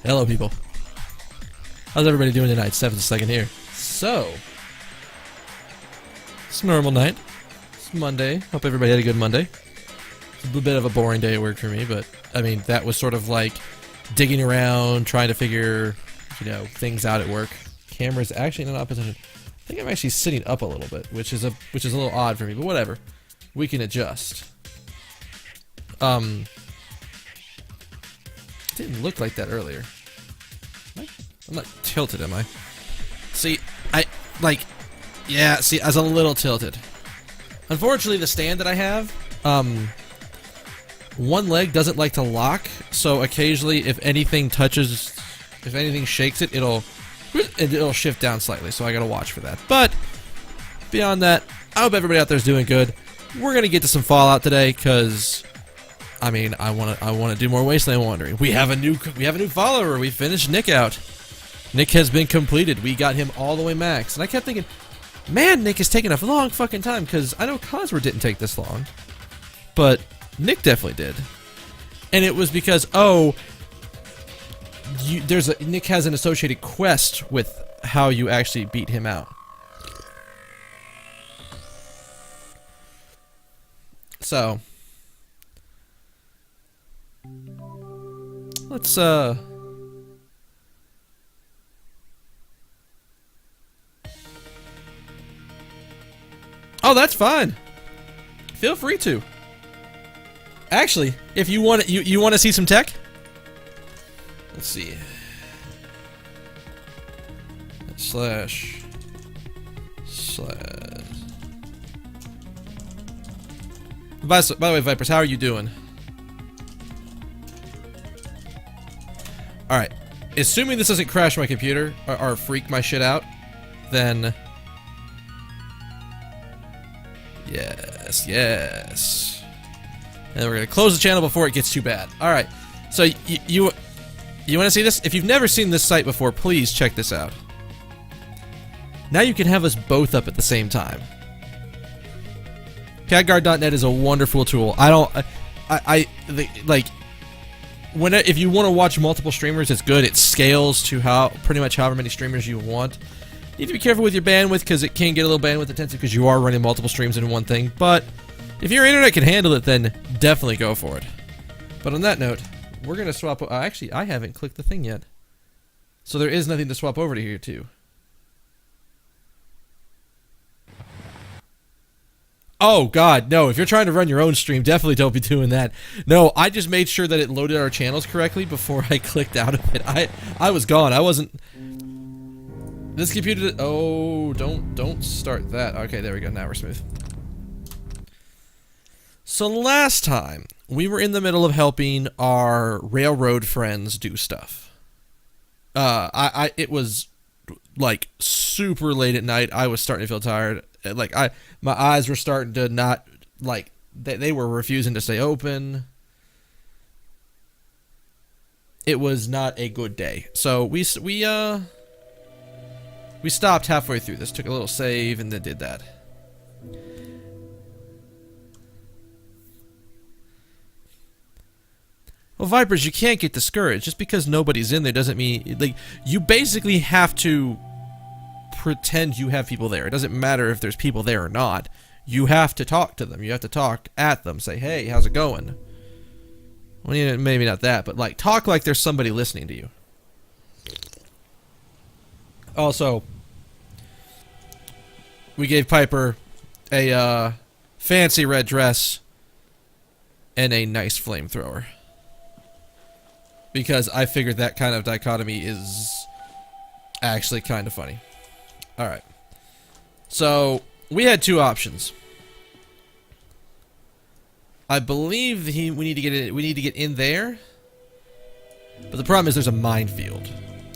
Hello, people. How's everybody doing tonight? 7th second here. So, it's a normal night. It's Monday. Hope everybody had a good Monday. It's a bit of a boring day at work for me, but I mean that was sort of like digging around, trying to figure, things out at work. Camera's actually in an odd position. I think I'm actually sitting up a little bit, which is a little odd for me, but whatever. We can adjust. It didn't look like that earlier. I'm not tilted, am I? See, I was a little tilted. Unfortunately, the stand that I have, one leg doesn't like to lock, so occasionally if anything shakes it, it'll shift down slightly, so I gotta watch for that. But, beyond that, I hope everybody out there is doing good. We're gonna get to some Fallout today, because I mean, I wanna do more Wasteland Wandering. We have a new follower. We finished Nick out. Nick has been completed. We got him all the way max. And I kept thinking, man, Nick is taking a long fucking time, because I know Cosworth didn't take this long. But Nick definitely did. And it was because, Nick has an associated quest with how you actually beat him out. So, let's, oh, that's fine. Feel free to. Actually, if you want you want to see some tech? Let's see. Slash. By the way, Vipers, how are you doing? Alright. Assuming this doesn't crash my computer or freak my shit out, then yes. And we're gonna close the channel before it gets too bad. Alright, so you wanna see this? If you've never seen this site before, please check this out. Now you can have us both up at the same time. CatGuard.net is a wonderful tool. If you want to watch multiple streamers, it's good. It scales to pretty much however many streamers you want. You need to be careful with your bandwidth, because it can get a little bandwidth intensive because you are running multiple streams in one thing. But if your internet can handle it, then definitely go for it. But on that note, we're going to swap... actually, I haven't clicked the thing yet. So there is nothing to swap over to here, too. Oh, God, no. If you're trying to run your own stream, definitely don't be doing that. No, I just made sure that it loaded our channels correctly before I clicked out of it. I was gone. I wasn't... This computer... Oh, don't start that. Okay, there we go. Now we're smooth. So last time, we were in the middle of helping our railroad friends do stuff. It was, like, super late at night. I was starting to feel tired. Like, my eyes were starting to not, like, they were refusing to stay open. It was not a good day. So, we stopped halfway through this, took a little save, and then did that. Well, Vipers, you can't get discouraged. Just because nobody's in there doesn't mean... Like, you basically have to pretend you have people there. It doesn't matter if there's people there or not. You have to talk to them. You have to talk at them. Say, hey, how's it going? Well, yeah, maybe not that, but, like, talk like there's somebody listening to you. Also, we gave Piper a fancy red dress and a nice flamethrower. Because I figured that kind of dichotomy is actually kind of funny. Alright. So, we had two options. I believe we need to get in. We need to get in there. But the problem is there's a minefield.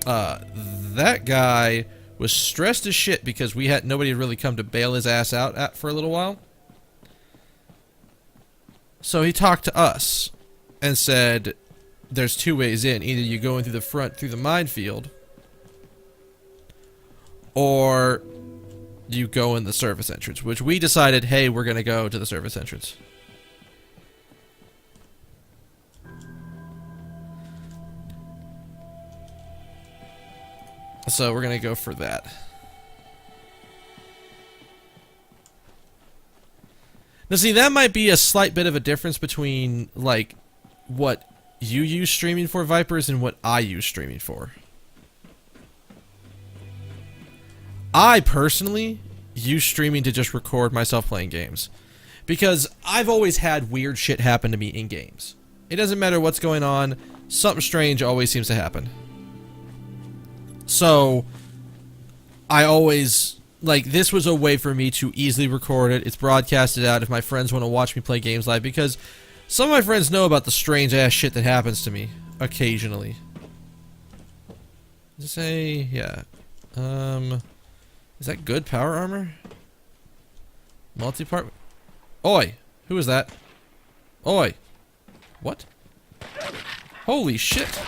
That guy was stressed as shit because nobody had really come to bail his ass out for a little while. So he talked to us and said, there's two ways in. Either you go in through the front through the minefield, or you go in the service entrance, which we decided, hey, we're going to go to the service entrance. So we're going to go for that. Now see, that might be a slight bit of a difference between, like, what you use streaming for, Vipers, and what I use streaming for. I personally use streaming to just record myself playing games. Because I've always had weird shit happen to me in games. It doesn't matter what's going on, something strange always seems to happen. So, I always, like, this was a way for me to easily record it. It's broadcasted out if my friends want to watch me play games live, because some of my friends know about the strange ass shit that happens to me occasionally. Just say, yeah. Is that good power armor? Multi-part? Oi! Who is that? Oi! What? Holy shit!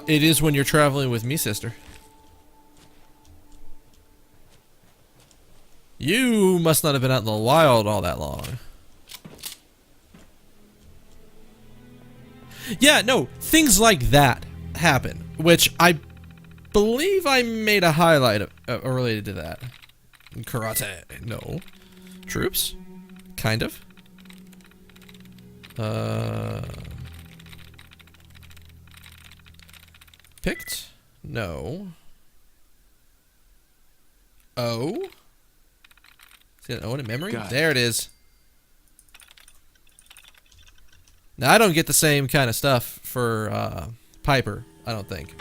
It is when you're traveling with me, sister. You must not have been out in the wild all that long. Yeah, no, things like that happen, which I believe I made a highlight related to that. Karate, no. Troops? Kind of. Picked? No. O? Is it an O in memory? There it is. Now, I don't get the same kind of stuff for Piper, I don't think.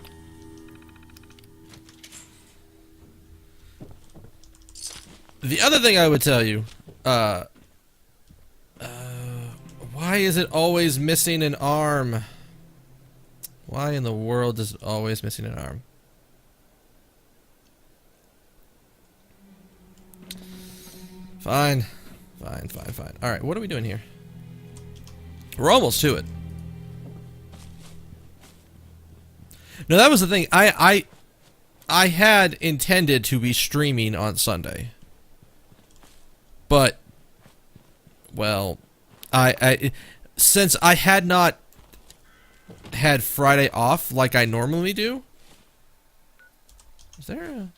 The other thing I would tell you, why is it always missing an arm? Why in the world is it always missing an arm? Fine. Fine. Alright, what are we doing here? We're almost to it. No, that was the thing. I had intended to be streaming on Sunday. But, well, since I had not had Friday off like I normally do. Is that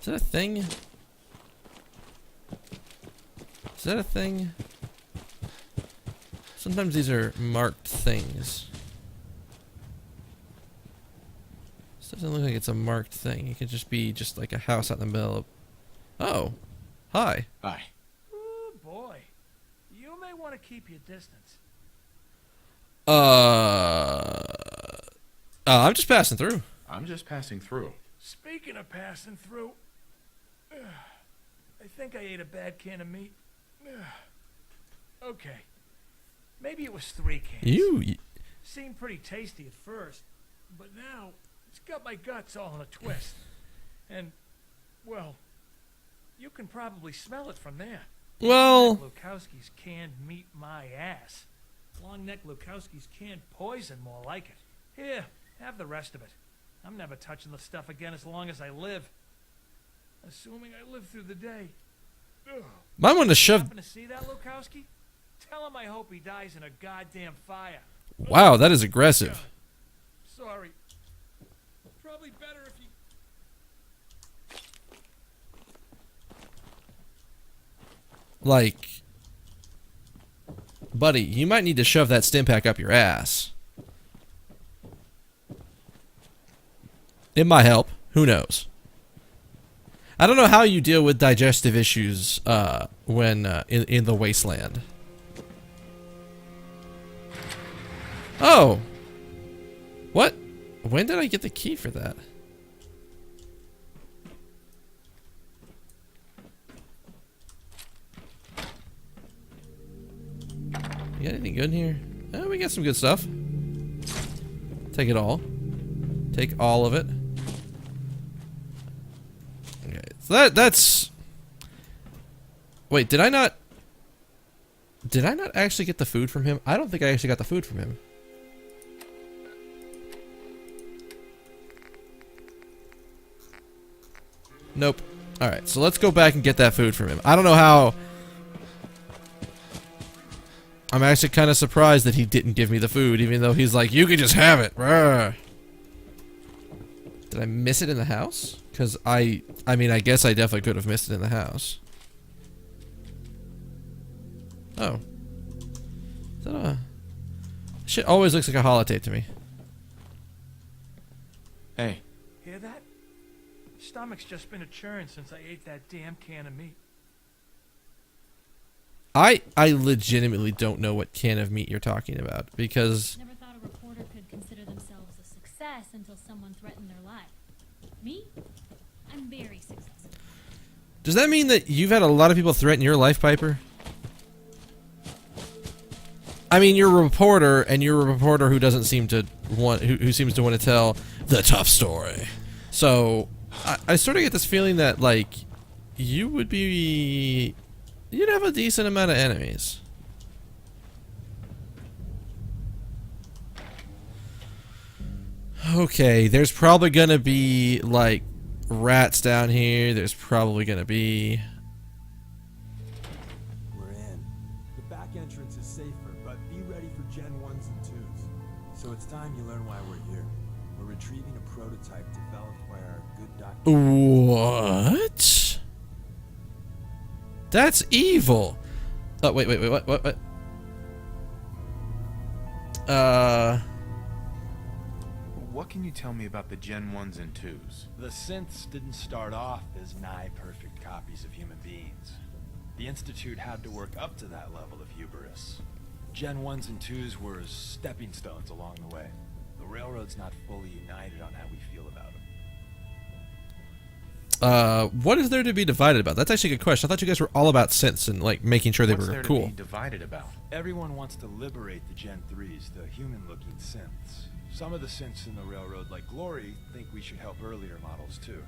a thing? Is that a thing? Sometimes these are marked things. This doesn't look like it's a marked thing. It could just be just like a house out in the middle of... Oh. Hi. Hi. Oh boy. You may want to keep your distance. I'm just passing through. I'm just passing through. Speaking of passing through, I think I ate a bad can of meat. Okay. Maybe it was 3 cans. Seemed pretty tasty at first, but now it's got my guts all in a twist. And, well, you can probably smell it from there. Well... Lukowski's canned meat my ass. Long-neck Lukowski's canned poison, more like it. Here, have the rest of it. I'm never touching the stuff again as long as I live. Assuming I live through the day. Ugh. Might want to shove... Happen to see that, Lukowski? Tell him I hope he dies in a goddamn fire. Wow, that is aggressive. Sorry. Probably better if you... Like... Buddy, you might need to shove that stim pack up your ass. It might help. Who knows? I don't know how you deal with digestive issues when in the wasteland. Oh! What? When did I get the key for that? You got anything good in here? Oh, we got some good stuff. Take it all. Take all of it. Okay, so that's... Wait, did I not actually get the food from him? I don't think I actually got the food from him. Nope. Alright, so let's go back and get that food from him. I don't know how... I'm actually kind of surprised that he didn't give me the food, even though he's like, you can just have it. Rawr. Did I miss it in the house? Because I mean, I guess I definitely could have missed it in the house. Oh. Is that a... Shit always looks like a holotape to me. Hey. Hear that? Stomach's just been a churn since I ate that damn can of meat. I legitimately don't know what can of meat you're talking about, because... Never thought a reporter could consider themselves a success until someone threatened their life. Me? I'm very successful. Does that mean that you've had a lot of people threaten your life, Piper? I mean, you're a reporter, and you're a reporter who doesn't seem to want... who seems to want to tell the tough story. So, I sort of get this feeling that, like, you would be... You'd have a decent amount of enemies. Okay, there's probably gonna be, like, rats down here. There's probably gonna be... We're in. The back entrance is safer, but be ready for Gen 1s and 2s. So it's time you learn why we're here. We're retrieving a prototype developed by our good doctor. What? That's evil. Oh, wait, what? What can you tell me about the Gen 1s and 2s? The synths didn't start off as nigh-perfect copies of human beings. The Institute had to work up to that level of hubris. Gen 1s and 2s were stepping stones along the way. The Railroad's not fully united on how we feel about them. What is there to be divided about? That's actually a good question. I thought you guys were all about synths and, like, making sure they What's were there cool. to be divided about? Everyone wants to liberate the Gen 3s, the human-looking synths. Some of the synths in the Railroad, like Glory, think we should help earlier models too.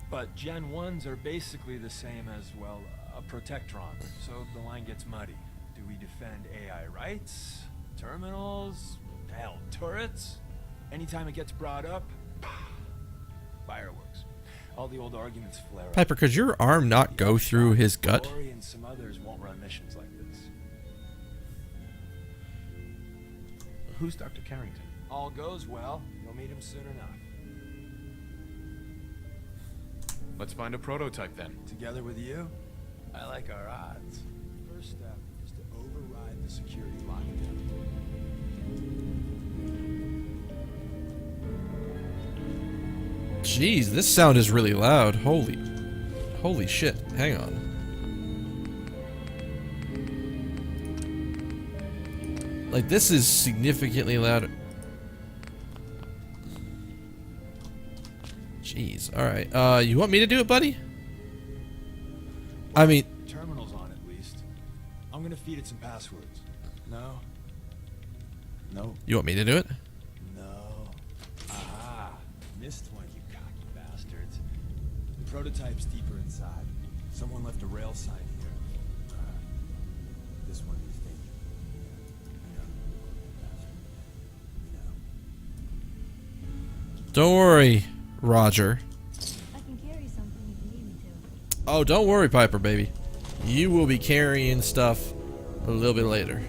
But Gen 1s are basically the same as, well, a Protectron, so the line gets muddy. Do we defend AI rights? Terminals? Hell, turrets? Anytime it gets brought up, fireworks. All the old arguments flare up. Piper, could your arm not go through his gut? Glory and some others won't run missions like this. Who's Dr. Carrington? All goes well, you'll meet him soon enough. Let's find a prototype then. Together with you, I like our odds. First step is to override the security lockdown. Jeez, this sound is really loud. Holy shit. Hang on. Like, this is significantly louder. Jeez. Alright. You want me to do it, buddy? I mean... Terminal's on at least. I'm gonna feed it some passwords. No? No. You want me to do it? No. Aha. Missed one, you cocky bastards. The prototype's deeper inside. Someone left a rail sign here. This one is danger. We know. Don't worry, Roger. I can carry something if you need me to. Oh, don't worry, Piper, baby. You will be carrying stuff a little bit later.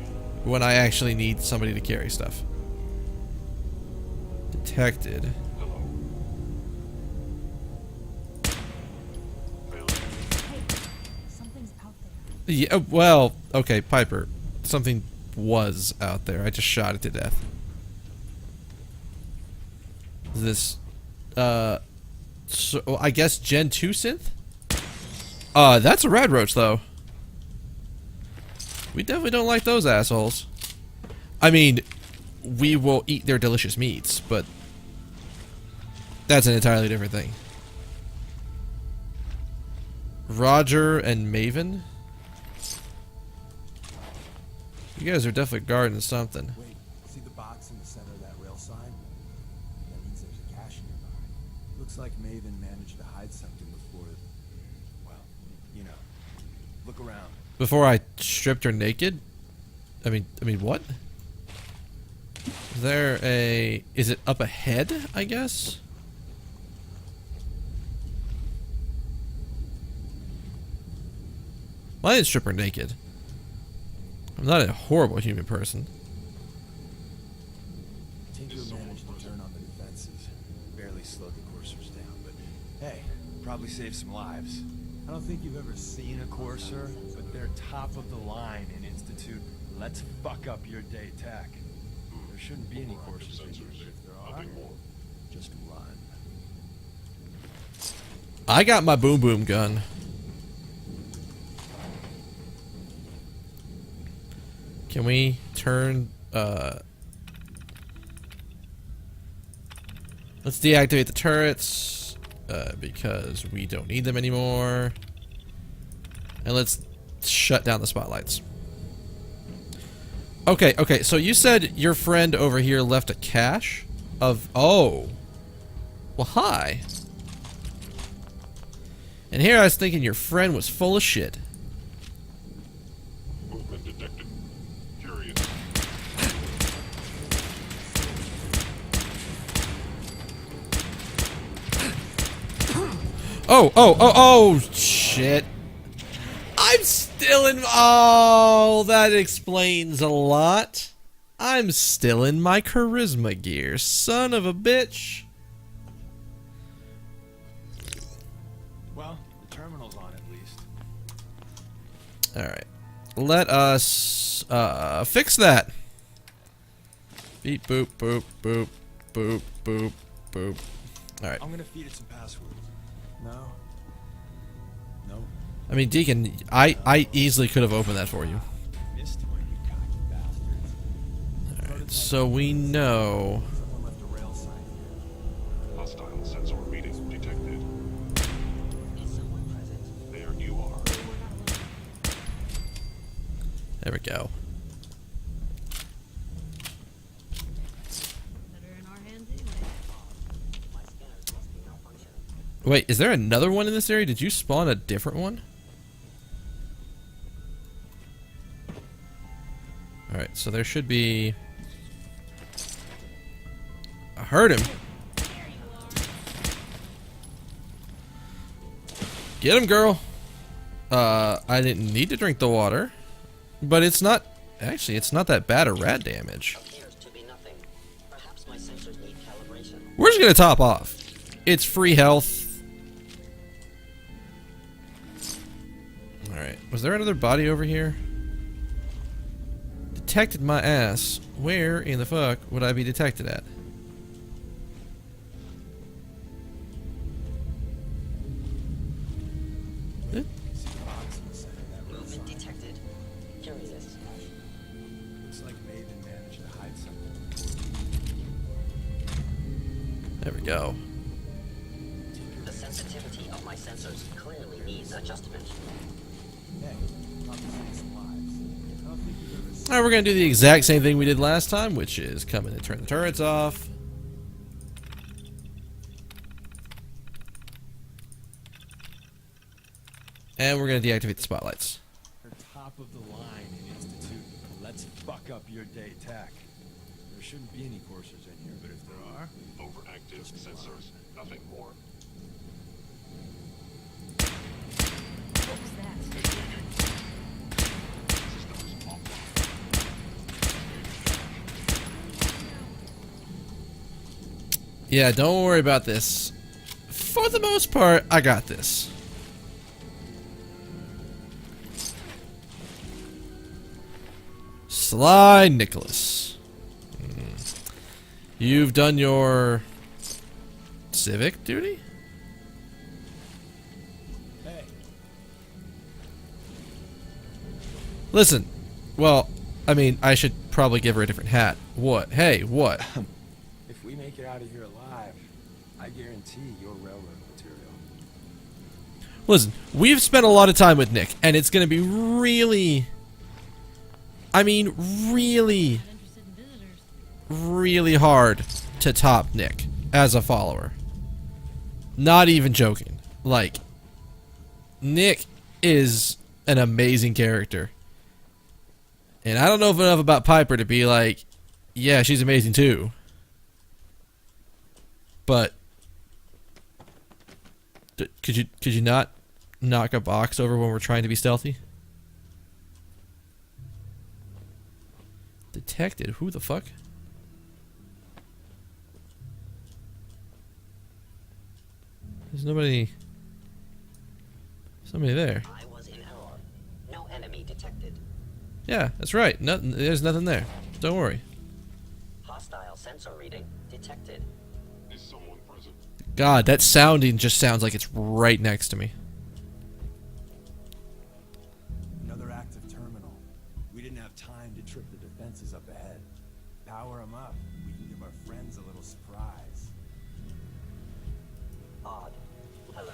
When I actually need somebody to carry stuff. Detected. Hey, something's out there. Yeah, well, okay, Piper. Something was out there. I just shot it to death. This, so I guess Gen 2 synth? That's a rad roach, though. We definitely don't like those assholes. I mean, we will eat their delicious meats, but that's an entirely different thing. Roger and Maven? You guys are definitely guarding something. Wait, see the box in the center of that rail sign? That means there's a cache nearby. Looks like Maven managed to hide something before. Well, you know, look around. Before I stripped her naked? I mean, what? Is there a... Is it up ahead, I guess? Well, I didn't strip her naked. I'm not a horrible human person. Tinker managed to turn on the defenses. Barely slowed the coursers down, but hey, probably saved some lives. I don't think you've ever Seen a courser, but they're top of the line in Institute. Let's fuck up your day tech. There shouldn't be any coursers in here, but if there are, just run. I got my boom boom gun. Can we turn, let's deactivate the turrets, because we don't need them anymore. And let's shut down the spotlights. Okay, so you said your friend over here left a cache of... Oh. Well, hi. And here I was thinking your friend was full of shit. Movement detected. Curious. Oh, shit. I'm still in... Oh, that explains a lot. I'm still in my charisma gear, son of a bitch. Well, the terminal's on at least. Alright. Let us fix that. Beep, boop, boop, boop, boop, boop, boop. Alright. I'm gonna feed it some passwords. No. No. I mean, Deacon, I easily could have opened that for you. Missed one, you cocky bastards. Alright, so we know... Someone left a rail sign here. Hostile sensor reading detected. Is someone present? There you are. There we go. Better in our hands anyway. My scanners must be malfunctioning. Wait, is there another one in this area? Did you spawn a different one? Alright, so there should be... I heard him. Get him, girl. I didn't need to drink the water. But it's not... Actually, it's not that bad of rat damage. Appears to be nothing. Perhaps my sensors need calibration. We're just gonna top off. It's free health. Alright. Was there another body over here? Detected my ass. Where in the fuck would I be detected at? Eh? See the box in the center of that rail Movement sign? detected. Curious. Looks like Maven managed to hide something before. There we go. The sensitivity of my sensors clearly needs adjustment. Hey, probably saved some lives. I don't think you've ever seen Alright, we're gonna do the exact same thing we did last time, which is come in and turn the turrets off. And we're gonna deactivate the spotlights. They're top of the line in Institute. Let's fuck up your day tech. There shouldn't be any coursers in here, but if there are, Overactive sensors. Nothing more. What was that? Systems offline. Yeah, don't worry about this. For the most part, I got this. Sly Nicholas. You've done your civic duty? Hey, Listen, well, I mean, I should probably give her a different hat. What? Hey, what? if we make it out of here alive, I guarantee your railroad material. Listen, we've spent a lot of time with Nick, and it's going to be really I mean, really, Not interested in visitors. really hard to top Nick as a follower. Not even joking. Like, Nick is an amazing character. And I don't know enough about Piper to be like, yeah, she's amazing too. But could you not knock a box over when we're trying to be stealthy? Detected? Who the fuck? There's nobody. Somebody there. I was in error. No enemy detected. Yeah, that's right. Nothing. There's nothing there. Don't worry. Hostile sensor reading detected. Is someone present? God, that sounding just sounds like it's right next to me. Another active terminal. We didn't have time to trip the defenses up ahead. Power them up. We can give our friends a little surprise. Odd. Hello.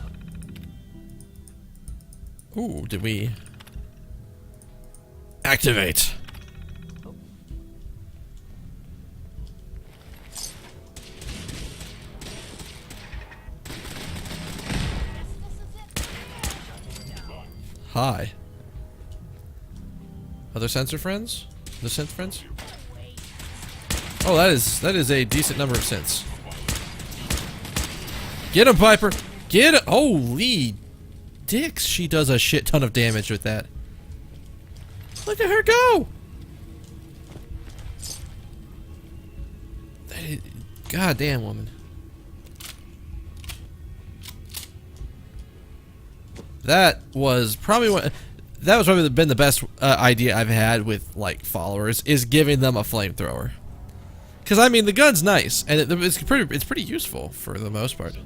Ooh, did we activate? Hi. Other sensor friends? The synth friends? Oh, that is a decent number of synths. Get him, Piper! Get him! Holy dicks! She does a shit ton of damage with that. Look at her go! That is, goddamn woman. That was probably been the best idea I've had with like followers, is giving them a flamethrower. Because I mean the gun's nice and it's pretty useful for the most part.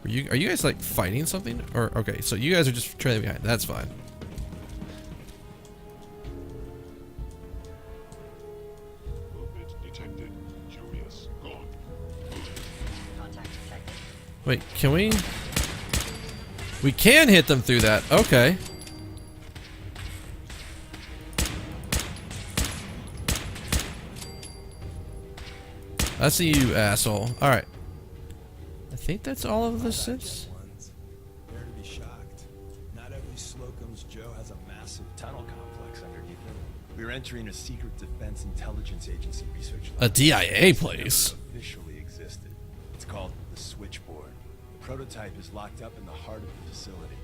Are you guys like fighting something, or okay? So you guys are just trailing behind. That's fine. Movement detected. Curious. Gone. Contact detected. Wait, can we? We can hit them through that. Okay. I see you, asshole. All right. I think that's all of the synths. Ones. They're to be shocked. Not every Slocum's Joe has a massive tunnel complex underneath it. We're entering a secret defense intelligence agency research A lab. DIA place. Never officially existed. It's called the Switchboard. The prototype is locked up in the heart of the facility.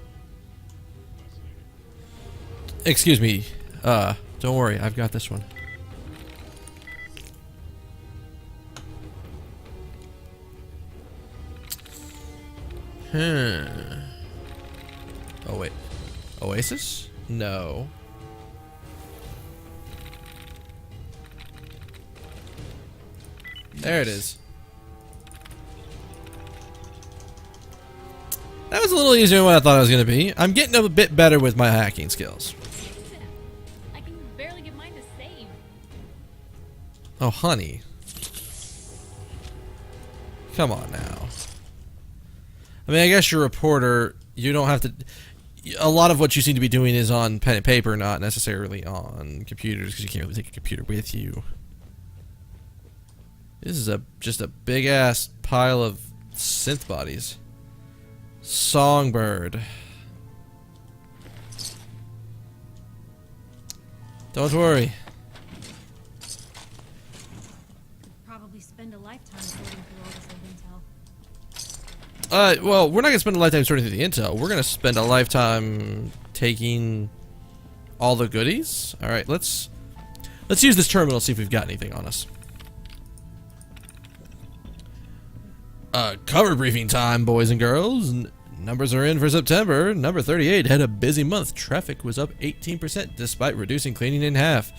Excuse me. Don't worry. I've got this one. Oh wait. Oasis? No. There it is. That was a little easier than what I thought it was going to be. I'm getting a bit better with my hacking skills. I can barely get mine to save. Oh, honey. Come on now. I mean, I guess you're a reporter. You don't have to... A lot of what you seem to be doing is on pen and paper, not necessarily on computers, because you can't really take a computer with you. This is just a big-ass pile of synth bodies. Songbird. Don't worry. Probably spend a lifetime sorting through all this old intel. Well, we're not gonna spend a lifetime sorting through the intel. We're gonna spend a lifetime taking all the goodies. All right, let's use this terminal, see if we've got anything on us. Cover briefing time, boys and girls. Numbers are in for September. Number 38 had a busy month. Traffic was up 18% despite reducing cleaning in half.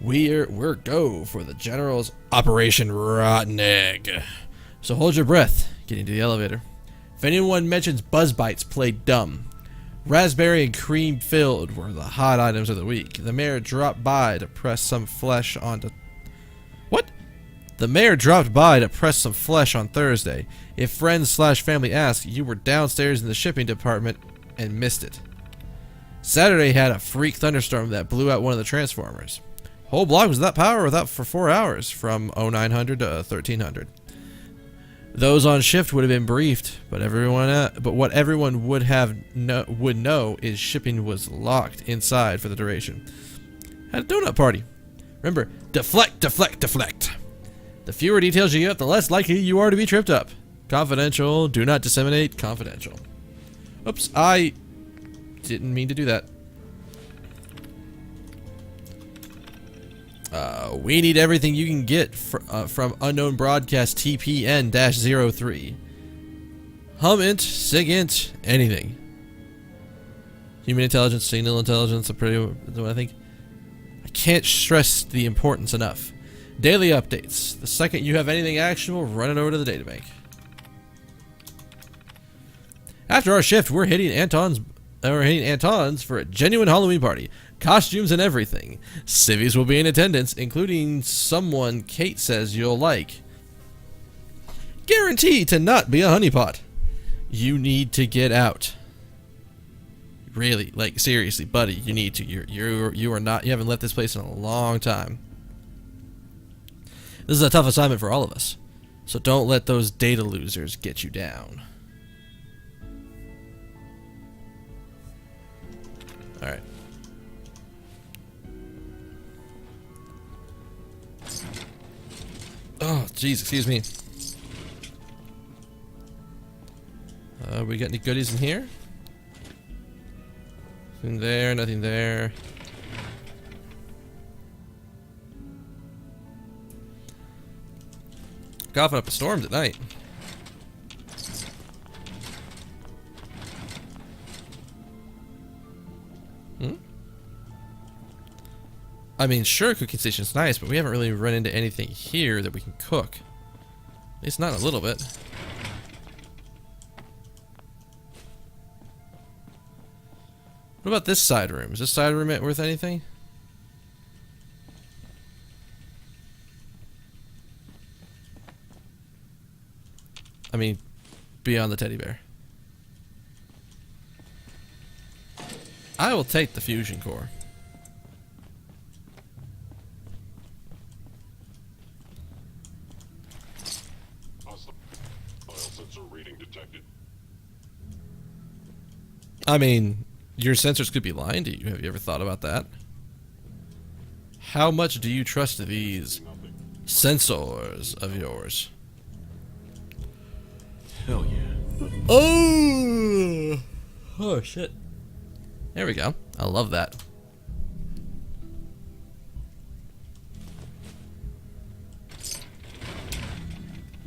We're go for the General's Operation Rotten Egg. So hold your breath. Get into the elevator. If anyone mentions Buzz Bites, play dumb. Raspberry and cream filled were the hot items of the week. The mayor dropped by to press some flesh onto... What? The mayor dropped by to press some flesh on Thursday. If friends/family ask, you were downstairs in the shipping department and missed it. Saturday had a freak thunderstorm that blew out one of the transformers. Whole block was without power without for 4 hours from 0900 to 1300. Those on shift would have been briefed, but what everyone would know is shipping was locked inside for the duration. Had a donut party. Remember, deflect, deflect, deflect. The fewer details you get, the less likely you are to be tripped up. Confidential. Do not disseminate. Confidential. Oops, I didn't mean to do that. We need everything you can get from Unknown Broadcast TPN-03. Humint, SIGINT, anything. Human intelligence, signal intelligence, I think. I can't stress the importance enough. Daily updates. The second you have anything actionable, run it over to the databank. After our shift, we're hitting Anton's for a genuine Halloween party. Costumes and everything. Civvies will be in attendance, including someone Kate says you'll like. Guaranteed to not be a honeypot. You need to get out. Really, like seriously, buddy, you need to. You haven't left this place in a long time. This is a tough assignment for all of us, so don't let those data losers get you down. All right. Oh, jeez, excuse me. We got any goodies in here? Nothing there, nothing there. Coughing up a storm tonight. I mean, sure, cooking station's nice, but we haven't really run into anything here that we can cook. At least not a little bit. What about this side room? Is this side room worth anything? I mean, beyond the teddy bear. I will take the fusion core. Sensor reading detected. I mean, your sensors could be lying to you. Have you ever thought about that? How much do you trust these sensors of yours? Hell yeah. Oh shit. There we go. I love that.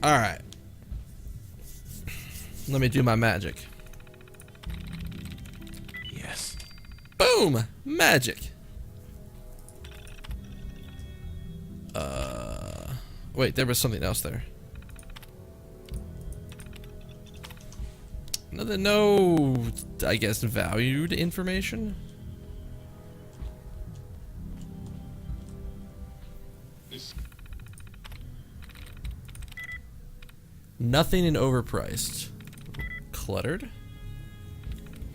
Alright. Let me do my magic. Yes. Boom! Magic! Wait, there was something else there. No, I guess, valued information? Nothing in overpriced. Cluttered?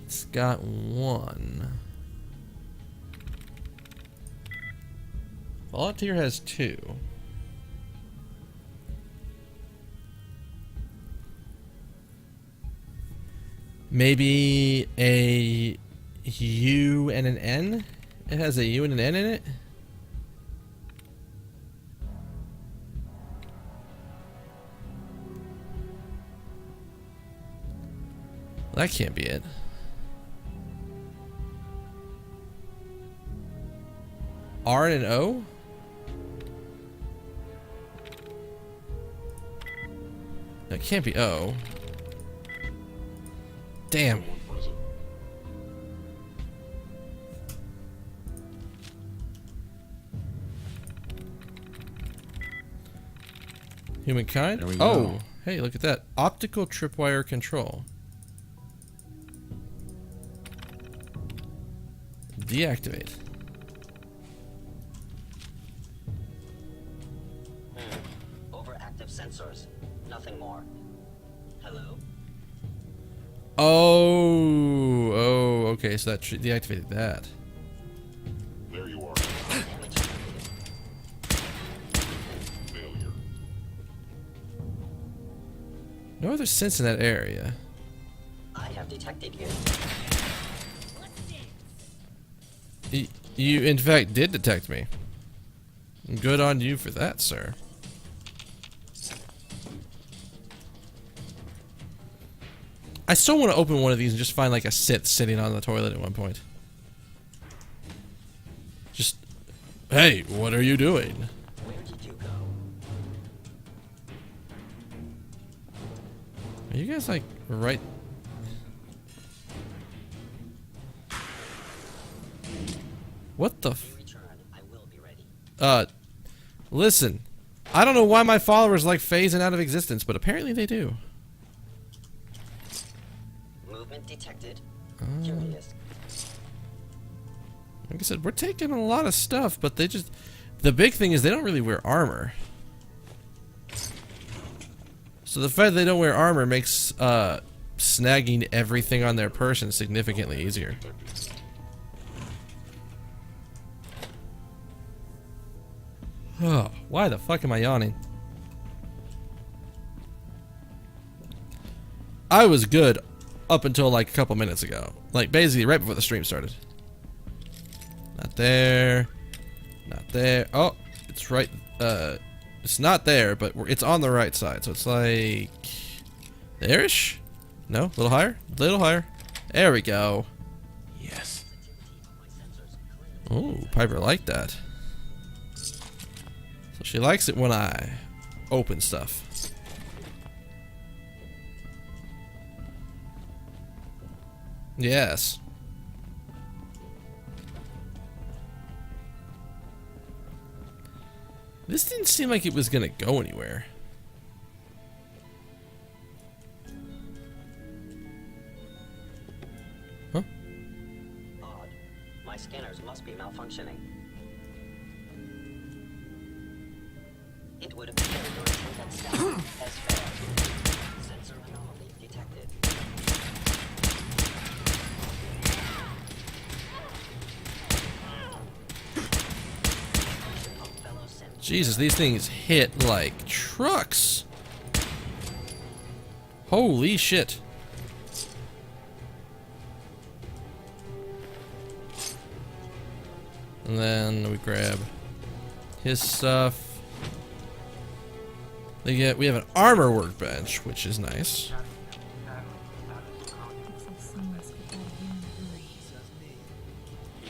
It's got one. Volunteer has two. Maybe a U and an N? It has a U and an N in it? Well, that can't be it. R and an O? That can't be O. Damn. Humankind? Oh, hey, look at that. Optical tripwire control. Deactivate. Overactive sensors. Nothing more. Hello? Oh, Okay, so that deactivated that. There you are. Failure. No other sense in that area. I have detected you. You, in fact, did detect me. Good on you for that, sir. I still want to open one of these and just find like a sit sitting on the toilet at one point. Just, hey, what are you doing? Where did you go? Are you guys like right? What the? Return. I will be ready. Listen, I don't know why my followers like phasing out of existence, but apparently they do. Movement detected. Curious. Like I said, we're taking a lot of stuff, but they just... The big thing is they don't really wear armor. So the fact they don't wear armor makes snagging everything on their person significantly easier. Oh, why the fuck am I yawning? I was good up until like a couple minutes ago. Like basically right before the stream started. Not there. Not there. Oh, it's right. It's not there, but it's on the right side. So it's like there-ish? No? A little higher? A little higher. There we go. Yes. Oh, Piper liked that. So she likes it when I open stuff. Yes. This didn't seem like it was gonna go anywhere. Huh? Odd. My scanners must be malfunctioning. It would appear your intended step has failed. Sensor anomaly detected. Jesus, these things hit like trucks. Holy shit. And then we grab his stuff. We have an armor workbench, which is nice. Looks like someone's got that here in a hurry.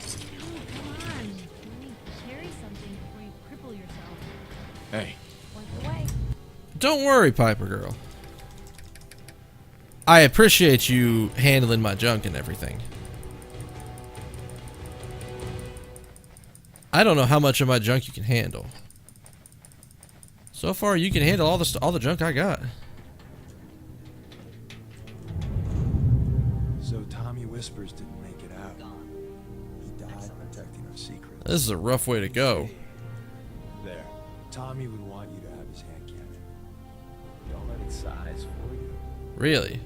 Oh, come on. Let me carry something before you cripple yourself. Hey, Point the way. Don't worry, Piper girl. I appreciate you handling my junk and everything. I don't know how much of my junk you can handle. So far, you can handle all the junk I got. So Tommy Whispers didn't make it out. He died protecting our secret. This is a rough way to go. There. Tommy would want you to have his hand cannon. Don't let it size for you. Really?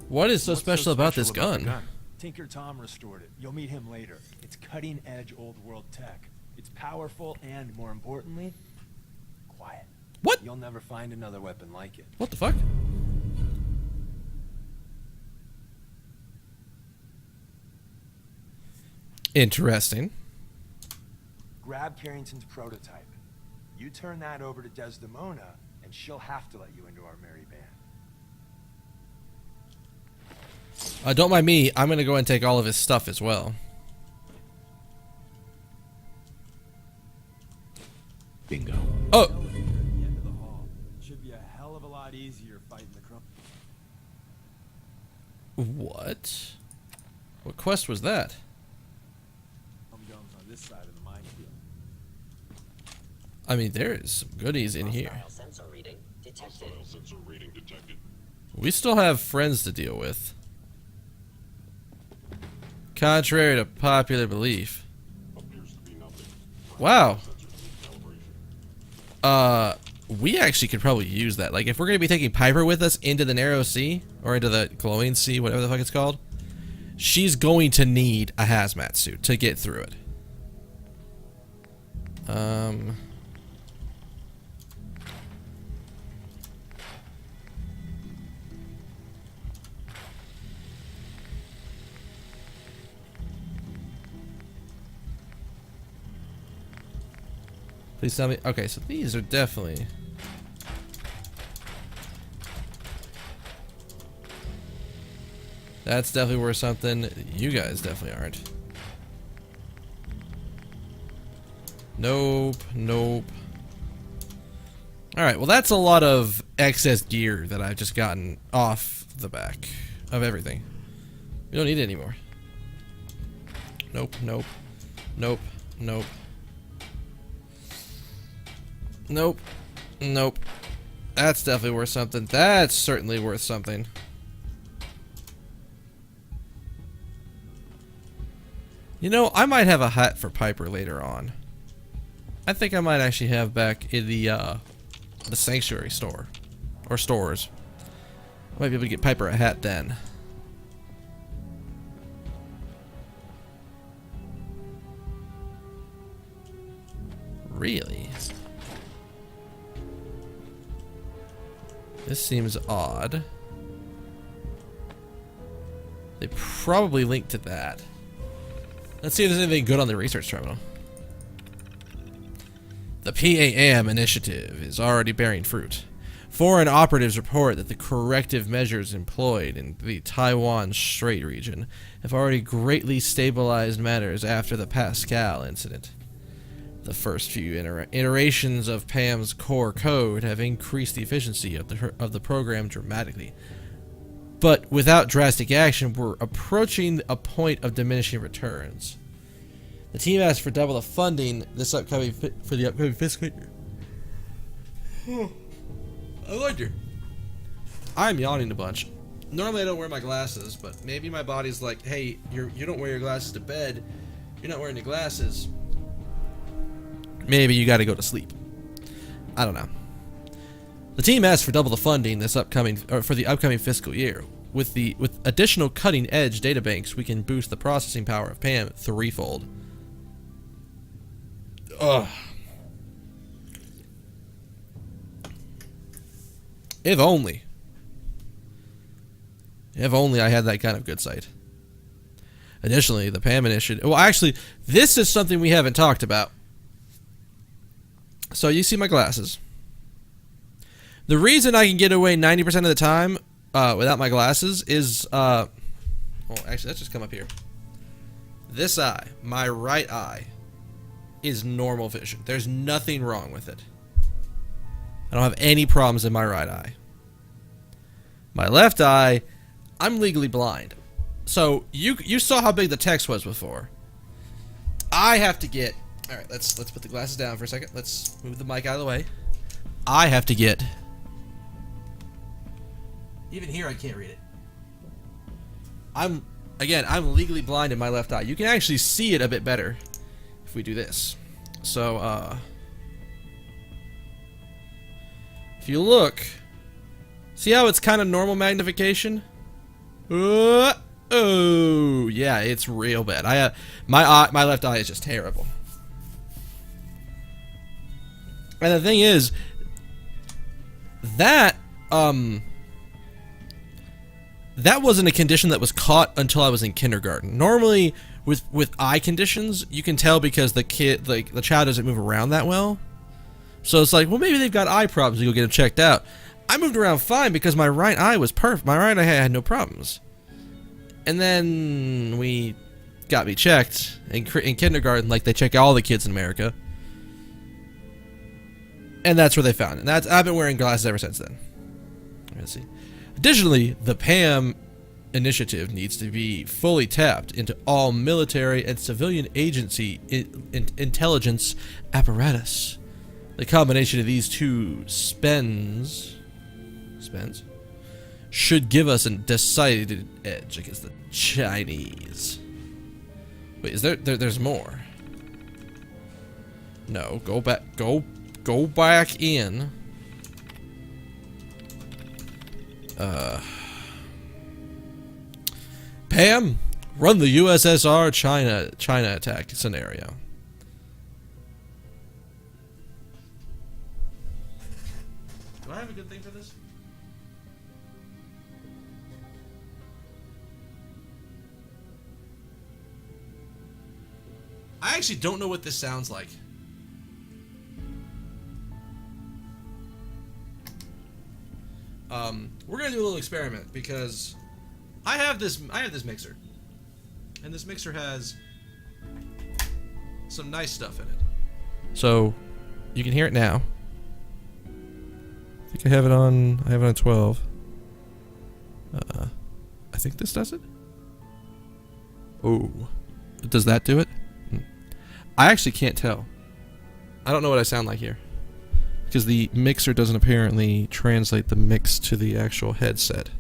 What is so what's special about this the gun? Tinker Tom restored it. You'll meet him later. It's cutting-edge old-world tech. It's powerful and, more importantly, quiet. What? You'll never find another weapon like it. What the fuck? Interesting. Grab Carrington's prototype. You turn that over to Desdemona, and she'll have to let you into our merry band. Don't mind me. I'm gonna go and take all of his stuff as well. bingo. Oh, At the end of the hall. Should be a hell of a lot easier fighting the crump. what? What quest was that? Guns on this side of the minefield. I mean, there is some goodies in here. Hostile sensor reading detected. Hostile sensor reading detected. We still have friends to deal with. Contrary to popular belief. Appears to be nothing. Wow. Sensor calibration. We actually could probably use that. Like, if we're going to be taking Piper with us into the Narrow Sea, or into the Glowing Sea, whatever the fuck it's called, she's going to need a hazmat suit to get through it. Please tell me. Okay, so these are definitely. That's definitely worth something. You guys definitely aren't. Nope, nope. Alright, well that's a lot of excess gear that I've just gotten off the back of everything. We don't need it anymore. Nope, nope, nope, nope. Nope, nope. That's definitely worth something. That's certainly worth something. You know, I might have a hat for Piper later on. I think I might actually have back in the Sanctuary store. Or stores. I might be able to get Piper a hat then. Really? This seems odd. They probably linked to that. Let's see if there's anything good on the research terminal. The PAM initiative is already bearing fruit. Foreign operatives report that the corrective measures employed in the Taiwan Strait region have already greatly stabilized matters after the Pascal incident. The first few iterations of PAM's core code have increased the efficiency of the program dramatically. But without drastic action, we're approaching a point of diminishing returns. The team asked for double the funding this upcoming for the upcoming fiscal year. I wonder. I'm yawning a bunch. Normally I don't wear my glasses, but maybe my body's like, hey, you don't wear your glasses to bed. You're not wearing your glasses. Maybe you got to go to sleep. I don't know. The team asked for double the funding this upcoming for the upcoming fiscal year. With additional cutting-edge databanks, we can boost the processing power of PAM threefold. Ugh. If only I had that kind of good sight. Additionally, the PAM initiative. Well, actually, this is something we haven't talked about. So you see my glasses. The reason I can get away 90% of the time without my glasses is, well, actually, let's just come up here. This eye, my right eye, is normal vision. There's nothing wrong with it. I don't have any problems in my right eye. My left eye, I'm legally blind. So you saw how big the text was before. I have to get. All right, let's put the glasses down for a second. Let's move the mic out of the way. I have to get. Even here, I can't read it. I'm legally blind in my left eye. You can actually see it a bit better if we do this. So, if you look, see how it's kind of normal magnification? Oh, yeah, it's real bad. My left eye is just terrible. And the thing is, that wasn't a condition that was caught until I was in kindergarten. Normally, with eye conditions, you can tell because the child doesn't move around that well. So it's like, well, maybe they've got eye problems. You go get them checked out. I moved around fine because my right eye was perfect. My right eye had no problems. And then we got me checked in kindergarten, like they check all the kids in America. And that's where they found it. And I've been wearing glasses ever since then. Let's see. Additionally, the PAM initiative needs to be fully tapped into all military and civilian agency intelligence apparatus. The combination of these two spends should give us a decided edge against the Chinese. Wait, is there's more? No, go back in. PAM Run the USSR China attack scenario. Do I have a good thing for this? I actually don't know what this sounds like. We're gonna do a little experiment because I have this mixer, and this mixer has some nice stuff in it. So you can hear it now. I think I have it on. I have it on 12. I think this does it. Oh, does that do it? I actually can't tell. I don't know what I sound like here. Because the mixer doesn't apparently translate the mix to the actual headset.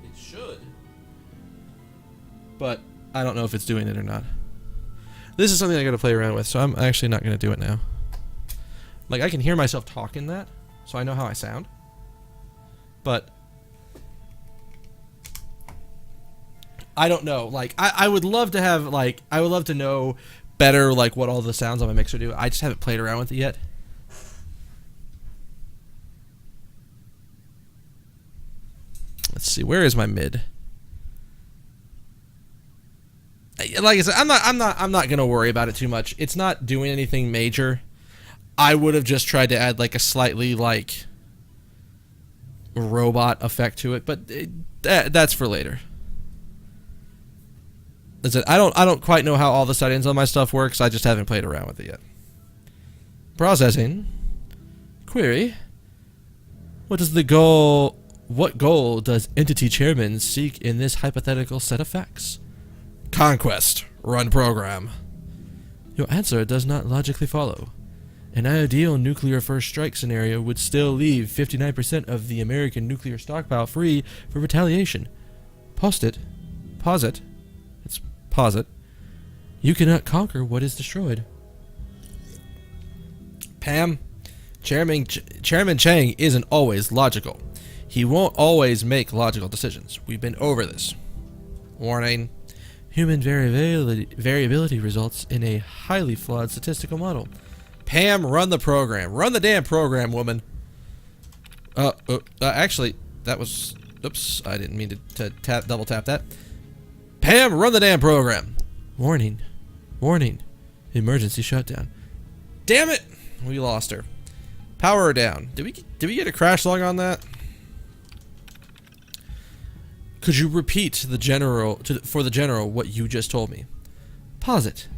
It should. But I don't know if it's doing it or not. This is something I gotta play around with, so I'm actually not gonna do it now. Like, I can hear myself talking that, so I know how I sound. But I don't know. Like, I would love to have, like, I would love to know better, like, what all the sounds on my mixer do. I just haven't played around with it yet. Let's see. Where is my mid? Like I said, I'm not gonna worry about it too much. It's not doing anything major. I would have just tried to add, like, a slightly, like, robot effect to it, but that's for later. I don't quite know how all the settings on my stuff works. I just haven't played around with it yet. Processing. Query. What goal does Entity Chairman seek in this hypothetical set of facts? Conquest. Run program. Your answer does not logically follow. An ideal nuclear first strike scenario would still leave 59% of the American nuclear stockpile free for retaliation. Posit. You cannot conquer what is destroyed. Pam, Chairman Chang isn't always logical. He won't always make logical decisions. We've been over this. Warning. Human variability results in a highly flawed statistical model. Pam, run the program. Run the damn program, woman. Actually, that was... Oops, I didn't mean to double tap that. Pam, run the damn program. Warning. Emergency shutdown. Damn it! We lost her. Power her down. Did we get a crash log on that? Could you repeat for the general what you just told me? Posit.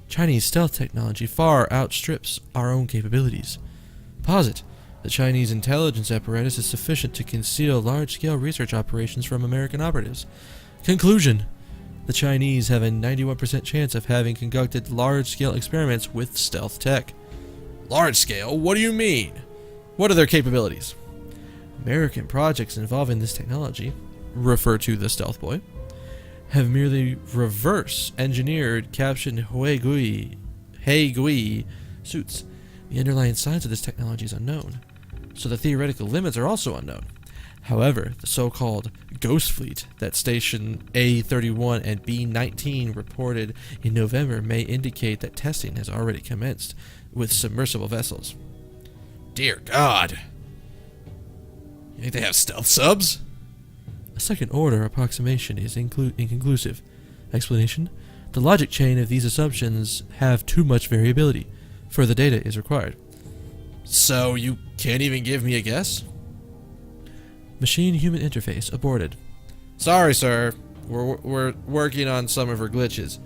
Chinese stealth technology far outstrips our own capabilities. Posit. The Chinese intelligence apparatus is sufficient to conceal large-scale research operations from American operatives. Conclusion. The Chinese have a 91% chance of having conducted large-scale experiments with stealth tech. Large-scale? What do you mean? What are their capabilities? American projects involving this technology, refer to the Stealth Boy, have merely reverse-engineered captioned Heigui suits. The underlying science of this technology is unknown, so the theoretical limits are also unknown. However, the so-called Ghost Fleet that Station A-31 and B-19 reported in November may indicate that testing has already commenced with submersible vessels. Dear God! You think they have stealth subs? A second-order approximation is inconclusive. Explanation: the logic chain of these assumptions have too much variability. Further data is required. So you can't even give me a guess? Machine-human interface aborted. Sorry, sir. We're working on some of her glitches.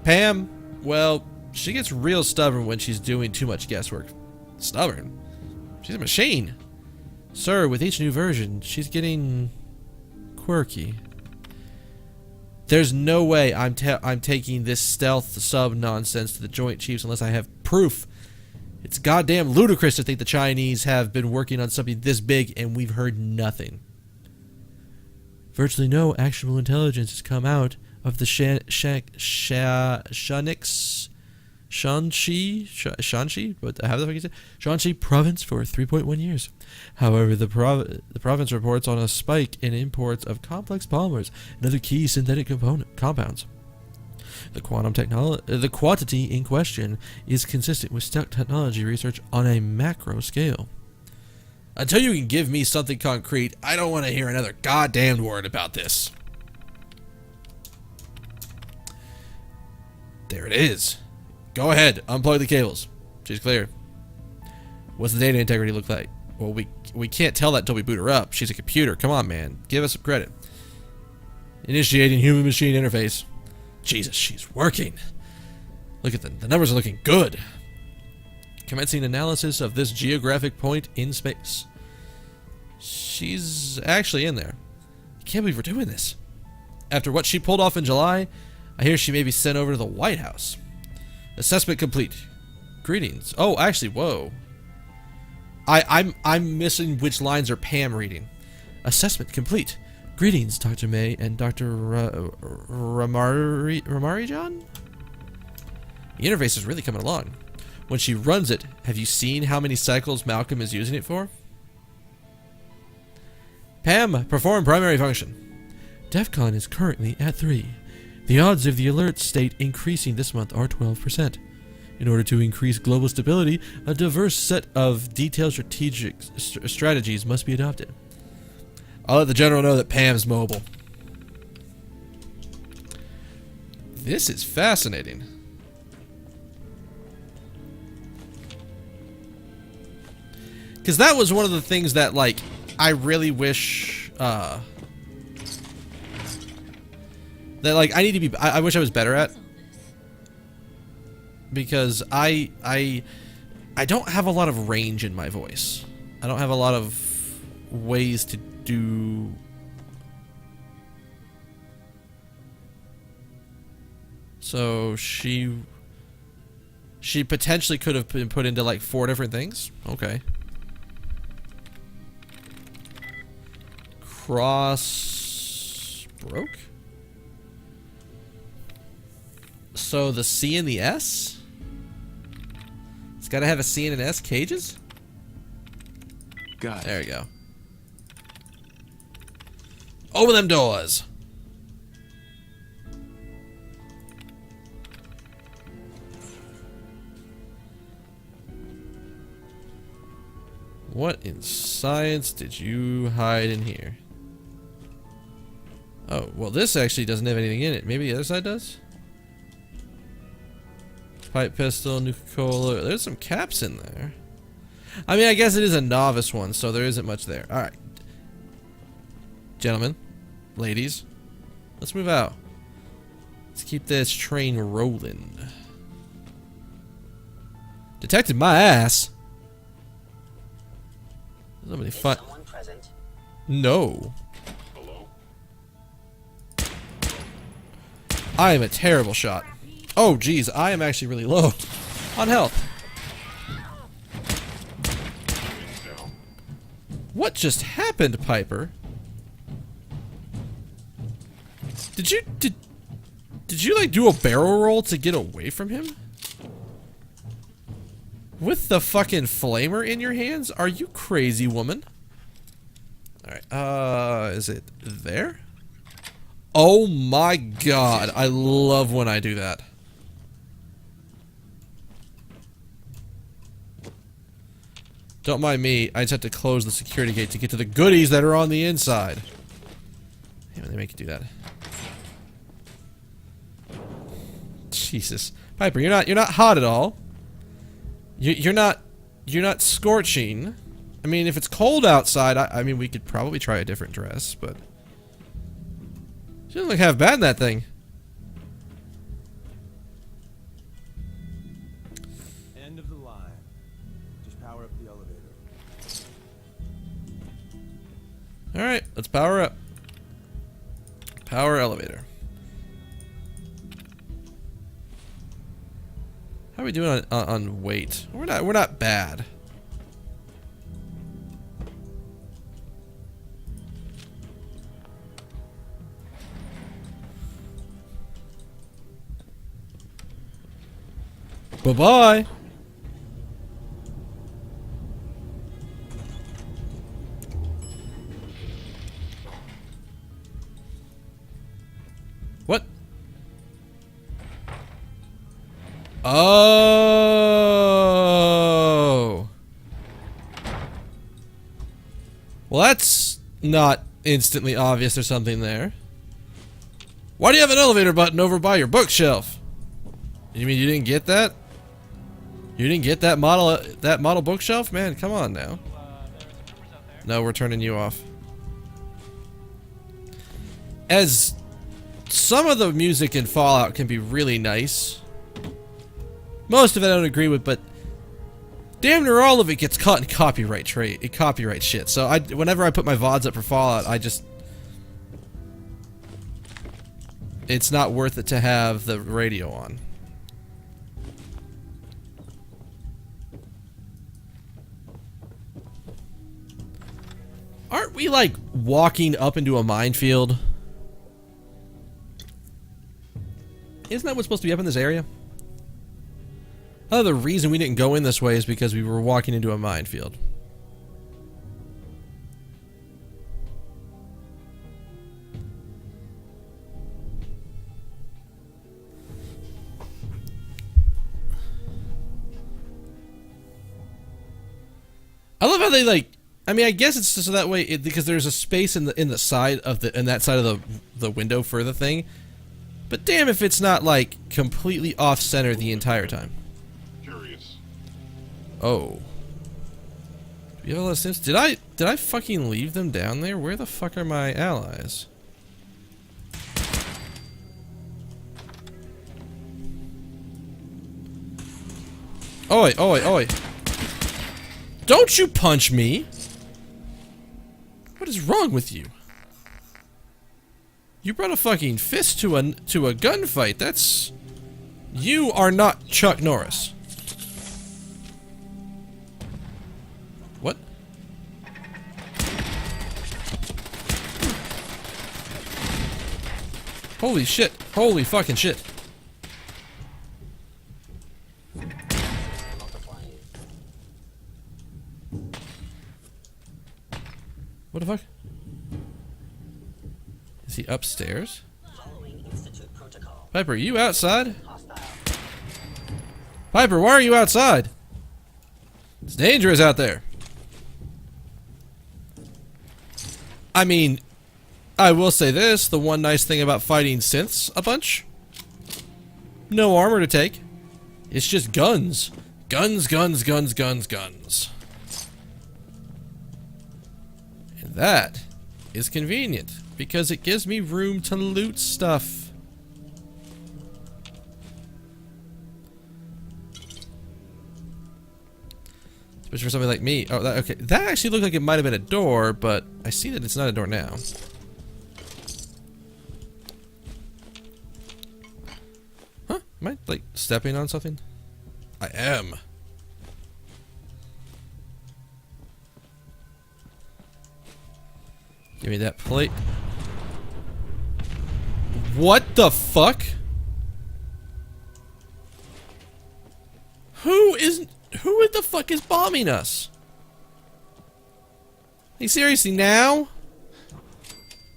Pam, well, she gets real stubborn when she's doing too much guesswork. Stubborn? She's a machine. Sir, with each new version, she's getting quirky. There's no way I'm taking this stealth sub nonsense to the Joint Chiefs unless I have proof. It's goddamn ludicrous to think the Chinese have been working on something this big and we've heard nothing. Virtually no actionable intelligence has come out of the Shanix Shanxi, but how the fuck is it? Shanxi province for 3.1 years. However, the province reports on a spike in imports of complex polymers and other key synthetic compounds. The quantity in question is consistent with stuck technology research on a macro scale. Until you can give me something concrete, I don't want to hear another goddamn word about this. There it is. Go ahead, unplug the cables. She's clear. What's the data integrity look like? Well, we can't tell that until we boot her up. She's a computer. Come on, man. Give us some credit. Initiating human-machine interface. Jesus, she's working. Look at the numbers are looking good. Commencing analysis of this geographic point in space. She's actually in there. I can't believe we're doing this. After what she pulled off in July, I hear she may be sent over to the White House. Assessment complete. Greetings. Oh, actually, whoa. I'm missing which lines are Pam reading. Assessment complete. Greetings, Dr. May and Dr. Ramarijan? The interface is really coming along. When she runs it, have you seen how many cycles Malcolm is using it for? Pam, perform primary function. DEFCON is currently at 3. The odds of the alert state increasing this month are 12%. In order to increase global stability, a diverse set of detailed strategic strategies must be adopted. I'll let the general know that Pam's mobile. This is fascinating. Because that was one of the things that, like, I really wish, that, like, I need to be, I wish I was better at. Because I don't have a lot of range in my voice. I don't have a lot of ways to do... So she potentially could have been put into like 4 different things. Okay. Cross broke. So the C and the S? It's got to have a C and an S cages? Got it. There you go. Open them doors. What in science did you hide in here? Oh, well this actually doesn't have anything in it. Maybe the other side does? Pipe pistol, Nuka-Cola. There's some caps in there. I mean, I guess it is a novice one, so there isn't much there. Alright. Gentlemen. Ladies. Let's move out. Let's keep this train rolling. Detected my ass. Somebody fight. Someone present? No. Hello? I am a terrible shot. Oh, geez, I am actually really low on health. Down. What just happened, Piper? Did you like do a barrel roll to get away from him? With the fucking flamer in your hands? Are you crazy, woman? Alright, is it there? Oh my god, I love when I do that. Don't mind me, I just have to close the security gate to get to the goodies that are on the inside. Damn, they make you do that. Jesus. Piper, you're not hot at all. You're not scorching. I mean, if it's cold outside, I mean, we could probably try a different dress, but she doesn't look half bad in that thing. End of the line. Just power up the elevator. Alright, let's power up. Power elevator. How are we doing on weight? We're not bad. Bye-bye. What? Oh. Well, that's not instantly obvious there's something there. Why do you have an elevator button over by your bookshelf? You mean you didn't get that? You didn't get that model bookshelf? Man, come on now. No, we're turning you off. As some of the music in Fallout can be really nice. Most of it I don't agree with, but damn near all of it gets caught in copyright shit. So whenever I put my VODs up for Fallout, it's not worth it to have the radio on. Aren't we like walking up into a minefield? Isn't that what's supposed to be up in this area? Oh, the reason we didn't go in this way is because we were walking into a minefield. I love how they like. I mean, I guess it's just so that way because there's a space in the side of that side of the window for the thing. But damn if it's not like completely off center the entire time. Curious. Oh. Do we have a lot of sims? Did I fucking leave them down there? Where the fuck are my allies? Oi, oi, oi. Don't you punch me! What is wrong with you? You brought a fucking fist to a gunfight. That's... You are not Chuck Norris. What? Holy shit. Holy fucking shit. What the fuck? Is he upstairs? Piper, are you outside? Piper, why are you outside? It's dangerous out there. I mean, I will say this, the one nice thing about fighting synths a bunch. No armor to take. It's just guns. Guns, guns, guns, guns, guns. And that is convenient, because it gives me room to loot stuff. Especially for somebody like me. Oh, okay. That actually looked like it might have been a door, but I see that it's not a door now. Huh? Am I, like, stepping on something? I am. Give me that plate. What the fuck? Who the fuck is bombing us? Hey, seriously, now?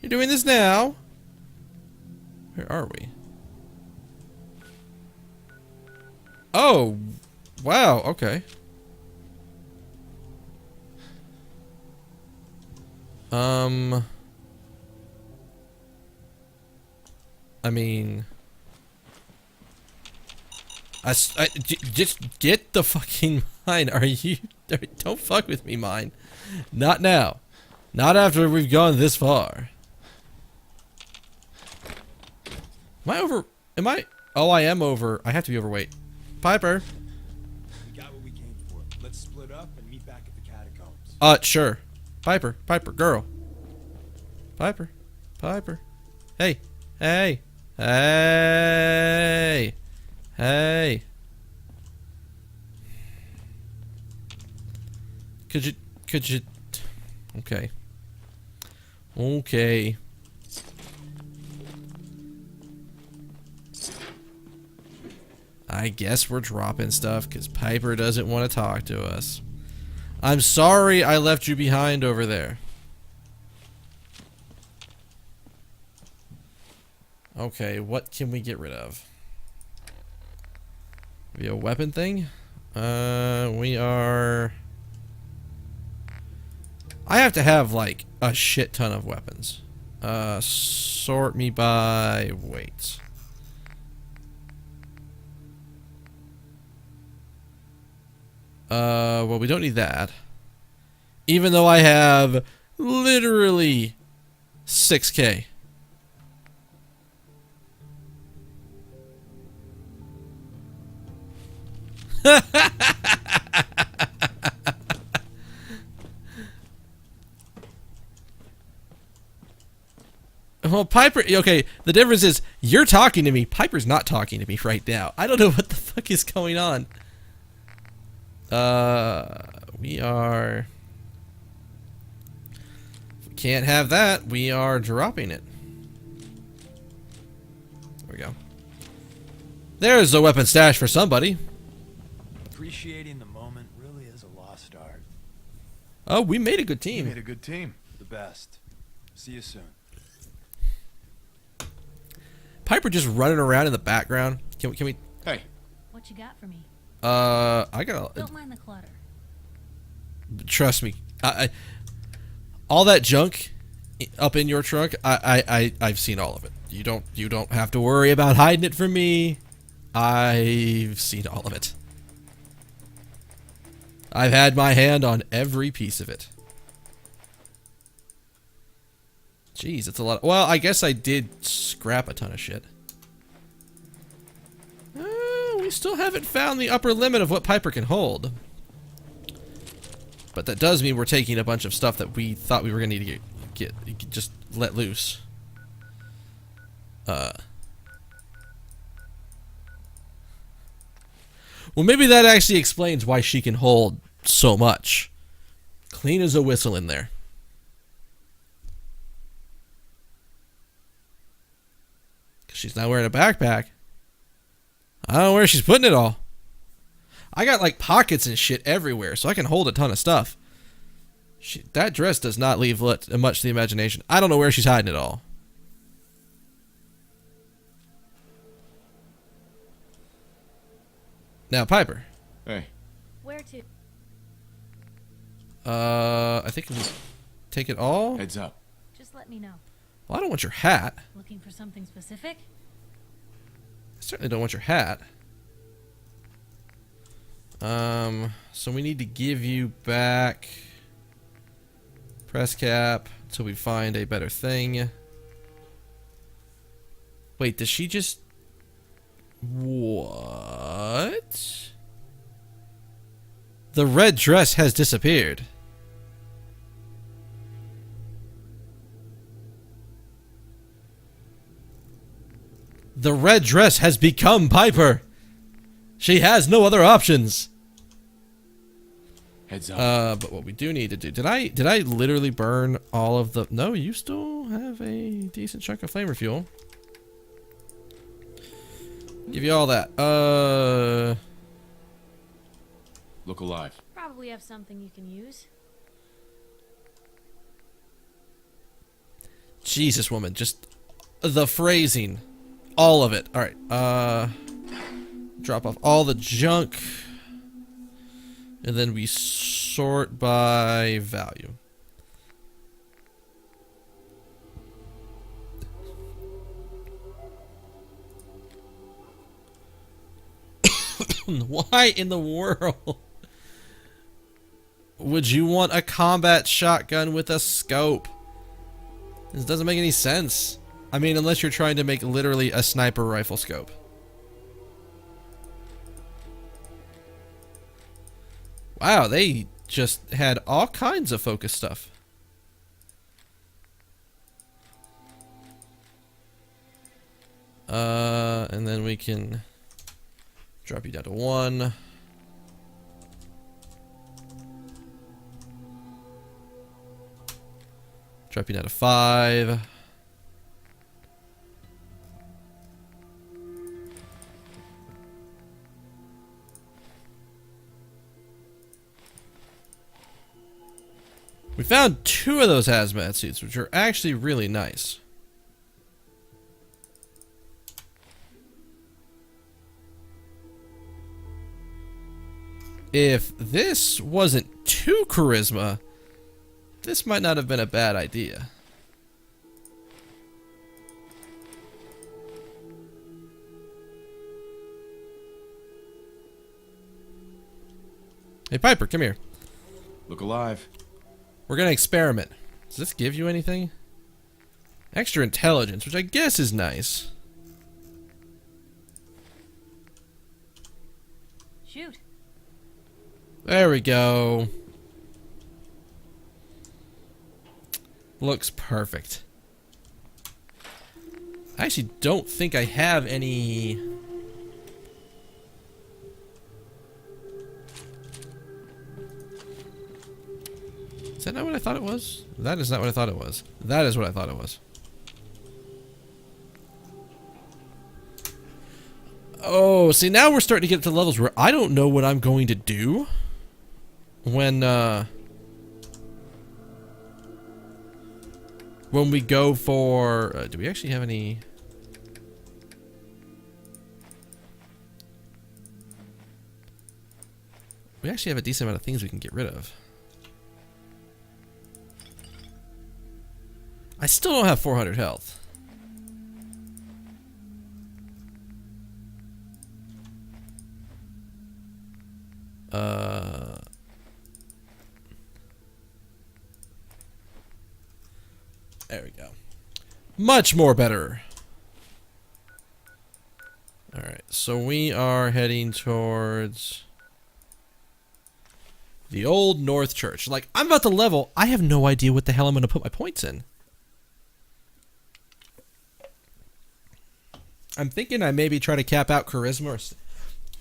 You're doing this now? Where are we? Oh, wow, okay. I mean, just get the fucking mine. Don't fuck with me, mine. Not now. Not after we've gone this far. Am I over? Oh, I am over. I have to be overweight. Piper. We got what we came for. Let's split up and meet back at the catacombs. Sure. Piper, girl. Piper. Hey. Hey. Could you okay. I guess we're dropping stuff because Piper doesn't want to talk to us. I'm sorry I left you behind over there. Okay, what can we get rid of? Be a weapon thing? We are... I have to have, like, a shit ton of weapons. Sort me by weight. Well, we don't need that. Even though I have literally 6K. Well, Piper, okay, the difference is you're talking to me. Piper's not talking to me right now. I don't know what the fuck is going on. We are... If we can't have that, we are dropping it. There we go. There's a weapon stash for somebody. Appreciating the moment really is a lost art. Oh, we made a good You team. made a good team. The best. See you soon. Piper just running around in the background. Can we... Hey, What you got for me? I got... Don't mind the clutter. Trust me. All that junk up in your trunk, I've seen all of it. You don't have to worry about hiding it from me. I've seen all of it. I've had my hand on every piece of it. Jeez, it's a lot. Well, I guess I did scrap a ton of shit. We still haven't found the upper limit of what Piper can hold. But that does mean we're taking a bunch of stuff that we thought we were going to need to get just let loose. Well, maybe that actually explains why she can hold so much. Clean as a whistle in there. She's not wearing a backpack. I don't know where she's putting it all. I got like pockets and shit everywhere, so I can hold a ton of stuff. That dress does not leave much to the imagination. I don't know where she's hiding it all. Now, Piper. hey, Where to? I think we take it all. heads up. Just let me know. Well, I don't want your hat. Looking for something specific? I certainly don't want your hat. So we need to give you back press cap until we find a better thing. Wait, does she just... What? The red dress has disappeared. The red dress has become Piper. She has no other options. Heads up. But what we do need to do... Did I literally burn all of the... No, you still have a decent chunk of flamer fuel. Give you all that. Look alive. Probably have something you can use. Jesus, woman. Just the phrasing. All of it. Alright. Drop off all the junk. And then we sort by value. Why in the world would you want a combat shotgun with a scope? This doesn't make any sense. I mean, unless you're trying to make literally a sniper rifle scope. Wow, they just had all kinds of focus stuff. And then we can drop you down to 1. Drop you down to 5. We found 2 of those hazmat suits, which are actually really nice. If this wasn't 2 charisma, this might not have been a bad idea. Hey Piper, come here. Look alive. We're gonna experiment. Does this give you anything? Extra intelligence, which I guess is nice. Shoot. There we go. Looks perfect. I actually don't think I have any... Is that not what I thought it was? That is not what I thought it was. That is what I thought it was. Oh, see, now we're starting to get to levels where I don't know what I'm going to do when we go for... do we actually have any... We actually have a decent amount of things we can get rid of. I still don't have 400 health. There we go. Much more better. Alright, so we are heading towards the Old North Church. Like, I'm about to level. I have no idea what the hell I'm going to put my points in. I'm thinking I maybe try to cap out charisma, or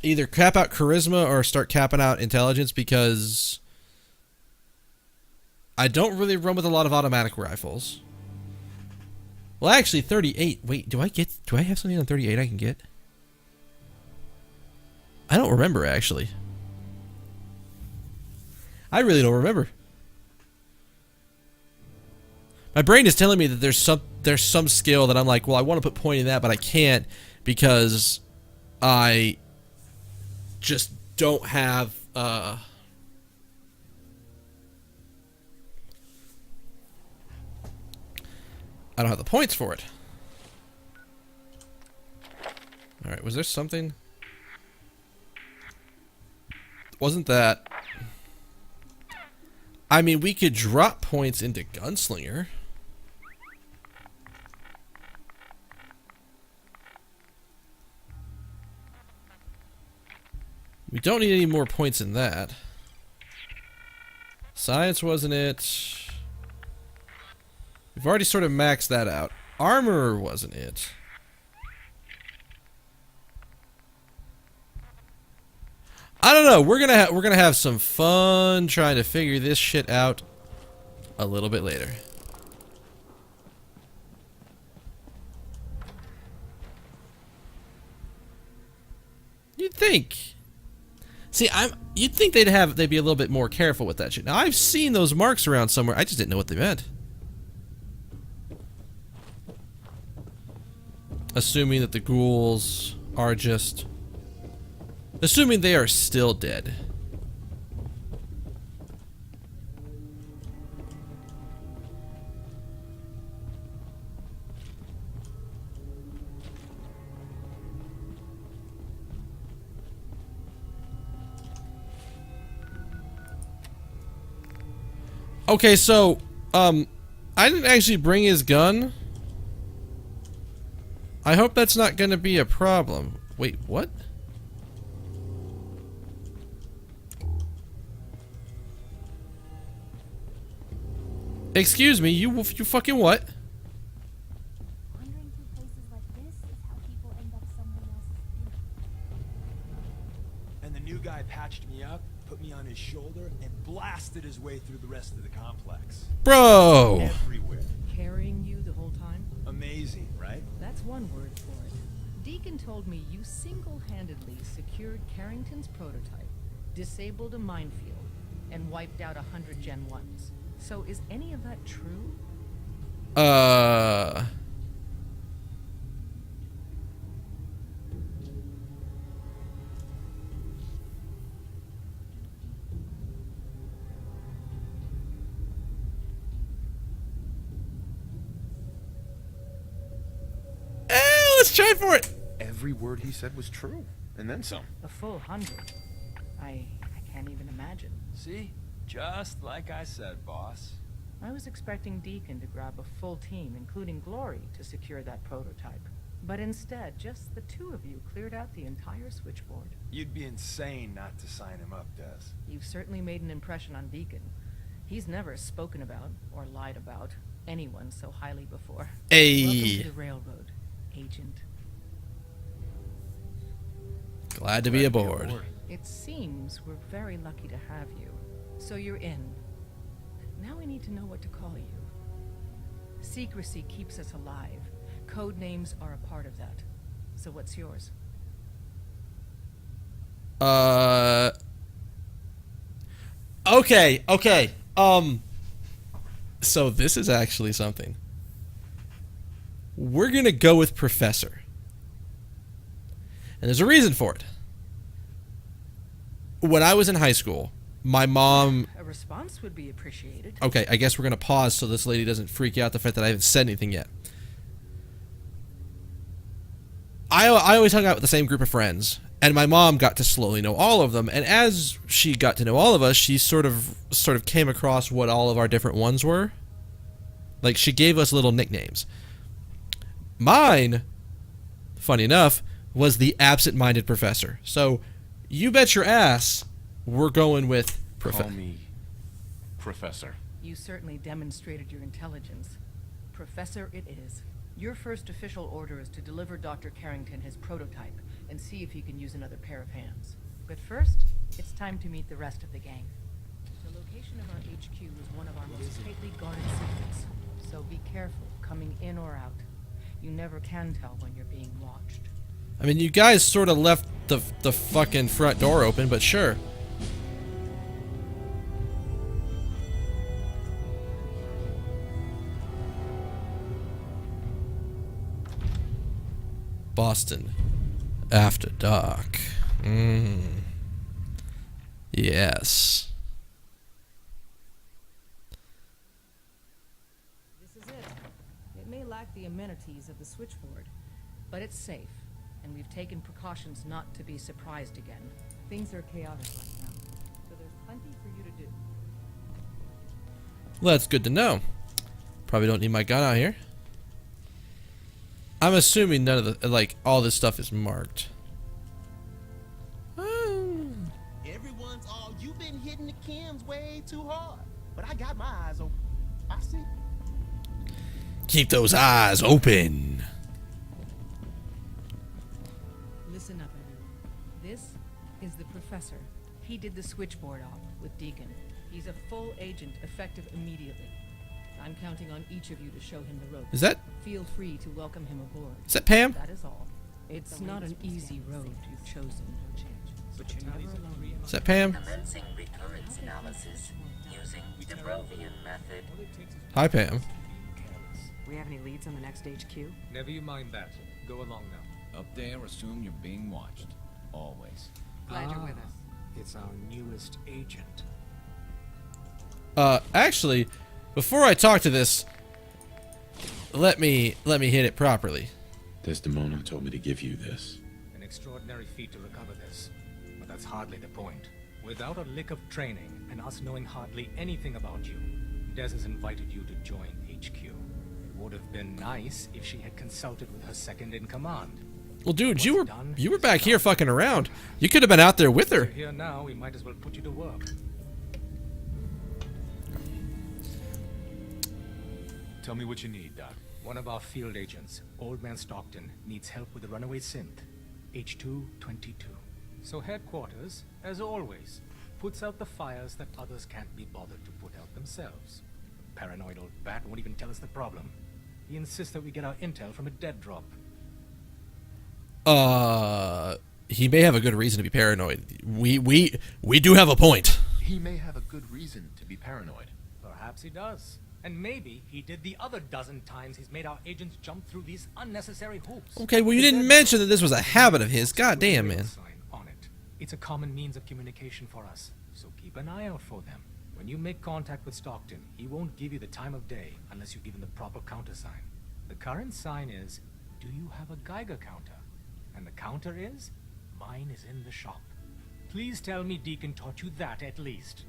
either cap out charisma or start capping out intelligence, because I don't really run with a lot of automatic rifles. Well, actually, 38. Wait, do I have something on 38 I can get? I don't remember, actually. I really don't remember. My brain is telling me that there's some skill that I'm like, well, I want to put point in that, but I can't because I just don't have I don't have the points for it. Alright, was there something? Wasn't that... I mean, we could drop points into Gunslinger. We don't need any more points in that. Science wasn't it. We've already sort of maxed that out. Armor wasn't it. I don't know. We're gonna have some fun trying to figure this shit out a little bit later. You'd think. See, you'd think they'd be a little bit more careful with that shit. Now, I've seen those marks around somewhere. I just didn't know what they meant. Assuming that the ghouls are just... Assuming they are still dead. Okay, so, I didn't actually bring his gun. I hope that's not going to be a problem. Wait, what? Excuse me, you fucking what? Wandering through places like this is how people end up someone else's feet. And the new guy patched me up, put me on his shoulder, and blasted his way through the rest of the complex. Bro! Everywhere. Carrying you the whole time? Amazing, right? That's one word for it. Deacon told me you single-handedly secured Carrington's prototype, disabled a minefield, and wiped out 100 Gen 1s. So is any of that true? Let's try for it. Every word he said was true, and then some. A full 100. I can't even imagine. See? Just like I said, boss. I was expecting Deacon to grab a full team, including Glory, to secure that prototype. But instead, just the two of you cleared out the entire switchboard. You'd be insane not to sign him up, Des. You've certainly made an impression on Deacon. He's never spoken about, or lied about, anyone so highly before. Welcome Hey. to the railroad, Agent. Glad to be aboard. It seems we're very lucky to have you. So you're in. Now we need to know what to call you. Secrecy keeps us alive. Code names are a part of that. So what's yours? Okay. So this is actually something. We're gonna go with Professor. And there's a reason for it. When I was in high school, my mom... A response would be appreciated. Okay, I guess we're gonna pause so this lady doesn't freak out the fact that I haven't said anything yet. I always hung out with the same group of friends, and my mom got to slowly know all of them, and as she got to know all of us, she sort of came across what all of our different ones were. Like, she gave us little nicknames. Mine, funny enough, was the absent-minded professor. So, you bet your ass we're going with Call me Professor. You certainly demonstrated your intelligence. Professor it is. Your first official order is to deliver Dr. Carrington his prototype and see if he can use another pair of hands. But first, it's time to meet the rest of the gang. The location of our HQ is one of our most tightly guarded secrets, so be careful coming in or out. You never can tell when you're being watched. I mean, you guys sort of left the fucking front door open, but sure. Boston after dark. Yes. This is it. It may lack the amenities of the switchboard, but it's safe, and we've taken precautions not to be surprised again. Things are chaotic right now, so there's plenty for you to do. Well, that's good to know. Probably don't need my gun out here. I'm assuming none of the, like, all this stuff is marked. Everyone's all, you've been hitting the cams way too hard. But I got my eyes open. I see. Keep those eyes open. Listen up, everyone. This is the professor. He did the switchboard op with Deacon. He's a full agent, effective immediately. I'm counting on each of you to show him the ropes. Is that Feel free to welcome him aboard. Pam? That is all. It's not an easy road you've chosen. But you're never alone. Is that Pam? Commencing recurrence analysis using the Brovian method. Hi, Pam. We have any leads on the next HQ? Never you mind that. Go along now. Up there, assume you're being watched. Always. Glad you're with us. It's our newest agent. Actually, before I talk to this, let me hit it properly. Desdemona told me to give you this. An extraordinary feat to recover this. But that's hardly the point. Without a lick of training, and us knowing hardly anything about you, Des has invited you to join HQ. It would have been nice if she had consulted with her second-in-command. Well, dude, you were back here fucking around. You could have been out there with her. You're here now, we might as well put you to work. Tell me what you need, Doc. One of our field agents, Old Man Stockton, needs help with the runaway synth, H222. So headquarters, as always, puts out the fires that others can't be bothered to put out themselves. Paranoid old bat won't even tell us the problem. He insists that we get our intel from a dead drop. He may have a good reason to be paranoid. We do have a point. He may have a good reason to be paranoid. Perhaps he does. And maybe he did the other dozen times he's made our agents jump through these unnecessary hoops. Okay, well you didn't mention that this was a habit of his. God damn, man. Sign on it. It's a common means of communication for us, so keep an eye out for them. When you make contact with Stockton, he won't give you the time of day unless you give him the proper countersign. The current sign is, do you have a Geiger counter? And the counter is, mine is in the shop. Please tell me Deacon taught you that at least.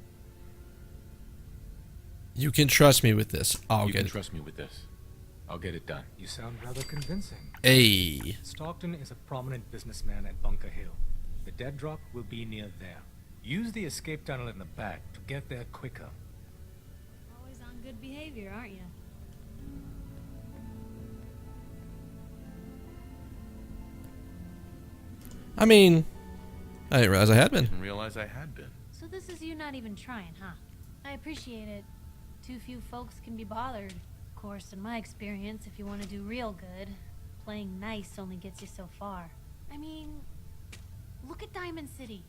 You can trust me with this. I'll You get can it. trust me with this. I'll get it done. You sound rather convincing. Hey. Stockton is a prominent businessman at Bunker Hill. The dead drop will be near there. Use the escape tunnel in the back to get there quicker. Always on good behavior, aren't you? I mean, I didn't realize I had been. Didn't realize I had been. So this is you not even trying, huh? I appreciate it. Too few folks can be bothered. Of course, in my experience, if you want to do real good, playing nice only gets you so far. I mean, look at Diamond City.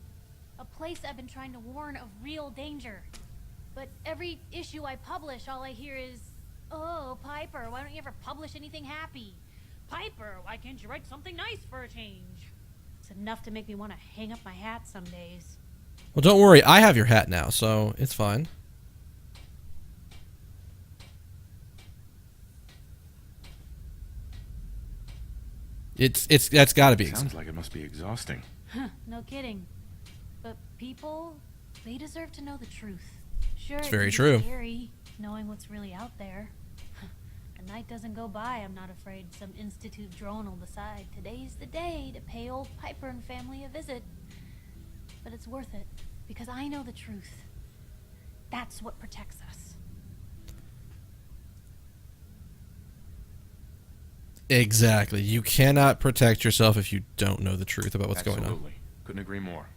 A place I've been trying to warn of real danger. But every issue I publish, all I hear is, oh, Piper, why don't you ever publish anything happy? Piper, why can't you write something nice for a change? It's enough to make me want to hang up my hat some days. Well, don't worry. I have your hat now, so it's fine. That's got to be. Sounds like it must be exhausting. Huh, no kidding. But people, they deserve to know the truth. Sure, It's it very can be true. Scary, knowing what's really out there. A night doesn't go by, I'm not afraid some institute drone will decide today's the day to pay old Piper and family a visit. But it's worth it, because I know the truth. That's what protects us. Exactly. You cannot protect yourself if you don't know the truth about what's going on. Absolutely. Couldn't agree more.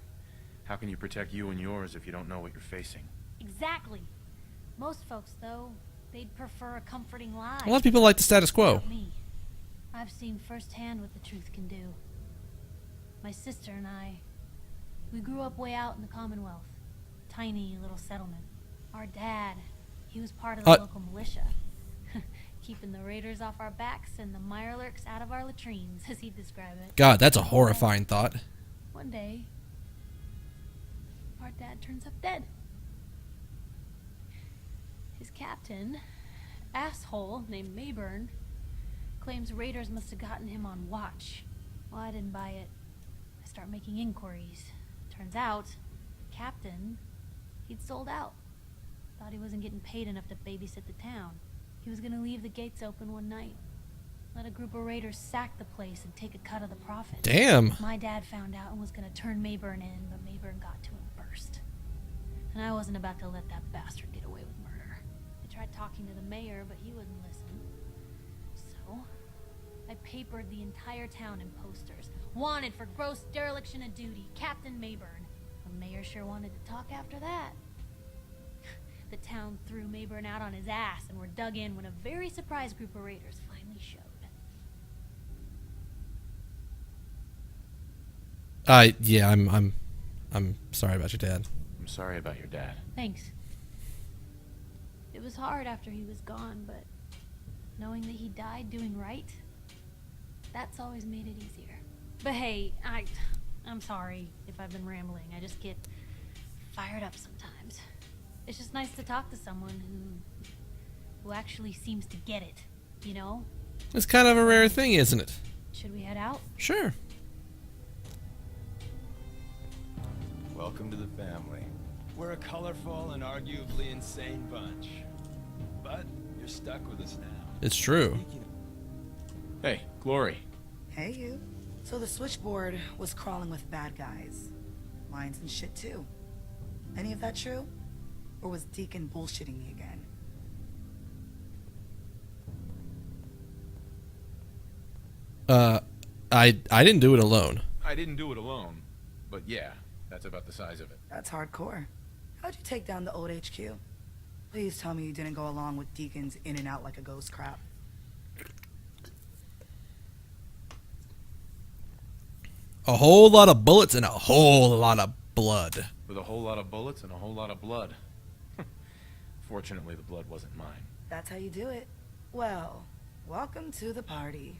How can you protect you and yours if you don't know what you're facing? Exactly. Most folks, though, they'd prefer a comforting lie. A lot of people like the status quo. Not me. I've seen firsthand what the truth can do. My sister and I, we grew up way out in the Commonwealth. Tiny little settlement. Our dad, he was part of the local militia. Keeping the raiders off our backs and the mirelurks out of our latrines, as he'd describe it. God, that's a horrifying thought. One day, our dad turns up dead. His captain, asshole named Mayburn, claims raiders must have gotten him on watch. Well, I didn't buy it. I start making inquiries. Turns out, the captain, he'd sold out. Thought he wasn't getting paid enough to babysit the town. He was gonna leave the gates open one night. Let a group of raiders sack the place and take a cut of the profit. Damn. My dad found out and was gonna turn Mayburn in, but Mayburn got to him first. And I wasn't about to let that bastard get away with murder. I tried talking to the mayor, but he wouldn't listen. So, I papered the entire town in posters. Wanted for gross dereliction of duty, Captain Mayburn. The mayor sure wanted to talk after that. The town threw Mayburn out on his ass and were dug in when a very surprised group of raiders finally showed. Yeah, I'm sorry about your dad. I'm sorry about your dad. Thanks. It was hard after he was gone, but knowing that he died doing right, that's always made it easier. But hey, I'm sorry if I've been rambling. I just get fired up sometimes. It's just nice to talk to someone who actually seems to get it, you know? It's kind of a rare thing, isn't it? Should we head out? Sure. Welcome to the family. We're a colorful and arguably insane bunch. But you're stuck with us now. It's true. Hey, Glory. Hey, you. So the switchboard was crawling with bad guys. Mines and shit, too. Any of that true? Or was Deacon bullshitting me again? I didn't do it alone. I didn't do it alone, but yeah, that's about the size of it. That's hardcore. How'd you take down the old HQ? Please tell me you didn't go along with Deacon's in and out like a ghost crap. A whole lot of bullets and a whole lot of blood. With a whole lot of bullets and a whole lot of blood. Fortunately, the blood wasn't mine. That's how you do it. Well, welcome to the party.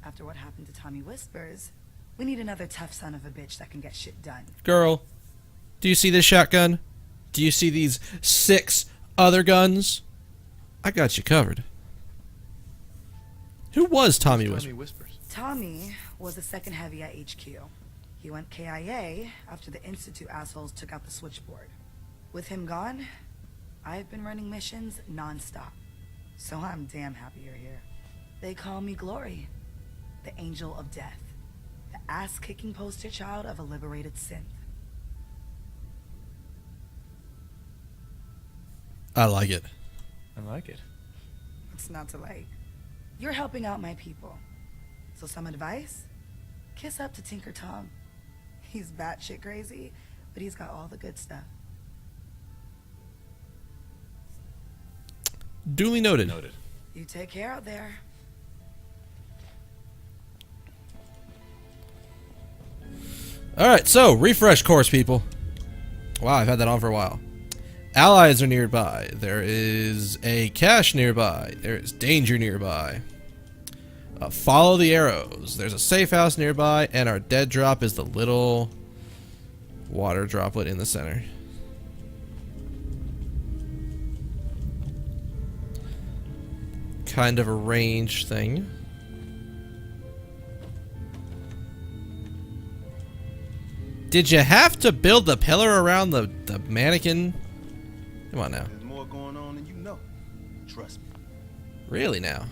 After what happened to Tommy Whispers, we need another tough son of a bitch that can get shit done. Girl, do you see this shotgun? Do you see these 6 other guns? I got you covered. Who was Tommy Whispers? Tommy was the second heavy at HQ. He went KIA after the Institute assholes took out the switchboard. With him gone, I've been running missions non-stop. So I'm damn happy you're here. They call me Glory, the Angel of Death, the ass-kicking poster child of a liberated synth. I like it. I like it. It's not to like. You're helping out my people. So some advice? Kiss up to Tinker Tom. He's batshit crazy, but he's got all the good stuff. Duly noted. You take care out there. Alright, so, refresh course, people. Wow, I've had that on for a while. Allies are nearby. There is a cache nearby. There is danger nearby. Follow the arrows. There's a safe house nearby, and our dead drop is the little water droplet in the center. Kind of a range thing. Did you have to build the pillar around the mannequin? Come on now. There's more going on than you know. Trust me. Really now?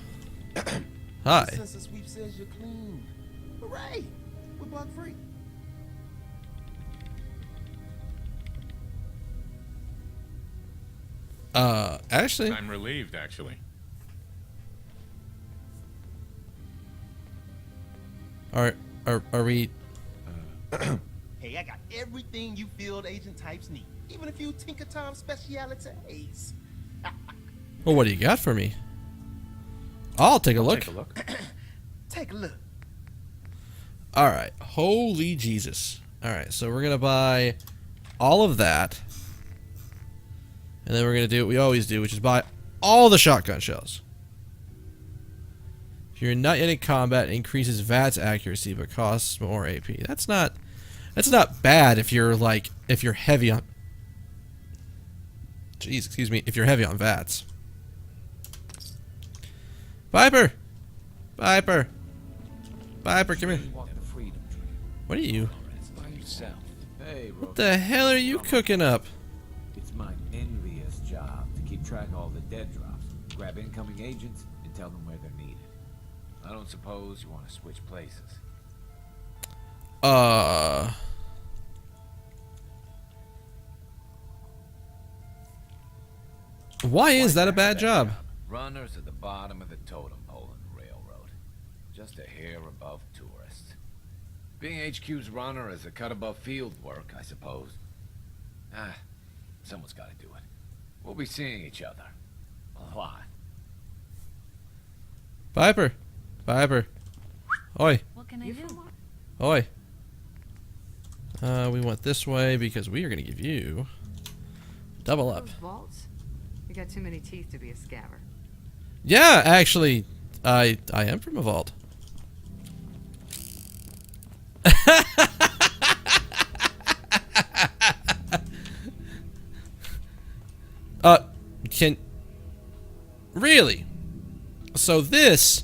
Hi. The census sweep says you're clean. Hooray! We're bug free. Actually, I'm relieved, actually. are we? Hey, I got everything you field agent types need. Even a few Tinker Tom specialities. Well, what do you got for me? I'll take a look. Take a look. Take a look. All right. Holy Jesus. All right. So we're gonna buy all of that, and then we're gonna do what we always do, which is buy all the shotgun shells. If you're not yet in combat, it increases VATS accuracy but costs more AP. That's not bad if you're heavy on. Jeez, excuse me. If you're heavy on VATS. Viper, Viper, Viper, come here. What are you? What the hell are you cooking up? It's my envious job to keep track of all the dead drops, grab incoming agents, and tell them where they're needed. I don't suppose you want to switch places. Why is that a bad job? Runners at the bottom of the totem pole in the railroad. Just a hair above tourists. Being HQ's runner is a cut above field work, I suppose. Someone's got to do it. We'll be seeing each other. A lot. Viper, Viper. Oi. What can I do? Oi. We went this way because we are going to give you double up. Those vaults? You got too many teeth to be a scabber. Yeah, actually, I am from a vault. Really? So this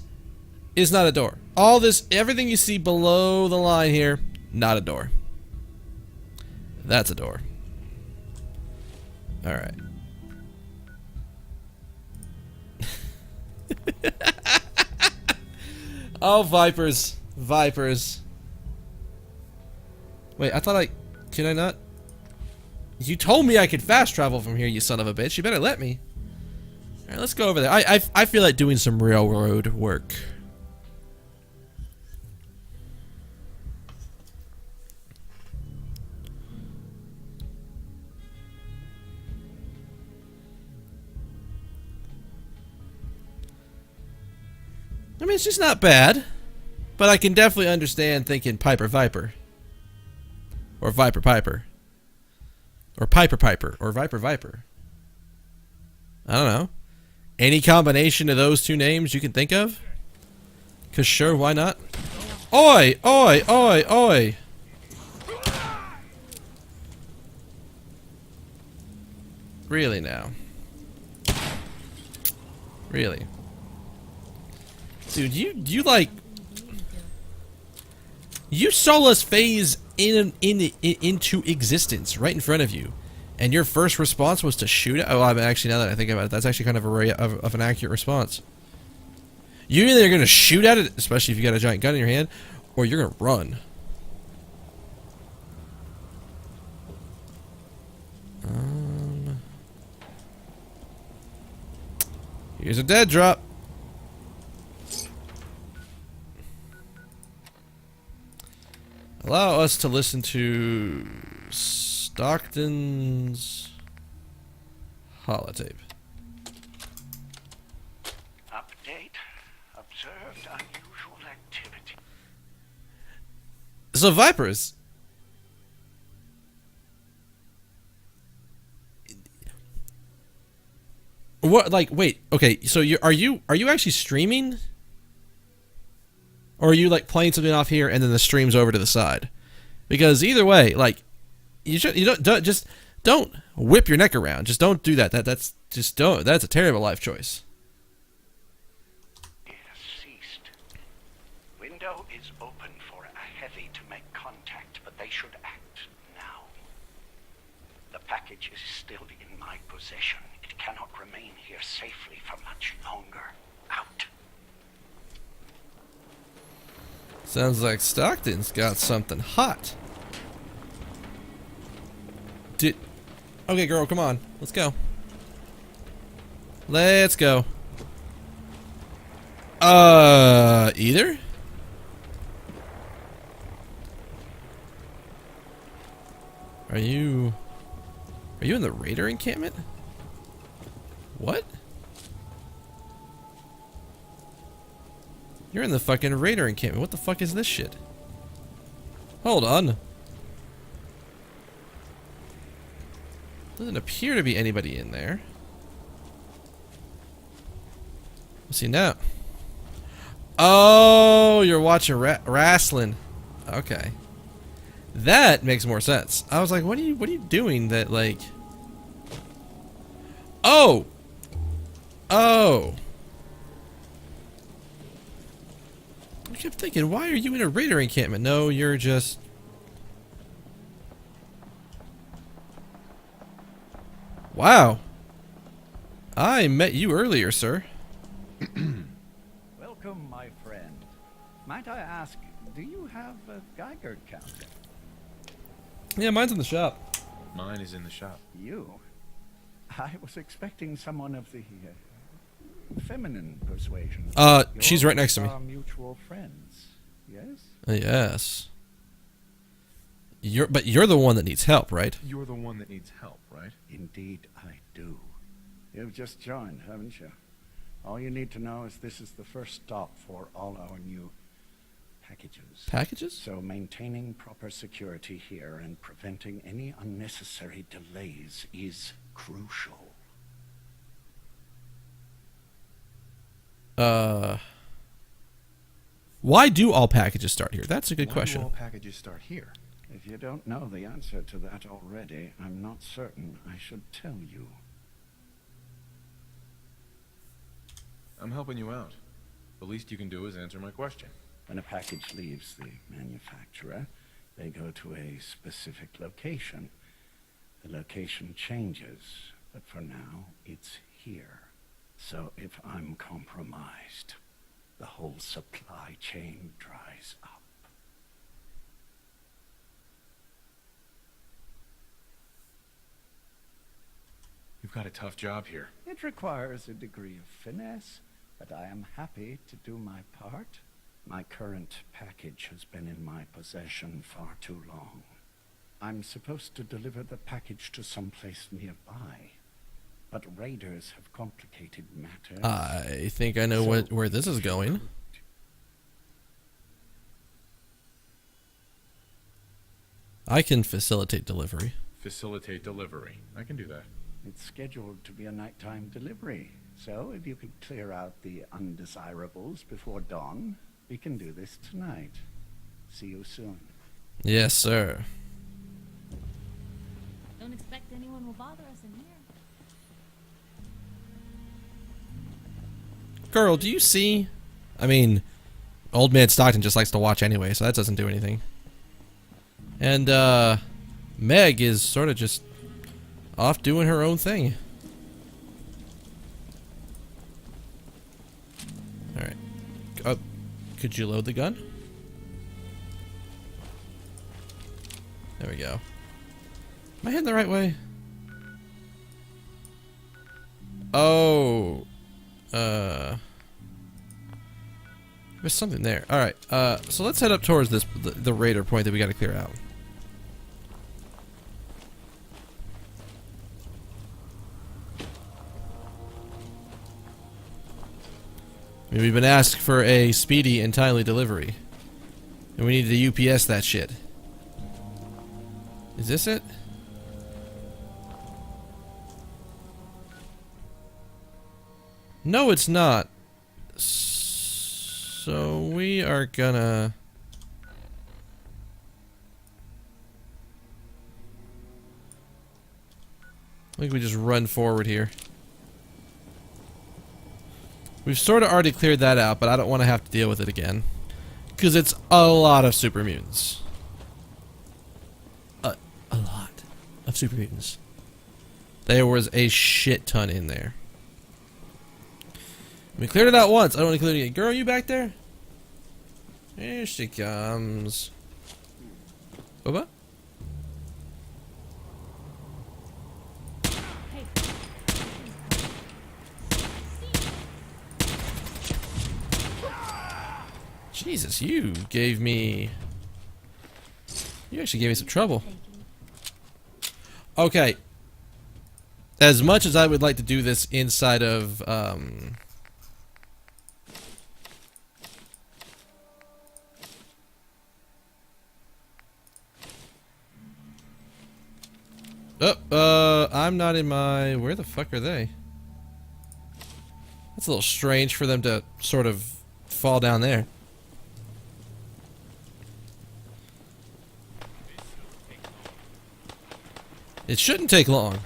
is not a door. All this, everything you see below the line here, not a door. That's a door. All right. Oh, Vipers. Vipers. Wait, I thought can I not? You told me I could fast travel from here, you son of a bitch. You better let me. Alright, let's go over there. I feel like doing some railroad work. I mean, it's just not bad. But I can definitely understand thinking Piper Viper. Or Viper Piper. Or Piper Piper. Or Viper Viper. I don't know. Any combination of those two names you can think of? Cause sure, why not? Oi! Oi! Oi! Oi! Really now? Really? Dude, you like... You saw us phase into existence right in front of you. And your first response was to shoot it? Oh, I mean, actually, now that I think about it, that's actually kind of of an accurate response. You're either going to shoot at it, especially if you got a giant gun in your hand, or you're going to run. Here's a dead drop. Allow us to listen to Stockton's holotape. Update. Observed unusual activity. So Vipers, what? Like, wait, okay. So are you actually streaming, or are you like playing something off here and then the stream's over to the side? Because either way, like, you don't whip your neck around. Just don't do that. That's a terrible life choice. It has ceased. Window is open for a heavy to make contact, but they should act now. The package is still in my possession. It cannot remain here safely for much longer. Out. Sounds like Stockton's got something hot. Okay, girl, come on. Let's go. Let's go. Either? Are you in the Raider encampment? What? You're in the fucking Raider encampment. What the fuck is this shit? Hold on. Doesn't appear to be anybody in there. Let's see now. Oh, you're watching wrestling. Okay. That makes more sense. I was like, what are you doing that, like... Oh! Oh! I kept thinking, why are you in a Raider encampment? No, you're just... Wow. I met you earlier, sir. Welcome, my friend. Might I ask, do you have a Geiger counter? Yeah, mine's in the shop. Mine is in the shop. You? I was expecting someone of the feminine persuasion. She's right next to me. Our mutual friends, yes? Yes. But you're the one that needs help, right? You're the one that needs help, right? Indeed, I do. You've just joined, haven't you? All you need to know is this is the first stop for all our new packages. Packages? So maintaining proper security here and preventing any unnecessary delays is crucial. Why do all packages start here? That's a good question. Why do all packages start here? If you don't know the answer to that already, I'm not certain I should tell you. I'm helping you out. The least you can do is answer my question. When a package leaves the manufacturer, they go to a specific location. The location changes, but for now, it's here. So if I'm compromised, the whole supply chain dries up. You've got a tough job here. It requires a degree of finesse, but I am happy to do my part. My current package has been in my possession far too long. I'm supposed to deliver the package to someplace nearby, but raiders have complicated matters. I think I know where this is going. I can facilitate delivery. Facilitate delivery. I can do that. It's scheduled to be a nighttime delivery, so if you could clear out the undesirables before dawn, we can do this tonight. See you soon. Yes, sir. Don't expect anyone will bother us in here. Girl, do you see? I mean, old man Stockton just likes to watch anyway, so that doesn't do anything. And, Meg is sort of just off doing her own thing. Alright. Could you load the gun? There we go. Am I heading the right way? Oh. There's something there. Alright, so let's head up towards the raider point that we gotta clear out. I mean, we've been asked for a speedy and timely delivery. And we need to UPS that shit. Is this it? No, it's not. So we are gonna... I think we just run forward here. We've sort of already cleared that out, but I don't want to have to deal with it again. Because it's a lot of super mutants. A lot of super mutants. There was a shit ton in there. We cleared it out once. I don't want to clear it again. Girl, you back there? Here she comes. Bubba? Jesus, you gave me... You actually gave me some trouble. Okay. As much as I would like to do this inside of, I'm not in my... Where the fuck are they? That's a little strange for them to sort of fall down there. It shouldn't take long.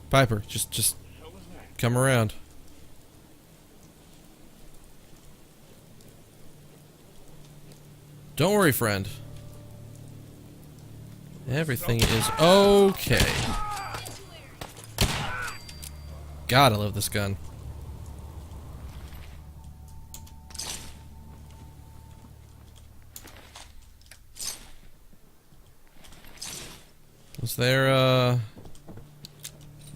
Piper, just come around. Don't worry, friend. Everything is okay. God, I love this gun. Was there,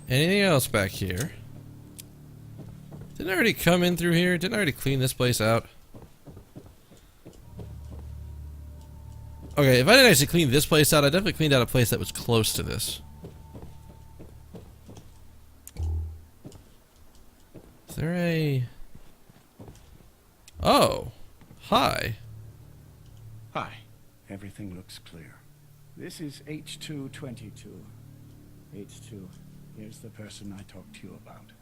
anything else back here? Didn't I already come in through here? Didn't I already clean this place out? Okay, if I didn't actually clean this place out, I definitely cleaned out a place that was close to this. Is there a... Oh. Hi. Hi. Everything looks clear. This is H222. H2, here's the person I talked to you about.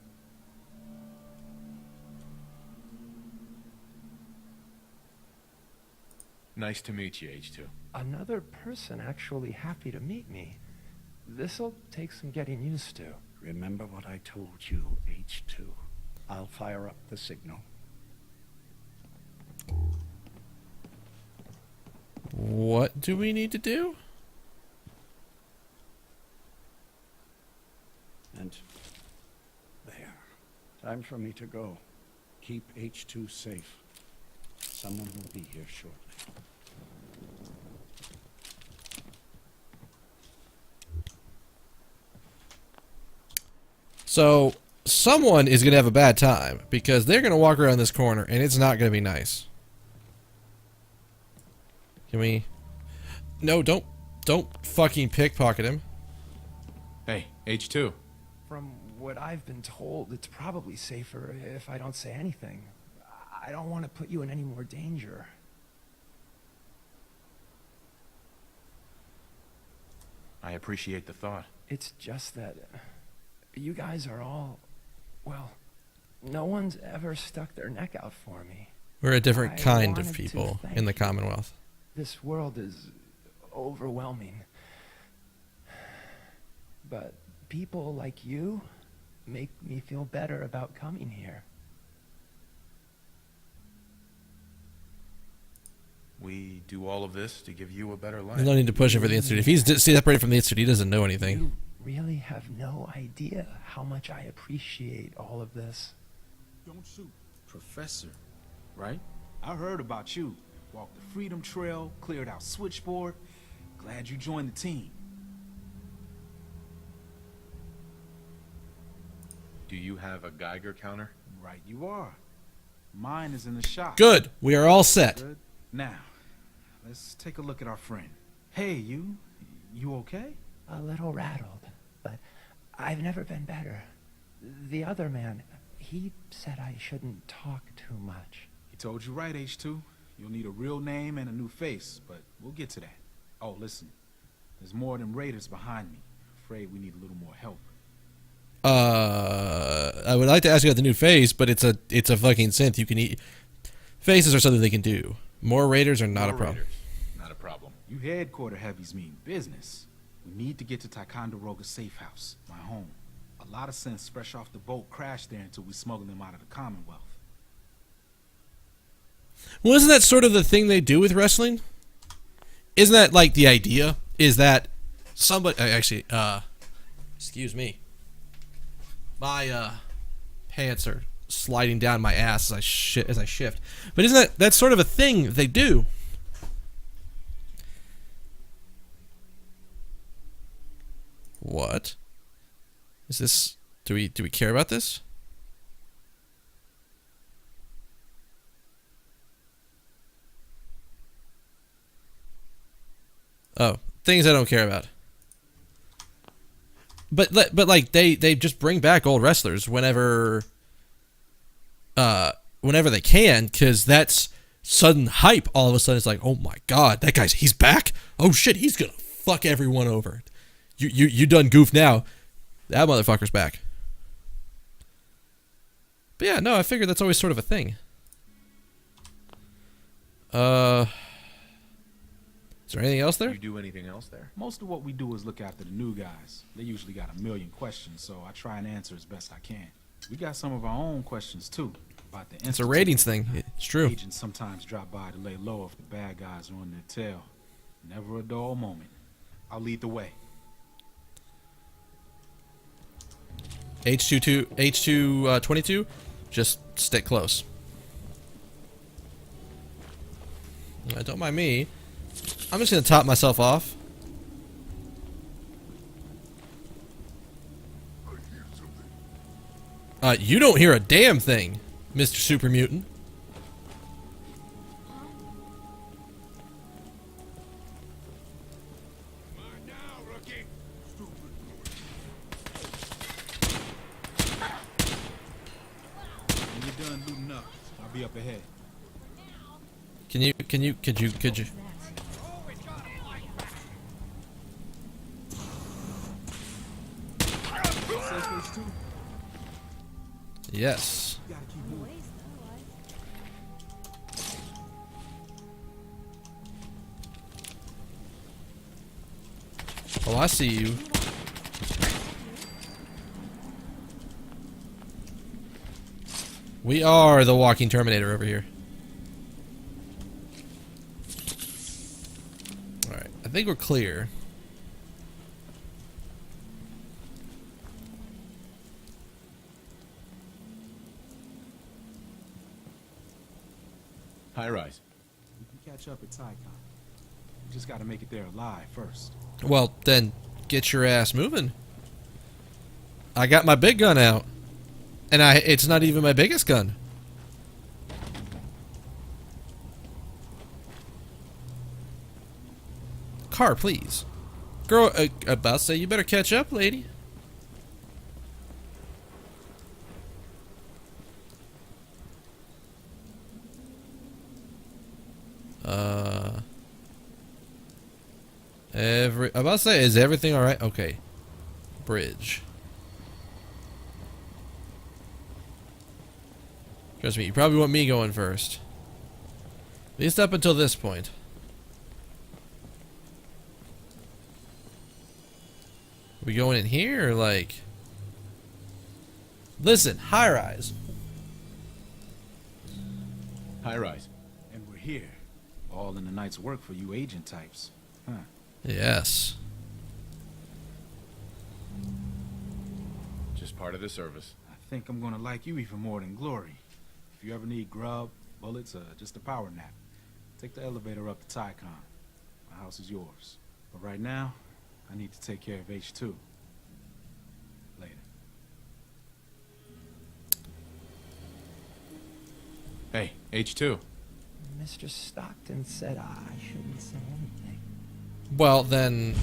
Nice to meet you, H2. Another person actually happy to meet me. This'll take some getting used to. Remember what I told you, H2. I'll fire up the signal. What do we need to do? And there. Time for me to go. Keep H2 safe. Someone will be here shortly. So, someone is going to have a bad time, because they're going to walk around this corner, and it's not going to be nice. Can we... No, don't Don't fucking pickpocket him. Hey, H2. From what I've been told, it's probably safer if I don't say anything. I don't want to put you in any more danger. I appreciate the thought. It's just that you guys are all, well, no one's ever stuck their neck out for me. We're a different I kind of wanted to people thank in the you. Commonwealth. This world is overwhelming. But people like you make me feel better about coming here. We do all of this to give you a better life. There's no need to push him for the Institute. If he's separated from the Institute, he doesn't know anything. You really have no idea how much I appreciate all of this. Don't shoot. Professor, right? I heard about you. Walked the Freedom Trail, cleared out Switchboard. Glad you joined the team. Do you have a Geiger counter? Right you are. Mine is in the shop. Good. We are all set. Good. Now, let's take a look at our friend. Hey, you okay? A little rattled, but I've never been better. The other man, he said I shouldn't talk too much. He told you right, H2. You'll need a real name and a new face, but we'll get to that. Oh, listen. There's more than raiders behind me. Afraid we need a little more help. I would like to ask you about the new face, but it's a fucking synth. You can eat. Faces are something they can do. More raiders are not a problem. Not a problem. You headquarter heavies mean business. We need to get to Ticonderoga's safe house, my home. A lot of synths fresh off the boat crashed there until we smuggled them out of the Commonwealth. Well, isn't that sort of the thing they do with wrestling? Isn't that like the idea? Is that somebody actually? Excuse me. My pants are sliding down my ass as I shift. But isn't that's sort of a thing they do? What? Is this? Do we care about this? Oh, things I don't care about. But like they just bring back old wrestlers whenever they can, because that's sudden hype. All of a sudden it's like, oh my god, that he's back. Oh shit, he's gonna fuck everyone over. You done goof now. That motherfucker's back. But yeah, no, I figured that's always sort of a thing. Is there anything else there? You do anything else there? Most of what we do is look after the new guys. They usually got a million questions, so I try and answer as best I can. We got some of our own questions too. About the It's a Institute. ratings thing. It's true. Agents sometimes drop by to lay low if the bad guys are on their tail. Never a dull moment. I'll lead the way. H22, just stick close. Don't mind me. I'm just gonna top myself off. You don't hear a damn thing, Mr. Super Mutant. When you're done looting up, I'll be up ahead. Could you? Yes. Oh, I see you. We are the walking Terminator over here. Alright, I think we're clear. High rise. We can catch up at Tycon. We just gotta make it there alive first. Well, then get your ass moving. I got my big gun out. And it's not even my biggest gun. Car, please. Girl, about to say, you better catch up, lady. I'm about to say, is everything alright? Okay. Bridge. Trust me, you probably want me going first. At least up until this point. We going in here or like... Listen, high rise. High rise. And we're here. All in the night's work for you agent types. Huh. Yes. Just part of the service. I think I'm gonna like you even more than Glory. If you ever need grub, bullets, or just a power nap, take the elevator up to Tycon. My house is yours. But right now, I need to take care of H2. Later. Hey, H2. Mr. Stockton said I shouldn't say anything. Well, then...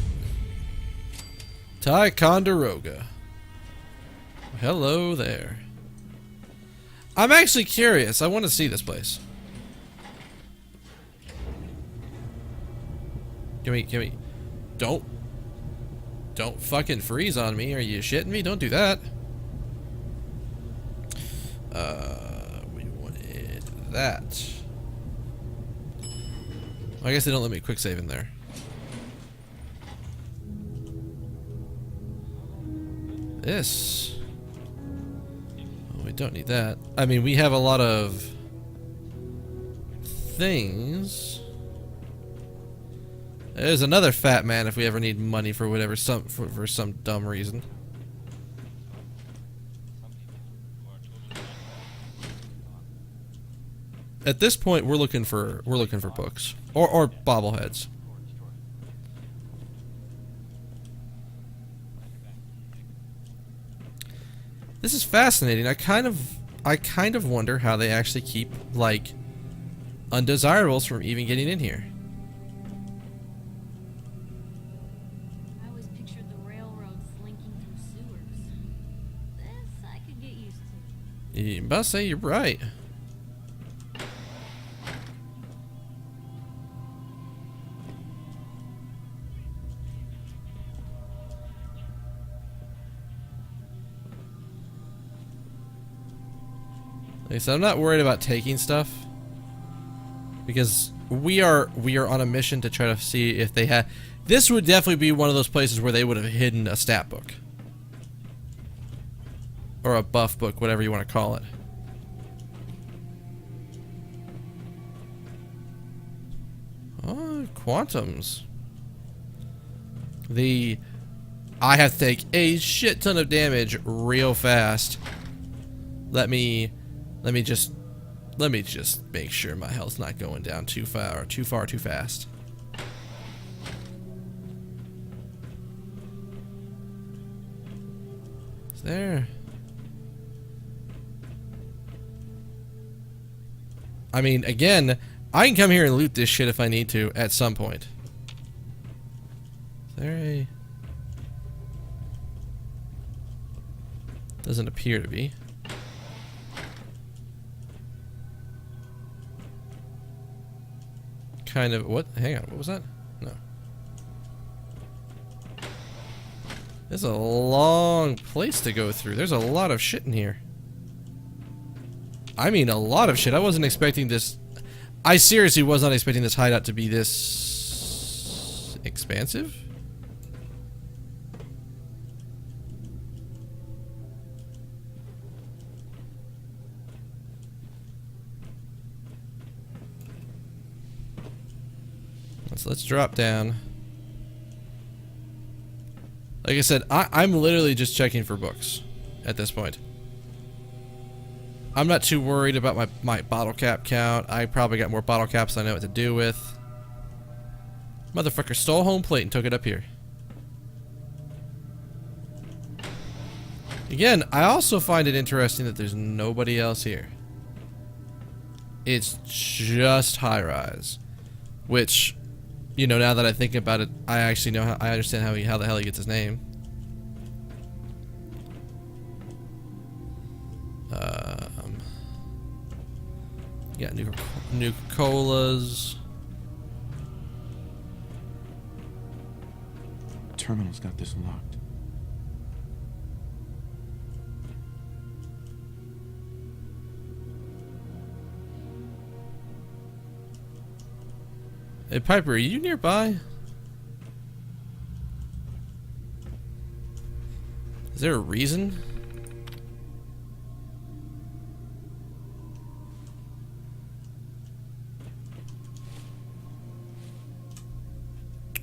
Ticonderoga. Hello there. I'm actually curious. I want to see this place. Give me... Don't fucking freeze on me. Are you shitting me? Don't do that. We wanted that. I guess they don't let me quick save in there. This. Oh, we don't need that. I mean, we have a lot of things. There's another fat man if we ever need money for whatever for some dumb reason. At this point, we're looking for books or bobbleheads. This is fascinating. I kind of wonder how they actually keep like undesirables from even getting in here. I always pictured the railroad slinking through sewers. This I could get used to. You must say you're right. Like I said, I'm not worried about taking stuff because we are on a mission to try to see if they had. This would definitely be one of those places where they would have hidden a stat book or a buff book, whatever you want to call it. Oh, quantums. I have to take a shit ton of damage real fast. Let me just make sure my health's not going down too far too fast. Is there? I mean, again, I can come here and loot this shit if I need to at some point. Is there a... Doesn't appear to be. Kind of what? Hang on, what was that? No. There's a long place to go through. There's a lot of shit in here. I mean, a lot of shit. I wasn't expecting this. I seriously was not expecting this hideout to be this expansive. So let's drop down. Like I said, I'm literally just checking for books at this point. I'm not too worried about my bottle cap count. I probably got more bottle caps than I know what to do with. Motherfucker stole home plate and took it up here. Again, I also find it interesting that there's nobody else here. It's just high rise, which you know, now that I think about it, I actually know how, I understand how the hell he gets his name. Yeah, new colas. Terminal's got this locked. Hey Piper, are you nearby? Is there a reason?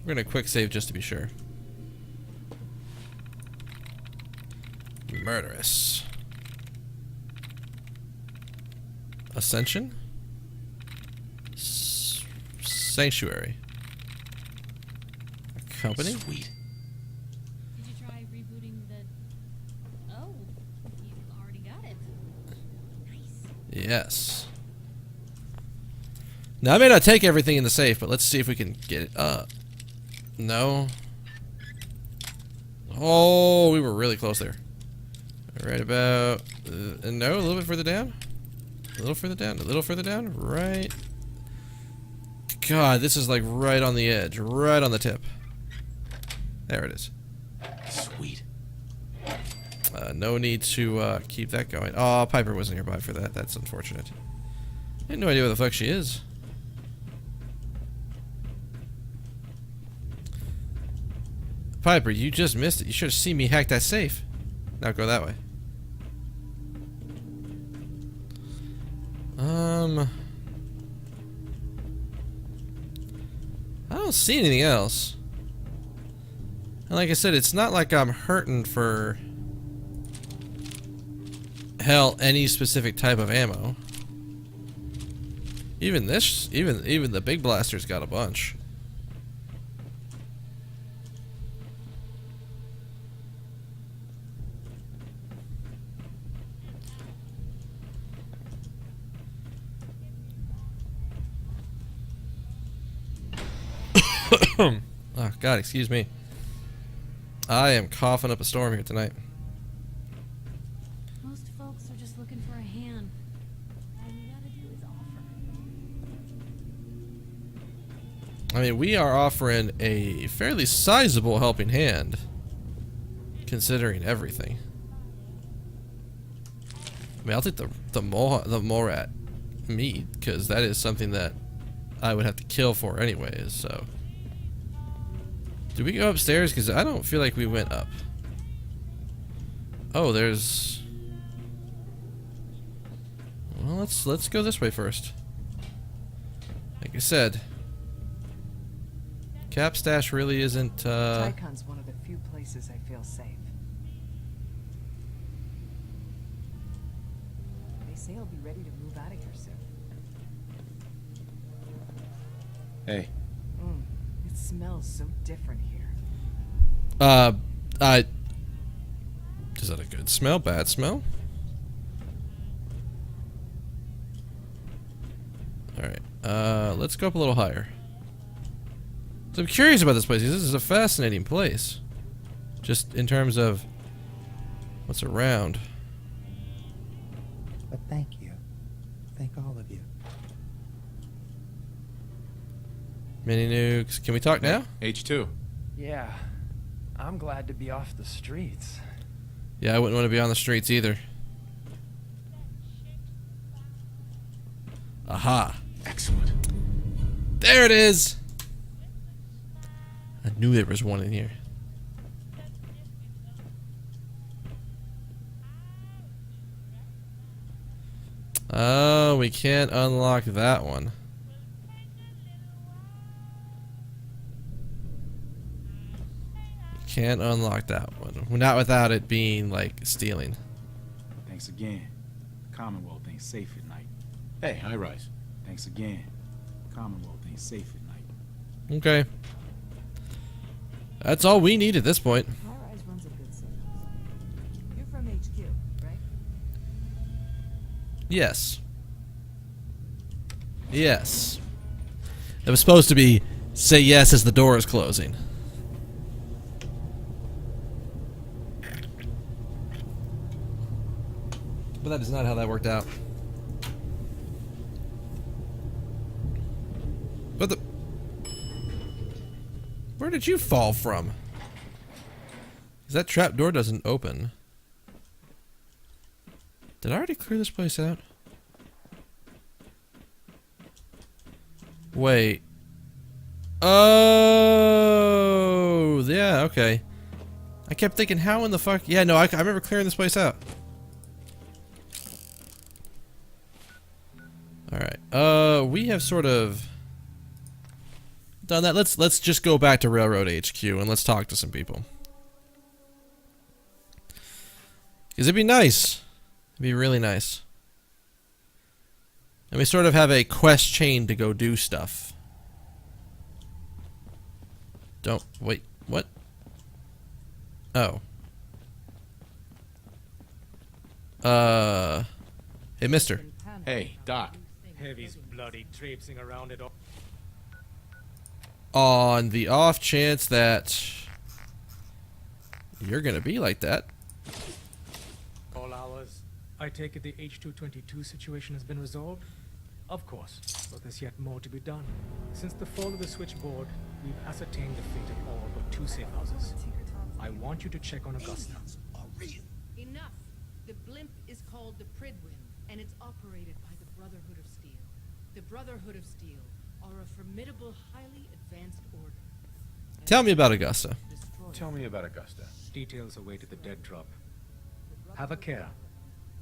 We're gonna quick save just to be sure. Murderous. Ascension? Sanctuary. A company? Sweet. Did you try rebooting the... Oh, you already got it. Nice. Yes. Now I may not take everything in the safe, but let's see if we can get it. No. Oh, we were really close there. Right about... no, a little bit further down. A little further down. A little further down. Right. God, this is like right on the edge. Right on the tip. There it is. Sweet. No need to keep that going. Oh, Piper wasn't nearby for that. That's unfortunate. I had no idea where the fuck she is. Piper, you just missed it. You should have seen me hack that safe. Now go that way. I don't see anything else. And like I said, it's not like I'm hurting for hell any specific type of ammo. Even this, even the big blaster's got a bunch. Oh God, excuse me. I am coughing up a storm here tonight. Most folks are just looking for a hand. All we gotta do is offer. I mean, we are offering a fairly sizable helping hand, considering everything. I mean, I'll take the Morat meat, because that is something that I would have to kill for anyways, so... Did we go upstairs? Because I don't feel like we went up. Oh, there's... Well, let's go this way first. Like I said, Cap Stash really isn't, Tycon's one of the few places I feel safe. They say I'll be ready to move out of here soon. Hey. It smells so different here. Is that a good smell? Bad smell? Alright, let's go up a little higher. So I'm curious about this place. This is a fascinating place. Just in terms of what's around. But thank you. Thank all of you. Mini nukes. Can we talk now? H2. Yeah. I'm glad to be off the streets. Yeah, I wouldn't want to be on the streets either. Aha. Excellent. There it is! I knew there was one in here. Oh, we can't unlock that one. Can't unlock that one. Not without it being, like, stealing. Thanks again. Commonwealth ain't safe at night. Hey, high rise. Thanks again. Commonwealth ain't safe at night. Okay. That's all we need at this point. High-Rise runs a good sales. You're from HQ, right? Yes. Yes. It was supposed to be say yes as the door is closing. But that is not how that worked out. What the? Where did you fall from? 'Cause that trap door doesn't open. Did I already clear this place out? Wait. Oh, yeah, okay. I kept thinking, how in the fuck? Yeah, no, I remember clearing this place out. Alright, we have sort of done that. Let's just go back to Railroad HQ and let's talk to some people. Because it'd be nice. It'd be really nice. And we sort of have a quest chain to go do stuff. Don't, wait, what? Oh. Hey, mister. Hey, Doc. Heavy's bloody traipsing around it all. On the off chance that you're gonna be like that. All hours. I take it the H-222 situation has been resolved? Of course, but there's yet more to be done. Since the fall of the switchboard, we've ascertained the fate of all but 2 safe houses. I want you to check on Augusta. Enough! The blimp is called the Pridwin, and it's operated by the Brotherhood of Steel. The Brotherhood of Steel are a formidable, highly advanced order. Tell me about Augusta. Tell me about Augusta. Details await at the dead drop. Have a care.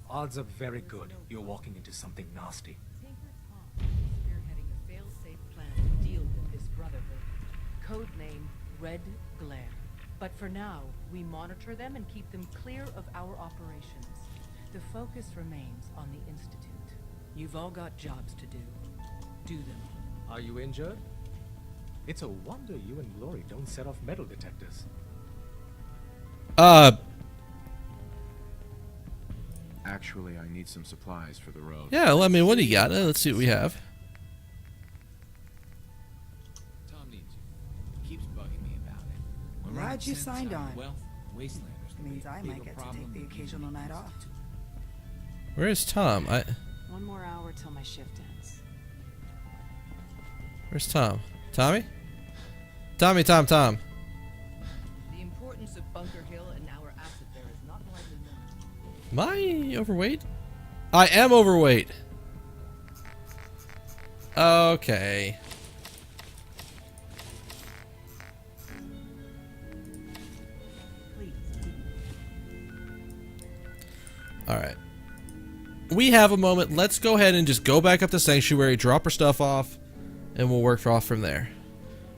Odds are very good you're walking into something nasty. Tinker Tom is spearheading a fail-safe plan to deal with this Brotherhood. Codename Red Glare. But for now, we monitor them and keep them clear of our operations. The focus remains on the Institute. You've all got jobs to do. Do them. Are you injured? It's a wonder you and Glory don't set off metal detectors. Actually, I need some supplies for the road. Yeah, well, I mean, what do you got? Let's see what we have. Tom needs you. Keeps bugging me about it. I'm glad you signed on. Well, Wastelanders Means I might get to take the occasional night off. Where's Tom? One more hour till my shift ends. Where's Tom? Tommy? Tom. The importance of Bunker Hill and our asset there is not widely known. Am I overweight? I am overweight. Okay. Alright. We have a moment. Let's go ahead and just go back up to Sanctuary, drop our stuff off, and we'll work off from there.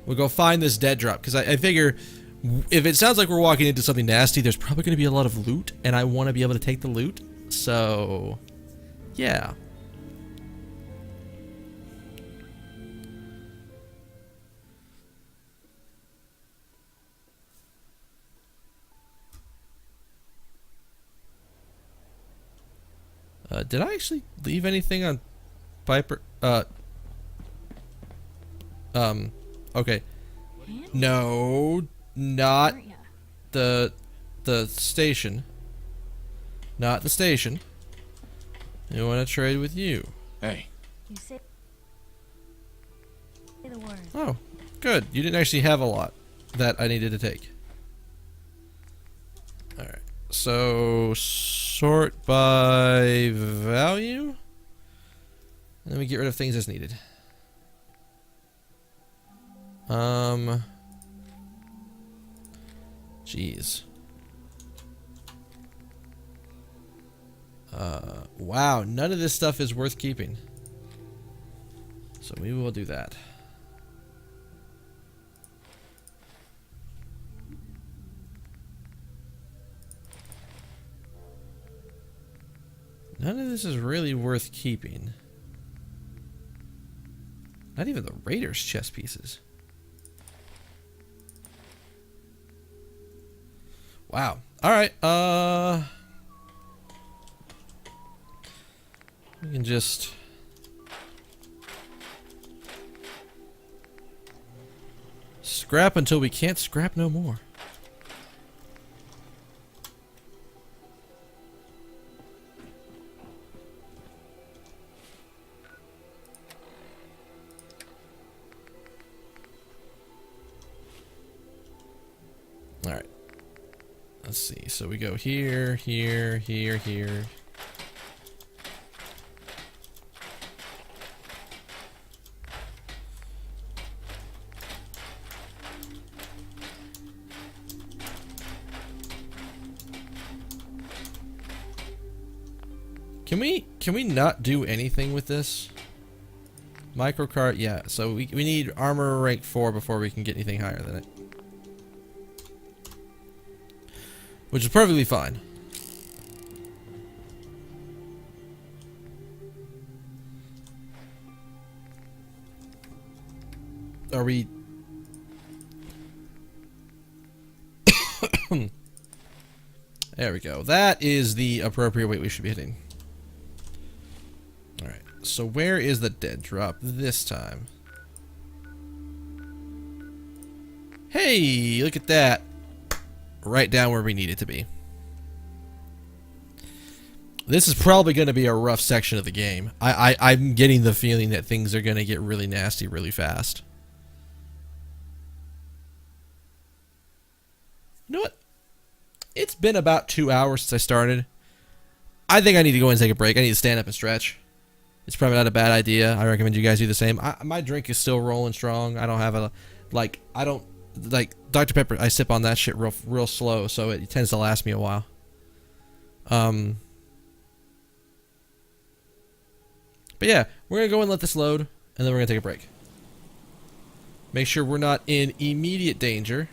We'll go find this dead drop, because I figure if it sounds like we're walking into something nasty, there's probably going to be a lot of loot, and I want to be able to take the loot. So, yeah. Did I actually leave anything on Piper? Okay. No, not the station. Not the station. I want to trade with you. Hey. You say the word. Oh, good. You didn't actually have a lot that I needed to take. Alright. So, sort by value. And then we get rid of things as needed. Jeez. Wow, none of this stuff is worth keeping. So we will do that. None of this is really worth keeping. Not even the Raiders chess pieces. Wow. Alright, we can just scrap until we can't scrap no more. Alright. Let's see. So we go here, here, here, here. Can we not do anything with this? Microcart, yeah. So we need armor rank 4 before we can get anything higher than it. Which is perfectly fine. Are we... There we go. That is the appropriate weight we should be hitting. Alright, so where is the dead drop this time? Hey, look at that. Right down where we need it to be. This is probably going to be a rough section of the game. I'm getting the feeling that things are going to get really nasty really fast. You know what? It's been about 2 hours since I started. I think I need to go and take a break. I need to stand up and stretch. It's probably not a bad idea. I recommend you guys do the same. My drink is still rolling strong. I don't have a... Like, I don't... Like, Dr. Pepper, I sip on that shit real slow, so it tends to last me a while. But yeah, we're going to go and let this load, and then we're going to take a break. Make sure we're not in immediate danger.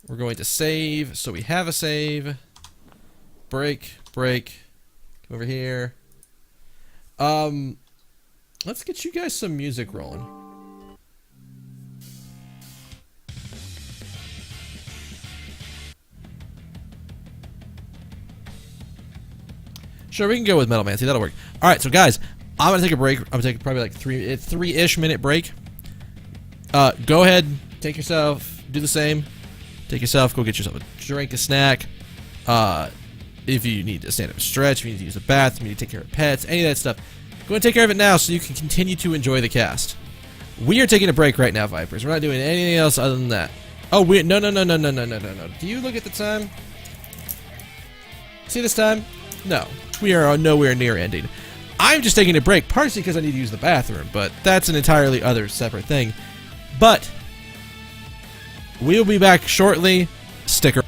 We're going to save, so we have a save. Break, break. Come over here. Let's get you guys some music rolling. Sure, we can go with Metal Mancy. That'll work. All right, so guys, I'm gonna take a break. I'm gonna take probably like three-ish minute break. Go ahead, take yourself, do the same. Take yourself, go get yourself a drink, a snack. If you need to stand up and stretch, if you need to use the bathroom, you need to take care of pets, any of that stuff, go and take care of it now so you can continue to enjoy the cast. We are taking a break right now, Vipers. We're not doing anything else other than that. Oh, no. Do you look at the time? See this time? No. We are nowhere near ending. I'm just taking a break, partially because I need to use the bathroom, but that's an entirely other separate thing. But we'll be back shortly. Stick around.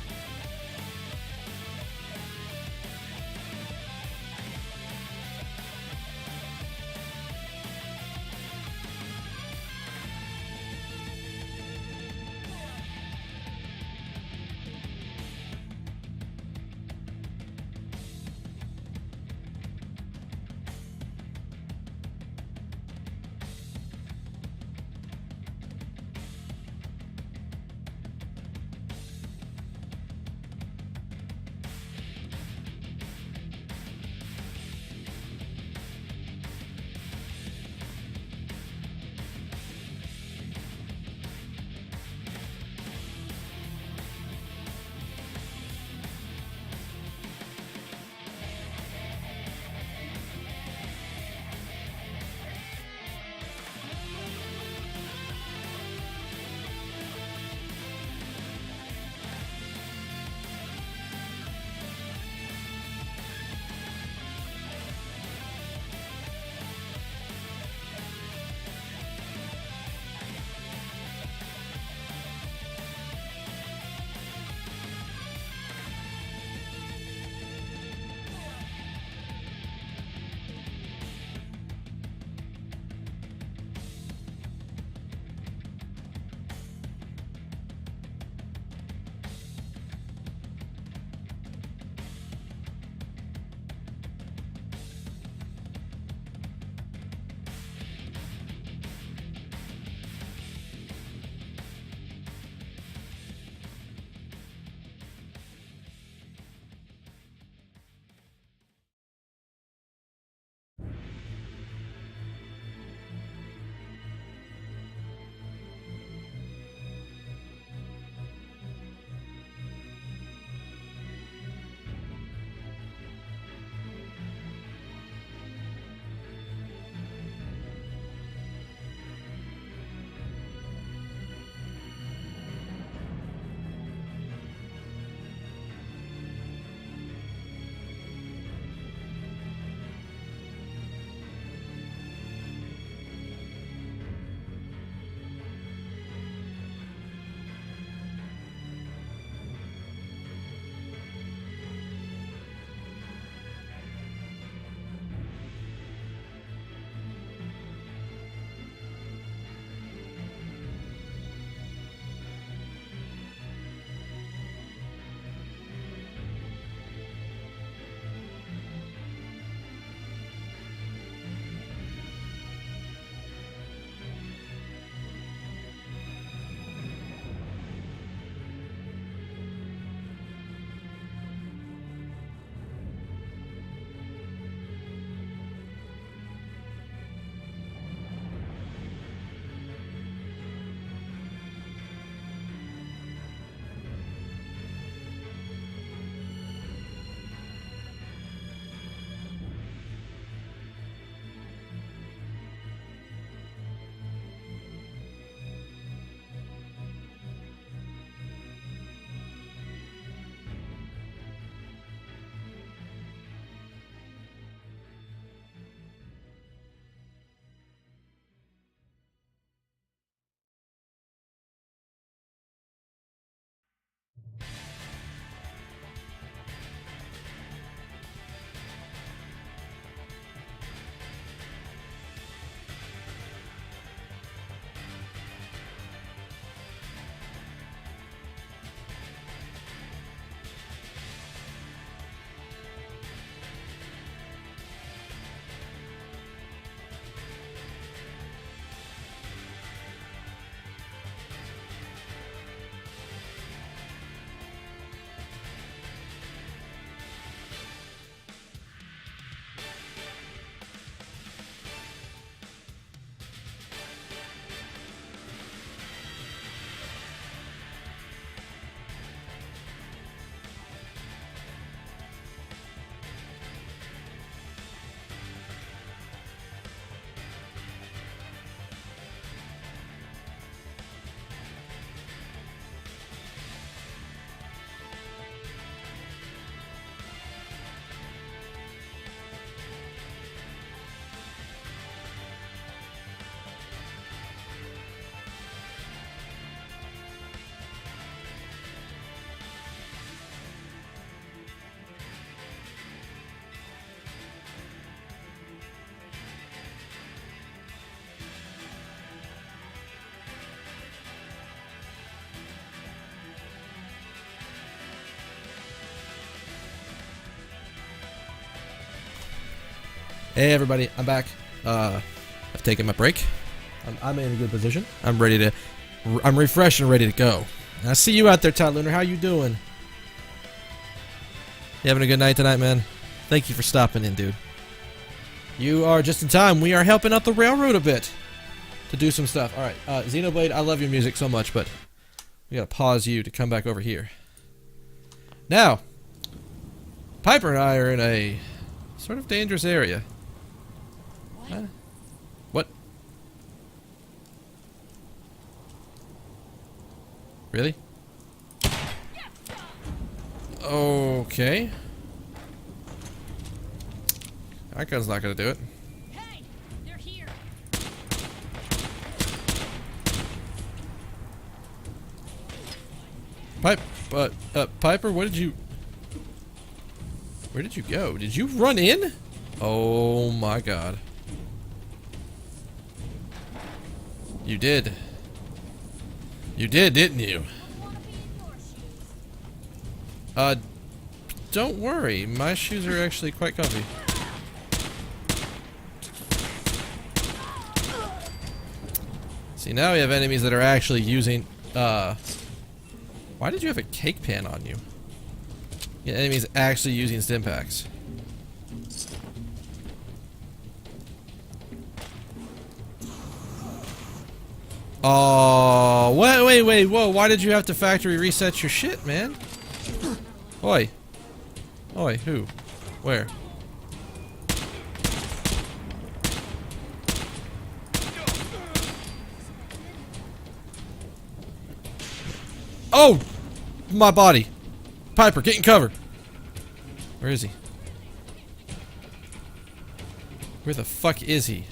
Hey everybody, I'm back. I've taken my break. I'm in a good position. I'm refreshed and ready to go. I see you out there, Todd Lunar. How you doing? You having a good night tonight, man? Thank you for stopping in, dude. You are just in time. We are helping out the railroad a bit to do some stuff. All right, Xenoblade, I love your music so much, but we gotta pause you to come back over here. Now, Piper and I are in a sort of dangerous area. What? Really? Okay. That gun's not gonna do it. Hey, they're here. Piper, where did you go? Did you run in? Oh my god. You did. You did, didn't you? Don't worry. My shoes are actually quite comfy. See, now we have enemies that are actually using, why did you have a cake pan on you? Yeah, enemies actually using stim packs. Oh, wait, whoa, why did you have to factory reset your shit, man? Oi. Oi, who? Where? Oh! My body. Piper, get in cover. Where is he? Where the fuck is he?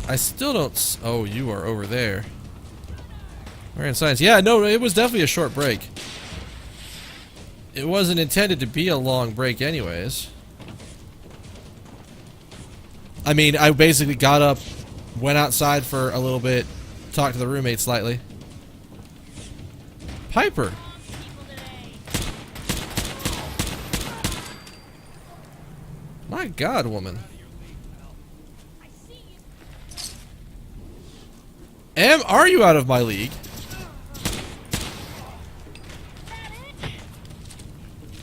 I still don't oh, you are over there. We're in science. Yeah, no, it was definitely a short break. It wasn't intended to be a long break anyways. I mean, I basically got up, went outside for a little bit, talked to the roommate slightly. Piper! My god, woman. Are you out of my league?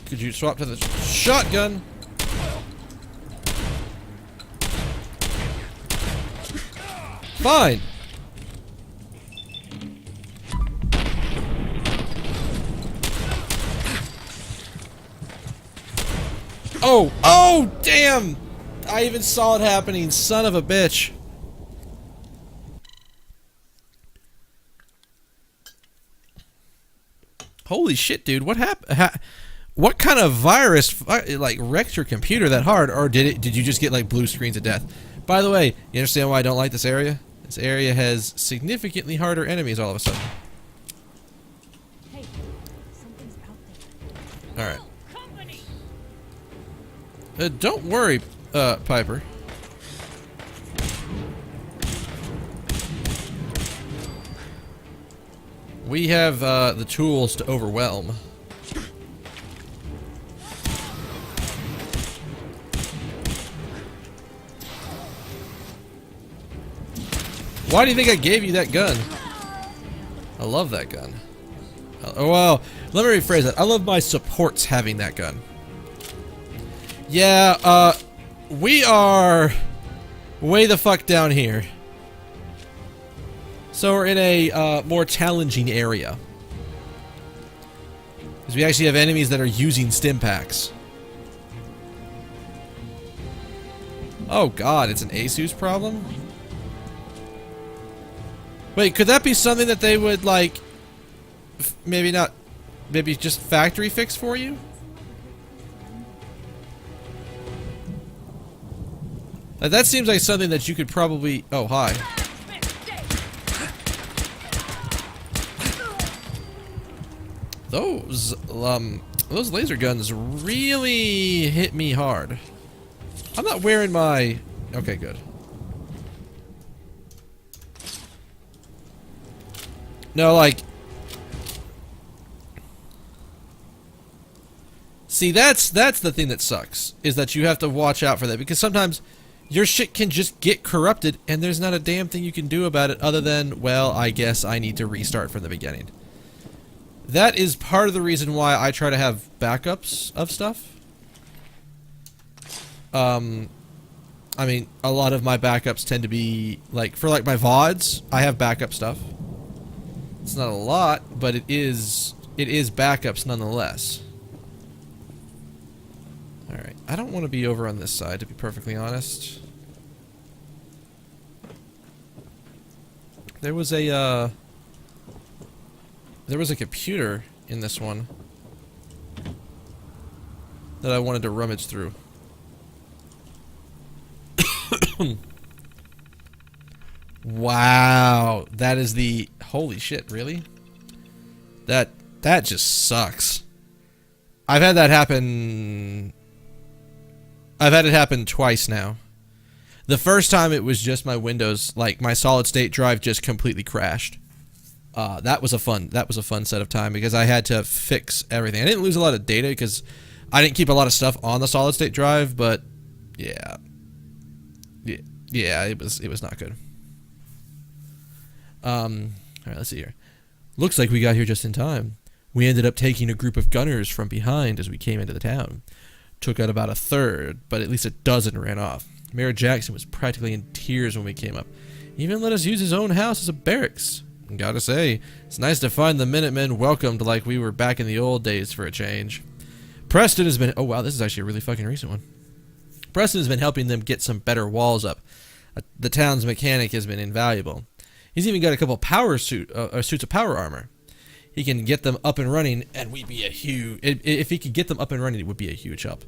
Could you swap to the shotgun? Fine. Oh, oh, damn! I even saw it happening, son of a bitch. Holy shit, dude! What happened? What kind of virus like wrecked your computer that hard, or did you just get like blue screens of death? By the way, you understand why I don't like this area? This area has significantly harder enemies all of a sudden. Hey, something's out there. All right. Don't worry, Piper. We have the tools to overwhelm. Why do you think I gave you that gun? I love that gun. Oh, well, let me rephrase that. I love my supports having that gun. Yeah, we are way the fuck down here. So we're in a more challenging area. Because we actually have enemies that are using stim packs. Oh god, it's an Asus problem? Wait, could that be something that they would, like, maybe not, maybe just factory fix for you? That seems like something that you could probably, oh, hi. Those laser guns really hit me hard. I'm not wearing my... Okay, good. No, like... See, that's the thing that sucks, is that you have to watch out for that, because sometimes your shit can just get corrupted, and there's not a damn thing you can do about it other than, well, I guess I need to restart from the beginning. That is part of the reason why I try to have backups of stuff. I mean, a lot of my backups tend to be, like, for, like, my VODs, I have backup stuff. It's not a lot, but it is backups nonetheless. Alright, I don't want to be over on this side, to be perfectly honest. There was a computer in this one that I wanted to rummage through. Wow, that is the... Holy shit, really? That just sucks. I've had that happen... I've had it happen twice now. The first time it was just my Windows, like my solid state drive just completely crashed. That was a fun set of time because I had to fix everything. I didn't lose a lot of data because I didn't keep a lot of stuff on the solid state drive, but yeah. Yeah, it was not good. Alright, let's see here. Looks like we got here just in time. We ended up taking a group of gunners from behind as we came into the town. Took out about a third, but at least a dozen ran off. Mayor Jackson was practically in tears when we came up. He even let us use his own house as a barracks. And gotta say, it's nice to find the Minutemen welcomed like we were back in the old days for a change. Preston has been... Oh wow, this is actually a really fucking recent one. Preston has been helping them get some better walls up. The town's mechanic has been invaluable. He's even got a couple suits of power armor. He can get them up and running, and we'd be a huge... If he could get them up and running, it would be a huge help.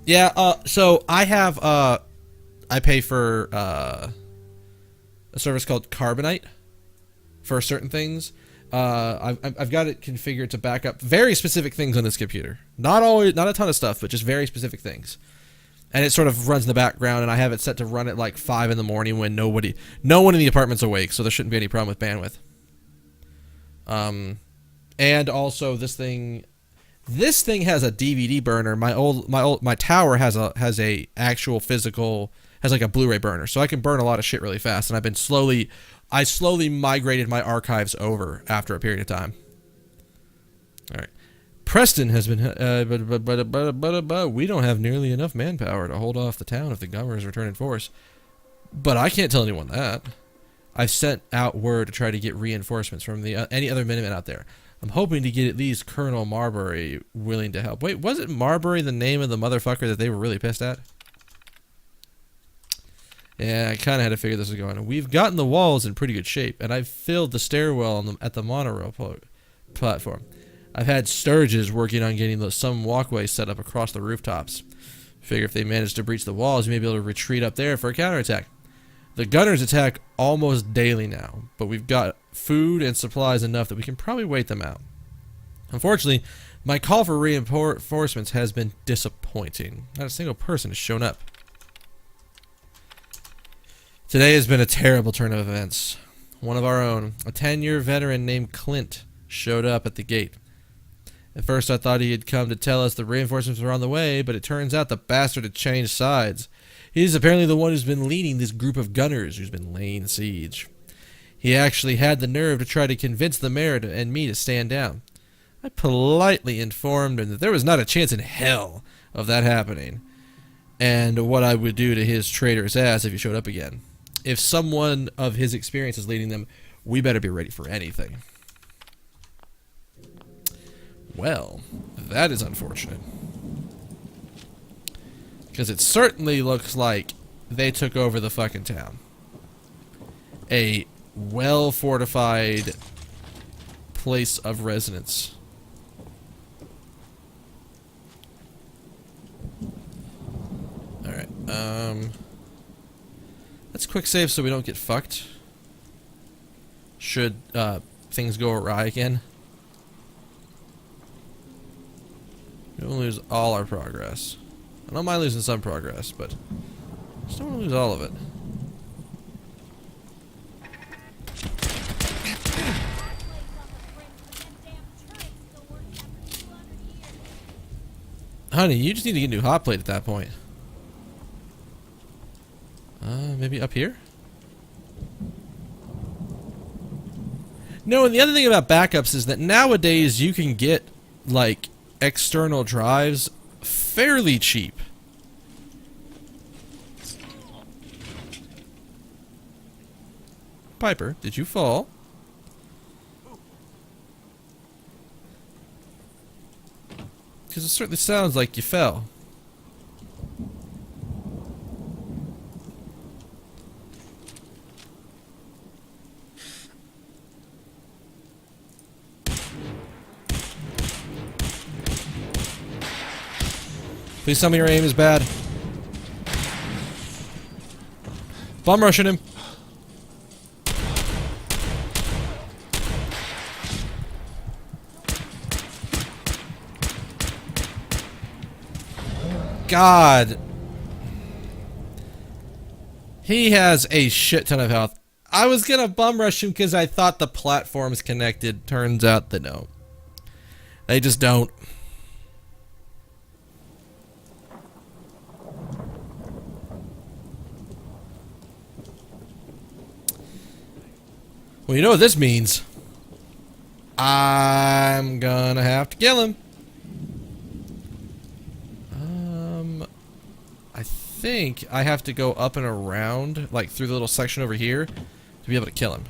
Yeah, so I have, I pay for, a service called Carbonite for certain things. I've got it configured to back up very specific things on this computer. Not a ton of stuff, but just very specific things. And it sort of runs in the background, and I have it set to run at like 5 in the morning when no one in the apartment's awake, so there shouldn't be any problem with bandwidth. And also this thing has a DVD burner. My tower has a actual physical, has like a Blu-ray burner, so I can burn a lot of shit really fast. And I've been slowly migrated my archives over after a period of time. All right, Preston has been, but we don't have nearly enough manpower to hold off the town if the governors return in force. But I can't tell anyone that. I've sent out word to try to get reinforcements from any other Minutemen out there. I'm hoping to get at least Colonel Marbury willing to help. Wait, was it Marbury the name of the motherfucker that they were really pissed at? Yeah, I kind of had to figure this was going on. We've gotten the walls in pretty good shape, and I've filled the stairwell at the monorail platform. I've had Sturges working on getting some walkways set up across the rooftops. Figure if they manage to breach the walls, we may be able to retreat up there for a counterattack. The gunners attack almost daily now, but we've got food and supplies enough that we can probably wait them out. Unfortunately, my call for reinforcements has been disappointing. Not a single person has shown up. Today has been a terrible turn of events. One of our own, a 10-year veteran named Clint, showed up at the gate. At first I thought he had come to tell us the reinforcements were on the way, but it turns out the bastard had changed sides. He's apparently the one who's been leading this group of gunners who's been laying siege. He actually had the nerve to try to convince the mayor and me to stand down. I politely informed him that there was not a chance in hell of that happening, and what I would do to his traitor's ass if he showed up again. If someone of his experience is leading them, we better be ready for anything. Well, that is unfortunate. Because it certainly looks like they took over the fucking town. A well-fortified place of residence. Alright, let's quick save so we don't get fucked. Should, things go awry again. We don't lose all our progress. I don't mind losing some progress, but I just don't want to lose all of it. Honey, you just need to get a new hot plate at that point. Maybe up here? No, and the other thing about backups is that nowadays you can get, like, external drives fairly cheap. Piper, did you fall? Because it certainly sounds like you fell. Please tell me your aim is bad. Bum rushing him. God. He has a shit ton of health. I was gonna bum rush him because I thought the platforms connected. Turns out they don't. They just don't. Well, you know what this means. I'm gonna have to kill him. I think I have to go up and around, like through the little section over here, to be able to kill him.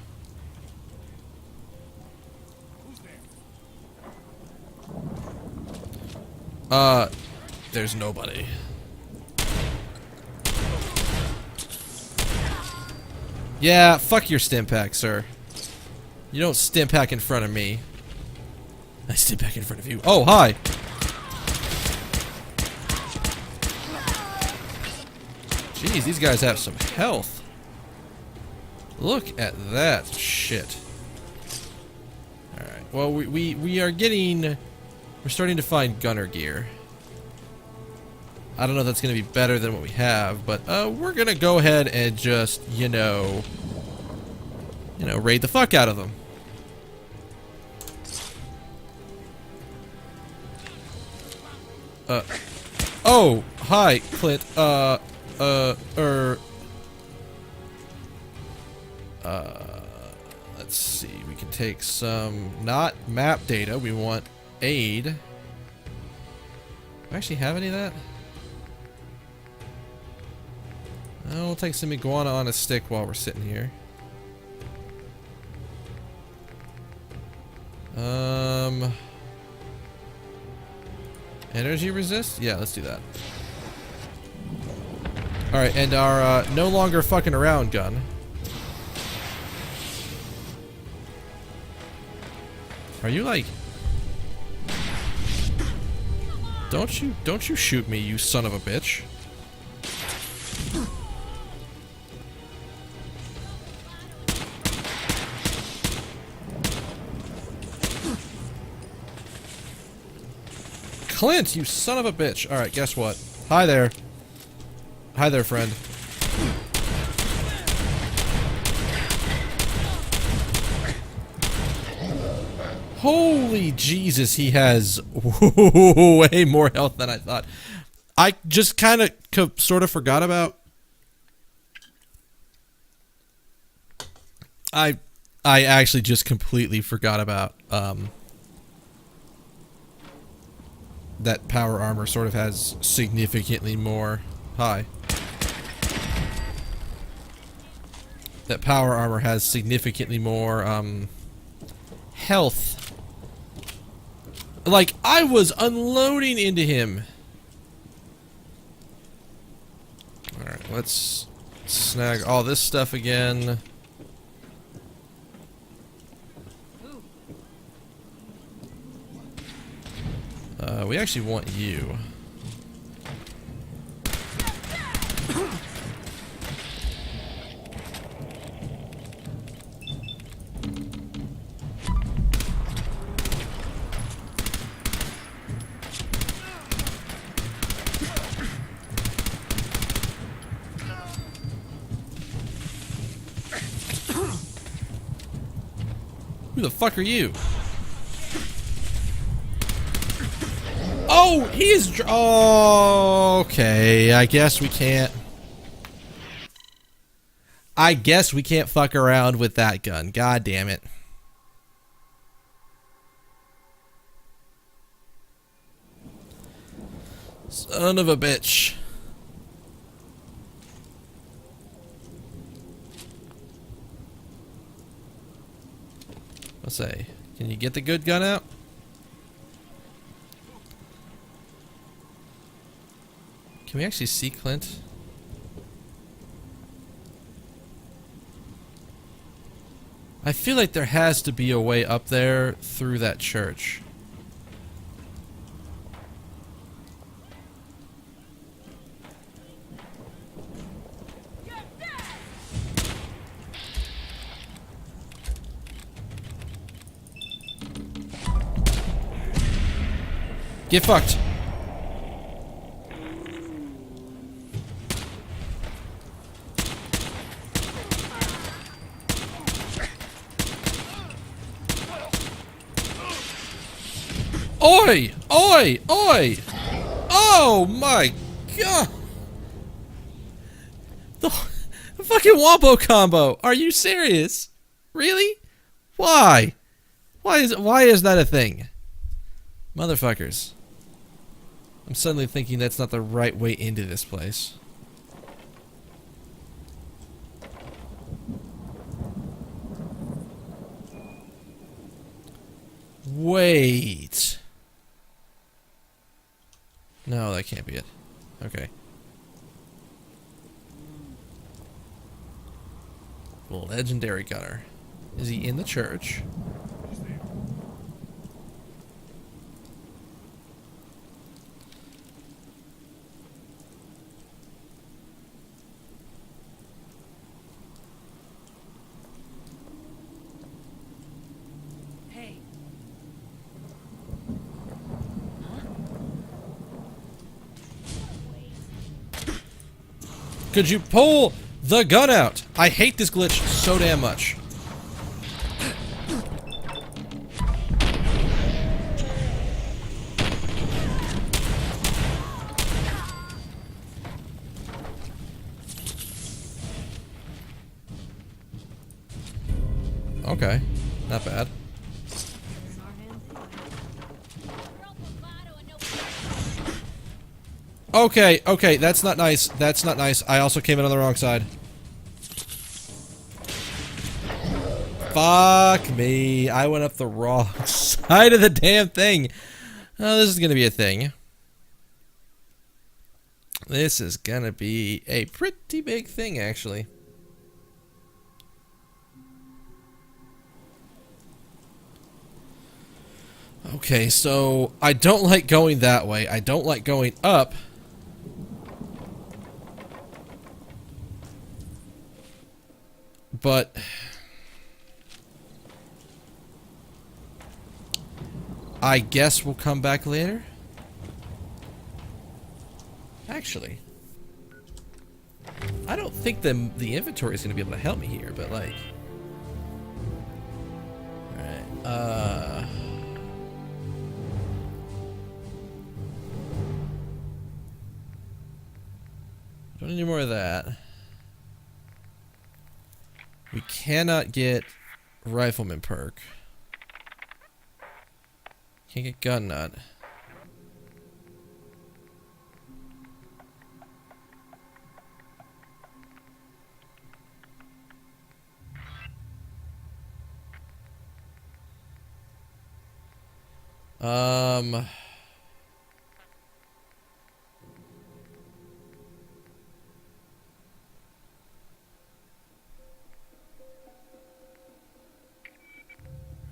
There's nobody. Yeah, fuck your stim pack, sir. You don't stim pack in front of me. I stim pack in front of you. Oh, hi. Jeez, these guys have some health. Look at that shit. Alright, well, we are getting... We're starting to find gunner gear. I don't know if that's going to be better than what we have, but we're going to go ahead and just, you know, raid the fuck out of them. Oh, hi, Clint. Let's see. We can take some, not map data. We want aid. Do I actually have any of that? I'll take some iguana on a stick while we're sitting here. Energy resist? Yeah, let's do that. Alright, and our no longer fucking around gun. Are you like... Don't you shoot me, you son of a bitch. Clint, you son of a bitch. Alright, guess what? Hi there. Hi there, friend. Holy Jesus, he has way more health than I thought. I just kind of sort of forgot about... I actually just completely forgot about that power armor sort of has significantly more... Hi. That power armor has significantly more health. Like, I was unloading into him. Alright, let's snag all this stuff again. We actually want you. Who the fuck are you? Oh, he is. Oh, okay. I guess we can't. I guess we can't fuck around with that gun. God damn it. Son of a bitch. Let's say, can you get the good gun out? Can we actually see Clint? I feel like there has to be a way up there through that church. Get fucked. Oi! Oi! Oi! Oh my god! The fucking wombo combo! Are you serious? Really? Why? Why is that a thing? Motherfuckers. I'm suddenly thinking that's not the right way into this place. Wait. No, that can't be it. Okay. Legendary gunner. Is he in the church? Hey. Could you pull the gun out? I hate this glitch so damn much. Okay, not bad. Okay, okay, that's not nice. That's not nice. I also came in on the wrong side. Fuck me. I went up the wrong side of the damn thing. Oh, this is gonna be a thing. This is gonna be a pretty big thing, actually. Okay, so I don't like going that way. I don't like going up. But I guess we'll come back later. Actually, I don't think the inventory is going to be able to help me here, but like, all right, don't need any more of that. We cannot get rifleman perk. Can't get gun nut.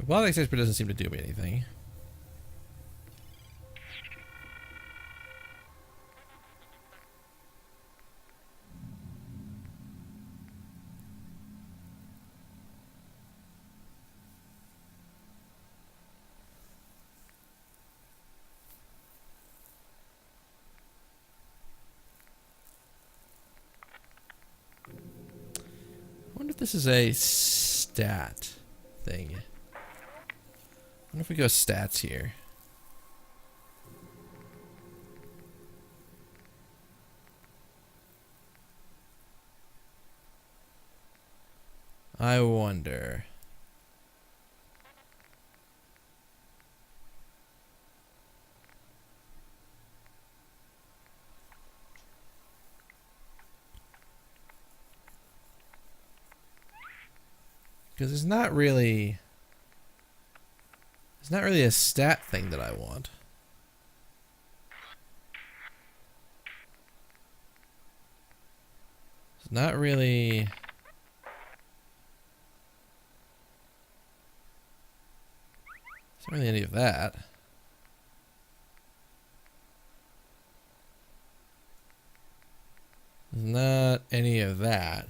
Robotics expert doesn't seem to do me anything. I wonder if this is a stat thing. I wonder if we go stats here. I wonder. Because it's not really a stat thing that I want. It's not really. It's not really any of that. Not any of that.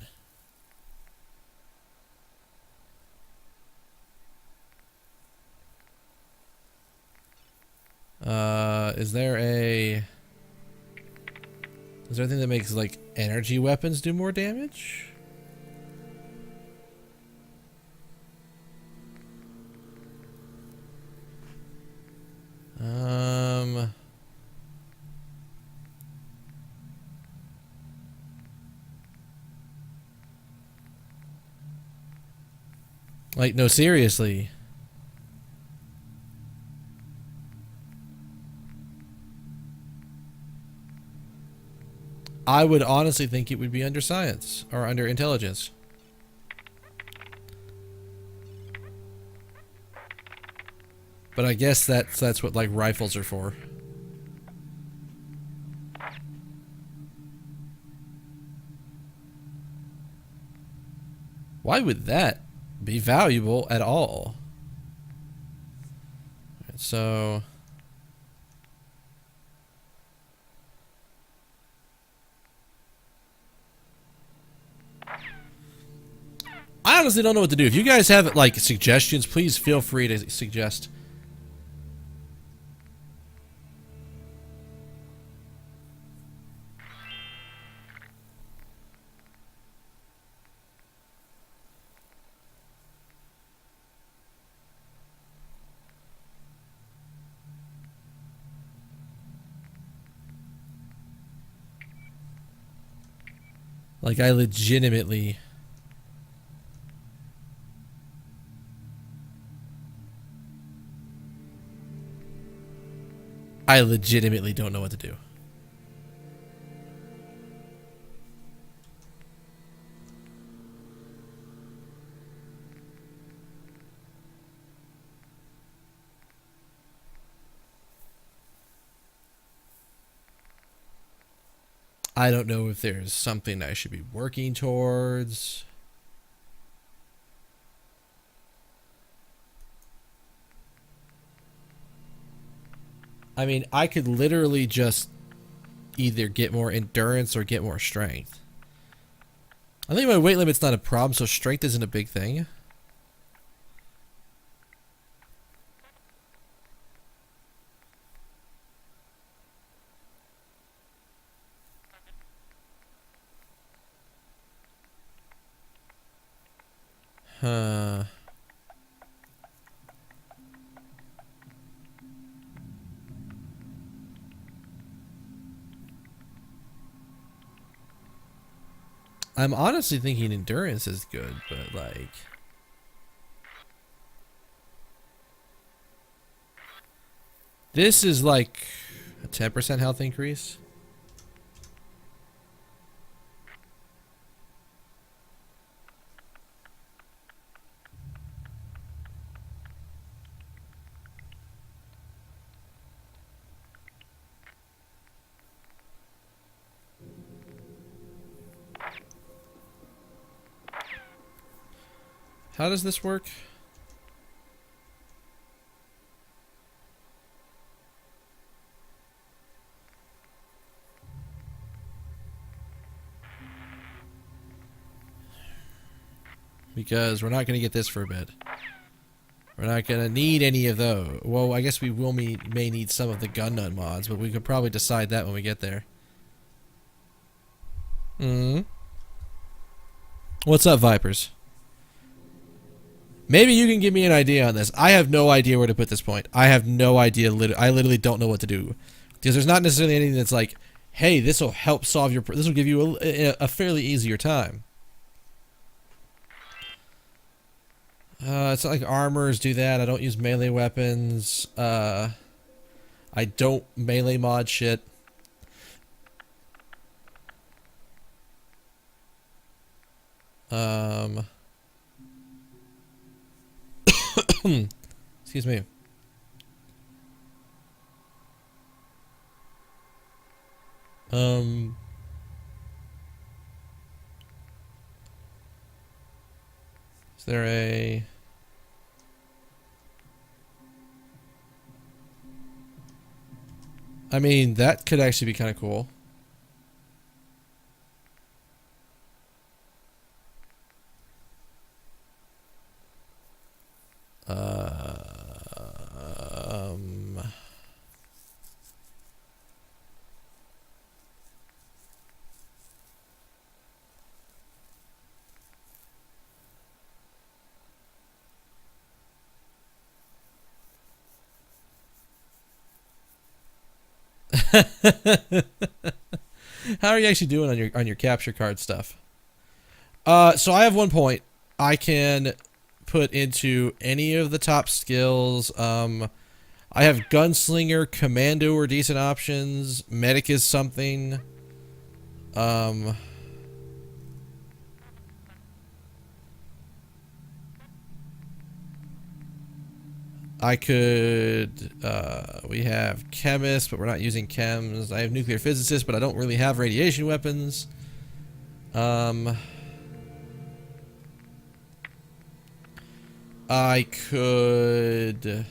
Is there anything that makes like energy weapons do more damage? Like, no, seriously. I would honestly think it would be under science or under intelligence. But I guess that's what like rifles are for. Why would that be valuable at all? Alright, so I honestly don't know what to do. If you guys have like suggestions, please feel free to suggest. Like, I legitimately don't know what to do. I don't know if there's something I should be working towards. I mean, I could literally just either get more endurance or get more strength. I think my weight limit's not a problem, so strength isn't a big thing. I'm honestly thinking endurance is good, but like, this is like a 10% health increase. How does this work? Because we're not going to get this for a bit. We're not going to need any of those. Well, I guess we may need some of the gun nut mods, but we could probably decide that when we get there. What's up, Vipers? Maybe you can give me an idea on this. I have no idea where to put this point. I have no idea. I literally don't know what to do. Because there's not necessarily anything that's like, hey, this will help solve your... This will give you a fairly easier time. It's not like armors do that. I don't use melee weapons. I don't melee mod shit. Excuse me. Is there a... I mean, that could actually be kind of cool. How are you actually doing on your capture card stuff? So I have 1 point. I can put into any of the top skills. I have Gunslinger, Commando are decent options. Medic is something. I could, we have Chemist, but we're not using chems. I have Nuclear Physicist, but I don't really have radiation weapons. I could...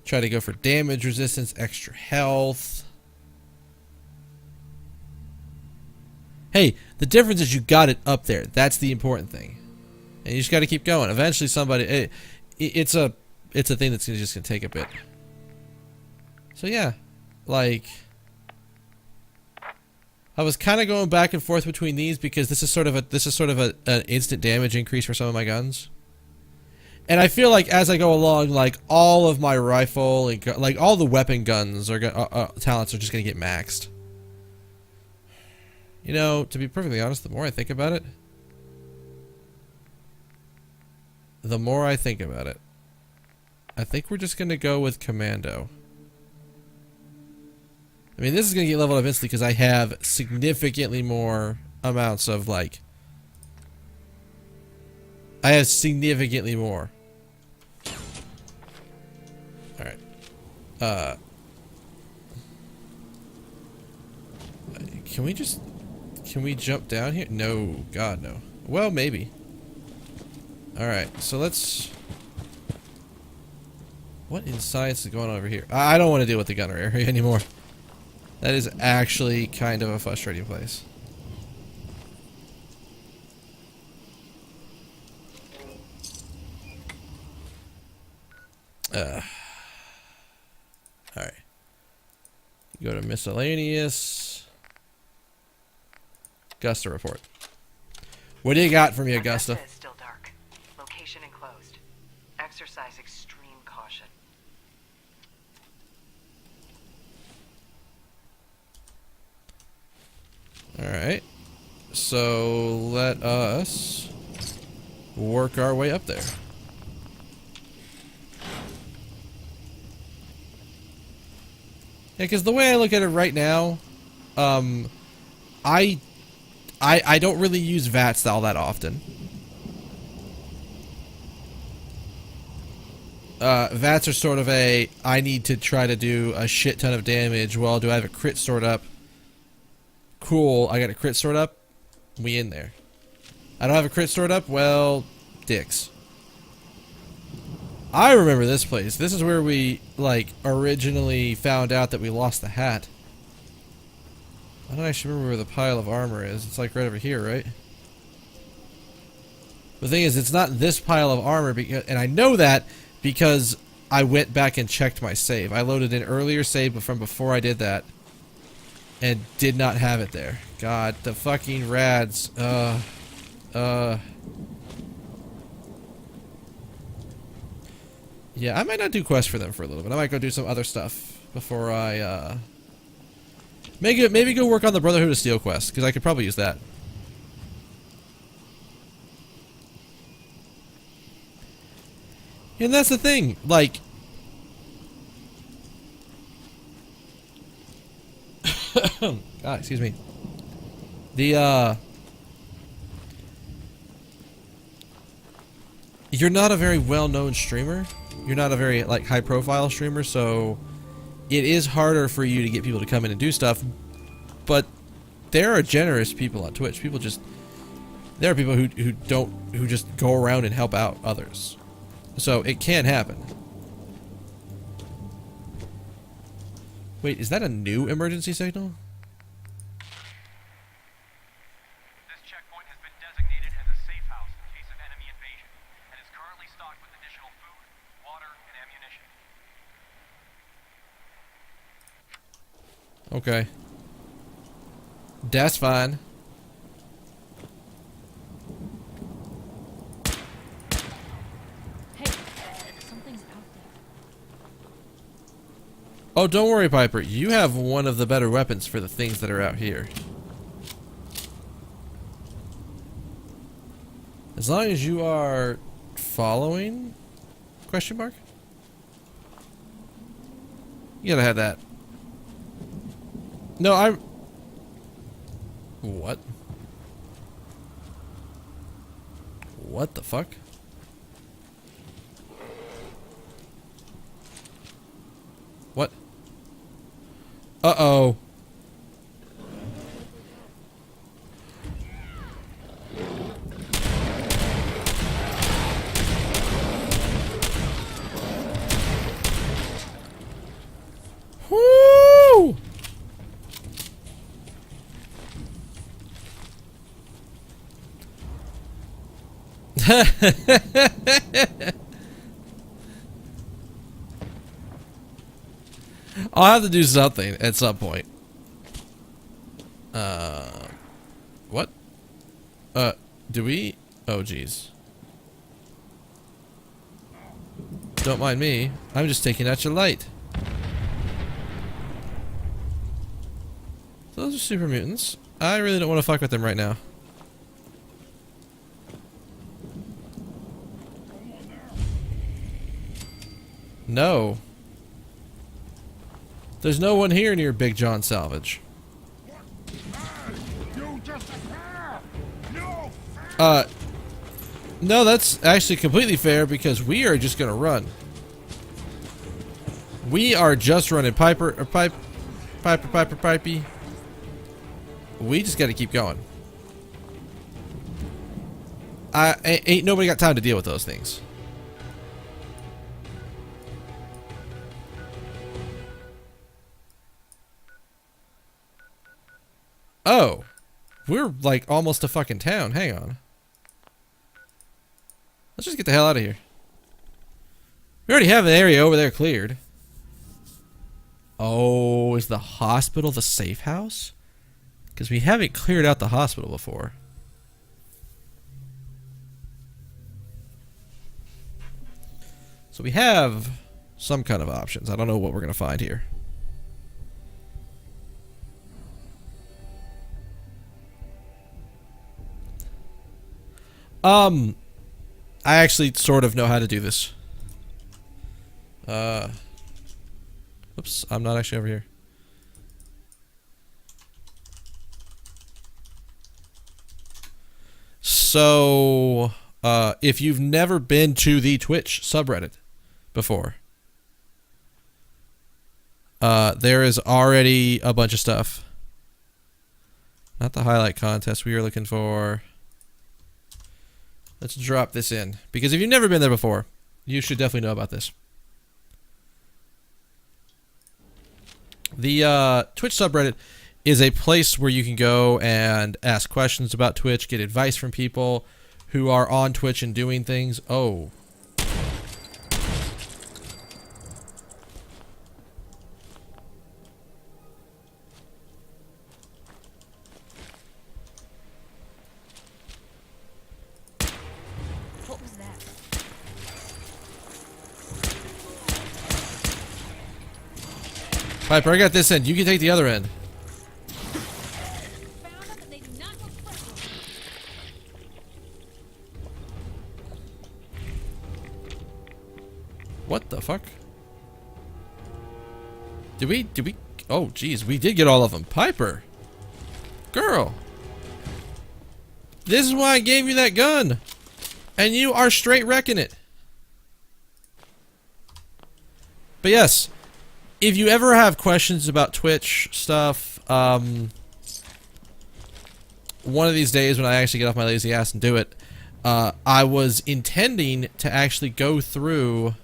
try to go for damage resistance, extra health. Hey, the difference is you got it up there. That's the important thing. And you just got to keep going. Eventually somebody... It's a thing that's just going to take a bit. So yeah. Like... I was kind of going back and forth between these because this is sort of an instant damage increase for some of my guns. And I feel like as I go along, like all of my rifle and like all the weapon guns are talents are just going to get maxed. You know, to be perfectly honest, the more I think about it, I think we're just going to go with Commando. I mean, this is going to get leveled up instantly because I have significantly more amounts of, like... I have significantly more. Alright. Can we just... Can we jump down here? No. God, no. Well, maybe. Alright, so let's... What in science is going on over here? I don't want to deal with the gunner area anymore. That is actually kind of a frustrating place. Alright. Go to miscellaneous. Gusta report. What do you got for me, Augusta? Is still dark. Location enclosed. Exercise extreme caution. Alright. So let us work our way up there. Yeah, because the way I look at it right now, I don't really use VATS all that often. VATS are sort of a, I need to try to do a shit ton of damage. Well, do I have a crit stored up? Cool, I got a crit stored up. We in there. I don't have a crit stored up? Well, dicks. I remember this place. This is where we, like, originally found out that we lost the hat. I don't actually remember where the pile of armor is. It's like right over here, right? The thing is, it's not this pile of armor, because, and I know that because I went back and checked my save. I loaded an earlier save from before I did that and did not have it there. God, the fucking rads. Yeah, I might not do quests for them for a little bit. I might go do some other stuff before I, maybe go work on the Brotherhood of Steel quest, because I could probably use that. And that's the thing, like... God, excuse me. The, you're not a very well-known streamer. You're not a very, like, high-profile streamer, so... It is harder for you to get people to come in and do stuff, but there are generous people on Twitch. People just... There are people who just go around and help out others. So, it can happen. Wait, is that a new emergency signal? This checkpoint has been designated as a safe house in case of enemy invasion, and is currently stocked with additional food, water, and ammunition. Okay. That's fine. Hey, something's out there. Oh, don't worry, Piper. You have one of the better weapons for the things that are out here. As long as you are following? Question mark? You gotta have that. No, I'm... What? What the fuck? What? Uh-oh. Woo! I'll have to do something at some point. What? Do we? Oh, jeez. Don't mind me. I'm just taking out your light. Those are super mutants. I really don't want to fuck with them right now. No. There's no one here near Big John Salvage. No, that's actually completely fair because we are just gonna run. We are just running Pipey. We just gotta keep going. Ain't nobody got time to deal with those things. Oh, we're like almost to fucking town. Hang on. Let's just get the hell out of here. We already have an area over there cleared. Oh, is the hospital the safe house? Because we haven't cleared out the hospital before. So we have some kind of options. I don't know what we're going to find here. I actually sort of know how to do this. Oops, I'm not actually over here. So, if you've never been to the Twitch subreddit before, there is already a bunch of stuff. Not the highlight contest we were looking for. Let's drop this in. Because if you've never been there before, you should definitely know about this. The Twitch subreddit is a place where you can go and ask questions about Twitch, get advice from people who are on Twitch and doing things. Oh. What was that? Piper, I got this end. You can take the other end. What the fuck? Did we? Oh, geez, we did get all of them. Piper. Girl. This is why I gave you that gun. And you are straight wrecking it. But yes, if you ever have questions about Twitch stuff, one of these days when I actually get off my lazy ass and do it, I was intending to actually go through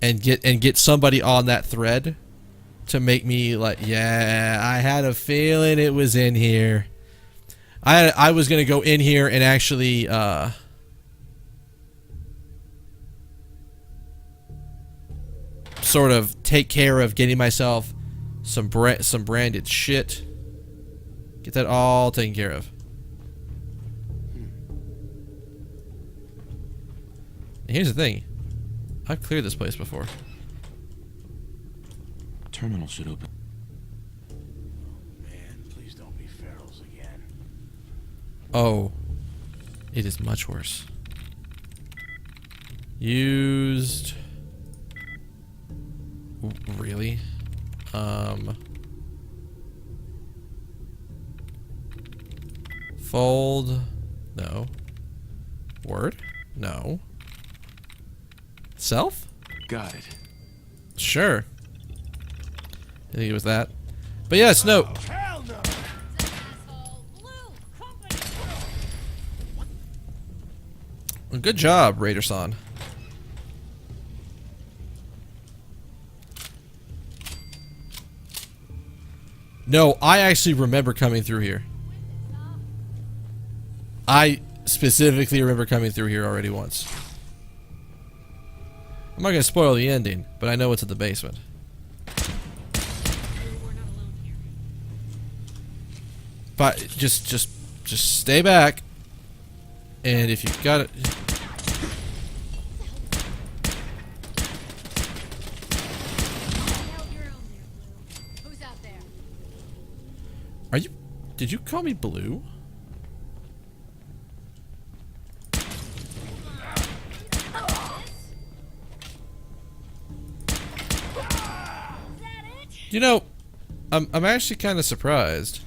and get somebody on that thread to make me like, yeah, I had a feeling it was in here. I was gonna go in here and actually sort of take care of getting myself some branded shit. Get that all taken care of. And here's the thing. I've cleared this place before. Terminal should open. Man, please don't be ferals again. Oh. It is much worse. Used... Really? Fold. No. Word? No. Self? Got it. Sure. I think it was that. But yes, no. Hell no! Well, good job, Raider-san. No, I actually remember coming through here. I specifically remember coming through here already once. I'm not gonna spoil the ending, but I know it's in the basement. But just stay back, and if you got it. Are you? Did you call me Blue? You know, I'm actually kind of surprised.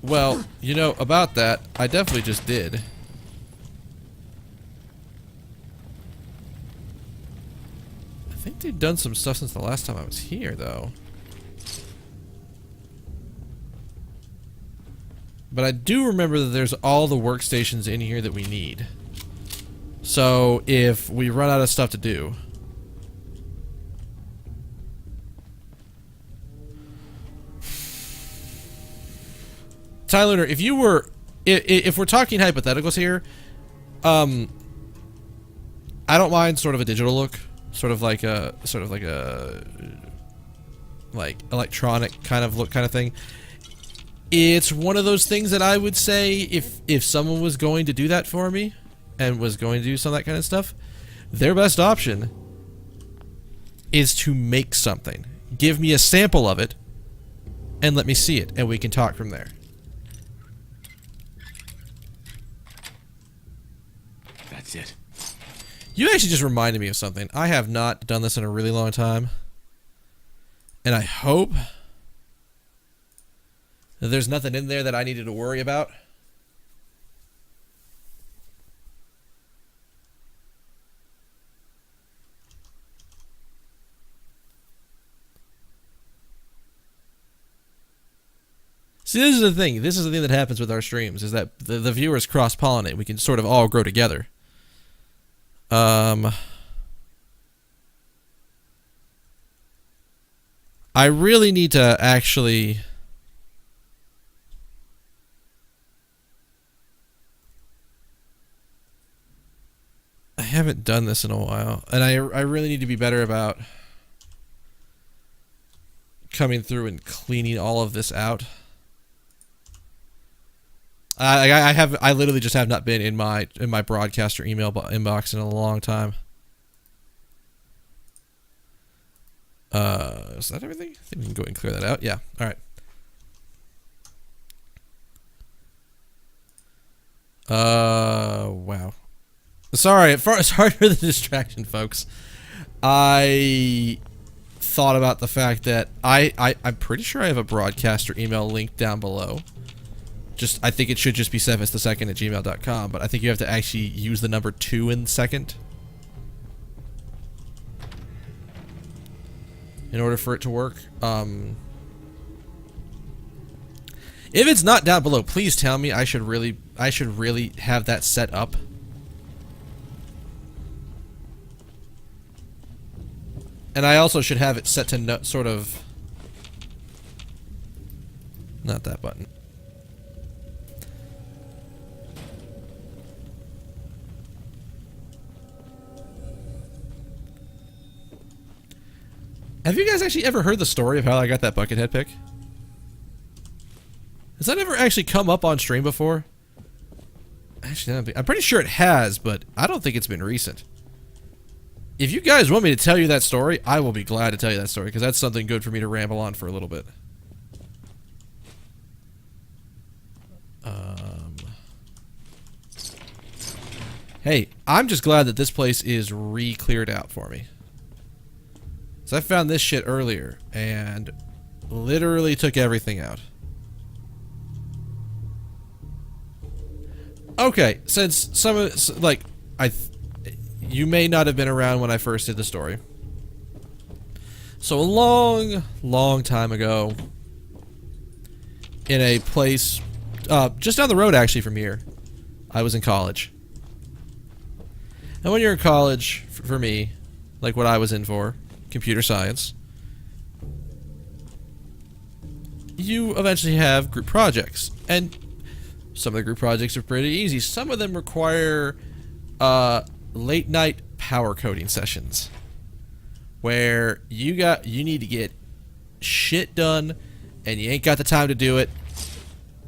Well, you know, about that, I definitely just did. I think they've done some stuff since the last time I was here, though. But I do remember that there's all the workstations in here that we need. So, if we run out of stuff to do... Tyler, if you were... If we're talking hypotheticals here, I don't mind sort of a digital look. Sort of like a like electronic kind of look kind of thing. It's one of those things that I would say if someone was going to do that for me and was going to do some of that kind of stuff, their best option is to make something. Give me a sample of it and let me see it, and we can talk from there. That's it. You actually just reminded me of something. I have not done this in a really long time. And I hope that there's nothing in there that I needed to worry about. See, this is the thing. This is the thing that happens with our streams, is that the viewers cross-pollinate. We can sort of all grow together. I really need to actually... I haven't done this in a while, and I really need to be better about coming through and cleaning all of this out. I literally just have not been in my broadcaster email inbox in a long time. Is that everything? I think we can go and clear that out. Yeah. All right. Wow. Sorry for the distraction, folks. I thought about the fact that I'm pretty sure I have a broadcaster email link down below. I think it should just be sevens2nd@gmail.com, but I think you have to actually use the number 2 in second in order for it to work. If it's not down below, please tell me. I should really have that set up. And I also should have it set to not that button. Have you guys actually ever heard the story of how I got that Buckethead pick? Has that ever actually come up on stream before? Actually, I'm pretty sure it has, but I don't think it's been recent. If you guys want me to tell you that story, I will be glad to tell you that story, because that's something good for me to ramble on for a little bit. Hey, I'm just glad that this place is re-cleared out for me. So I found this shit earlier, and literally took everything out. Okay, since some of like you may not have been around when I first did the story. So a long time ago, in a place just down the road actually from here, I was in college. And when you're in college, for me, like what I was in for, computer science, you eventually have group projects, and some of the group projects are pretty easy. Some of them require late night power coding sessions where you need to get shit done and you ain't got the time to do it,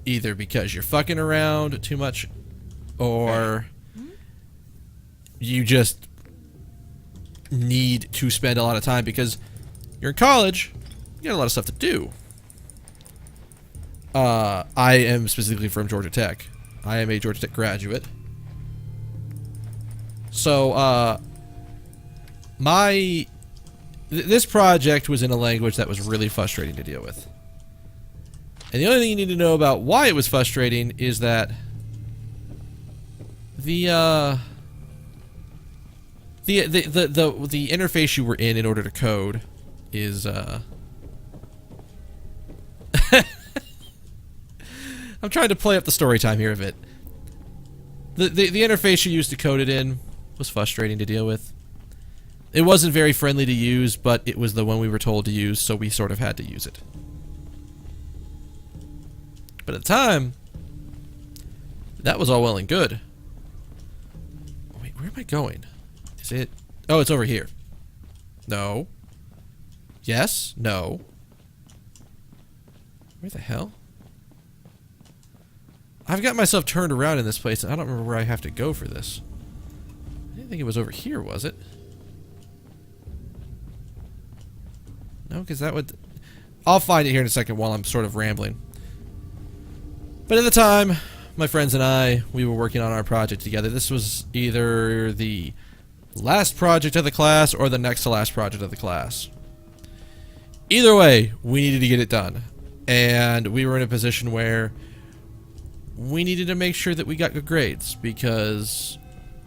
either because you're fucking around too much or you just need to spend a lot of time because you're in college, you got a lot of stuff to do. I am specifically from Georgia Tech. I am a Georgia Tech graduate. So, this project was in a language that was really frustrating to deal with. And the only thing you need to know about why it was frustrating is that the interface you were in order to code is I'm trying to play up the story time here a bit. The interface you used to code it in was frustrating to deal with. It wasn't very friendly to use, but it was the one we were told to use, so we sort of had to use it. But at the time, that was all well and good. Wait, where am I going? Is it... Oh, it's over here. No. Yes. No. Where the hell? I've got myself turned around in this place, and I don't remember where I have to go for this. I didn't think it was over here, was it? No, because that would... I'll find it here in a second while I'm sort of rambling. But at the time, my friends and I, we were working on our project together. This was either the last project of the class or the next to last project of the class. Either way, we needed to get it done. And we were in a position where we needed to make sure that we got good grades because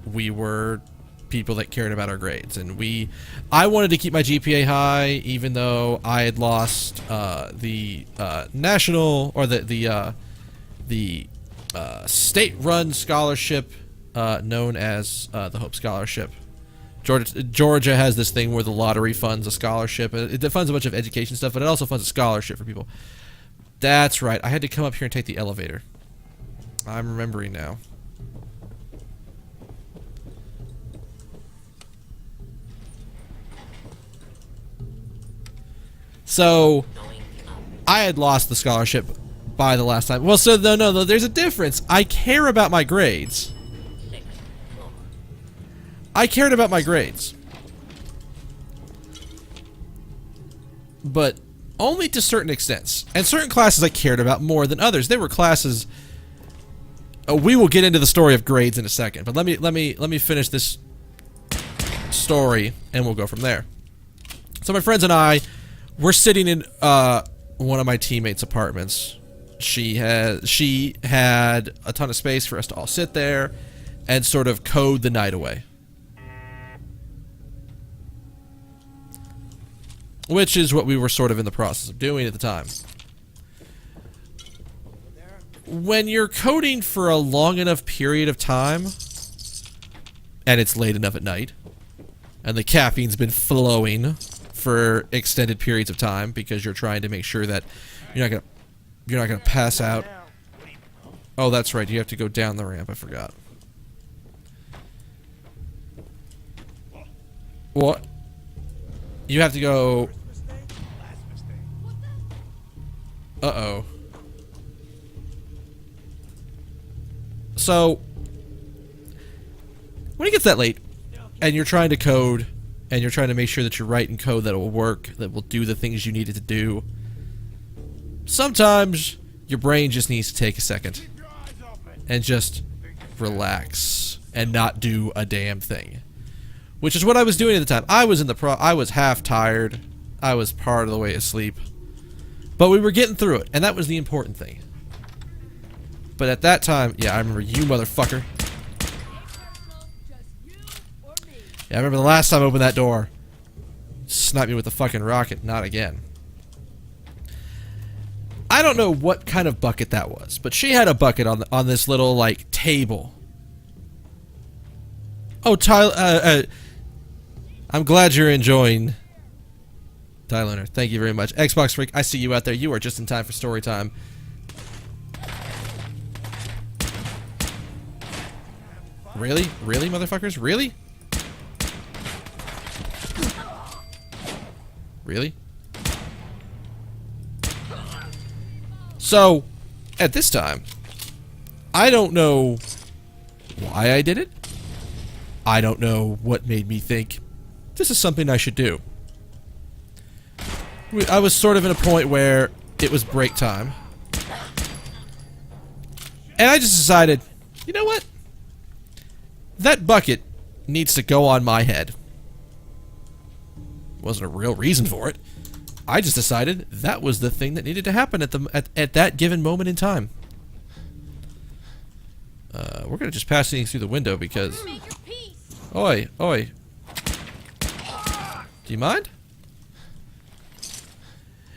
we were people that cared about our grades, and I wanted to keep my GPA high even though I had lost the national or the state-run scholarship known as the Hope Scholarship. Georgia has this thing where the lottery funds a scholarship. It funds a bunch of education stuff, but it also funds a scholarship for people. That's right. I had to come up here and take the elevator. I'm remembering now. So, I had lost the scholarship by the last time. Well, so no, there's a difference. I care about my grades. I cared about my grades. but only to certain extents. And certain classes I cared about more than others. There were classes. We will get into the story of grades in a second, but let me finish this story, and we'll go from there. So my friends and I, we're sitting in one of my teammates' apartments. She had a ton of space for us to all sit there and sort of code the night away. Which is what we were sort of in the process of doing at the time. When you're coding for a long enough period of time, and it's late enough at night, and the caffeine's been flowing for extended periods of time because you're trying to make sure that you're not gonna pass out. Oh, that's right. You have to go down the ramp. I forgot. What? You have to go. Uh-oh. So, when it gets that late, and you're trying to code, and you're trying to make sure that you're writing code that will work, that will do the things you need it to do, sometimes your brain just needs to take a second and just relax and not do a damn thing. Which is what I was doing at the time. I was half tired. I was part of the way asleep. But we were getting through it, and that was the important thing. But at that time, yeah, I remember you, motherfucker. Yeah, I remember the last time I opened that door. Sniped me with a fucking rocket. Not again. I don't know what kind of bucket that was, but she had a bucket on this little, like, table. Oh, Tyler, I'm glad you're enjoying... Tyler, thank you very much. Xbox Freak, I see you out there. You are just in time for story time. Really? Really, motherfuckers? Really? Really? So, at this time, I don't know why I did it. I don't know what made me think this is something I should do. I was sort of in a point where it was break time. And I just decided, you know what? That bucket needs to go on my head. Wasn't a real reason for it. I just decided that was the thing that needed to happen at that given moment in time. We're gonna just pass things through the window because... Oi, oi. Do you mind?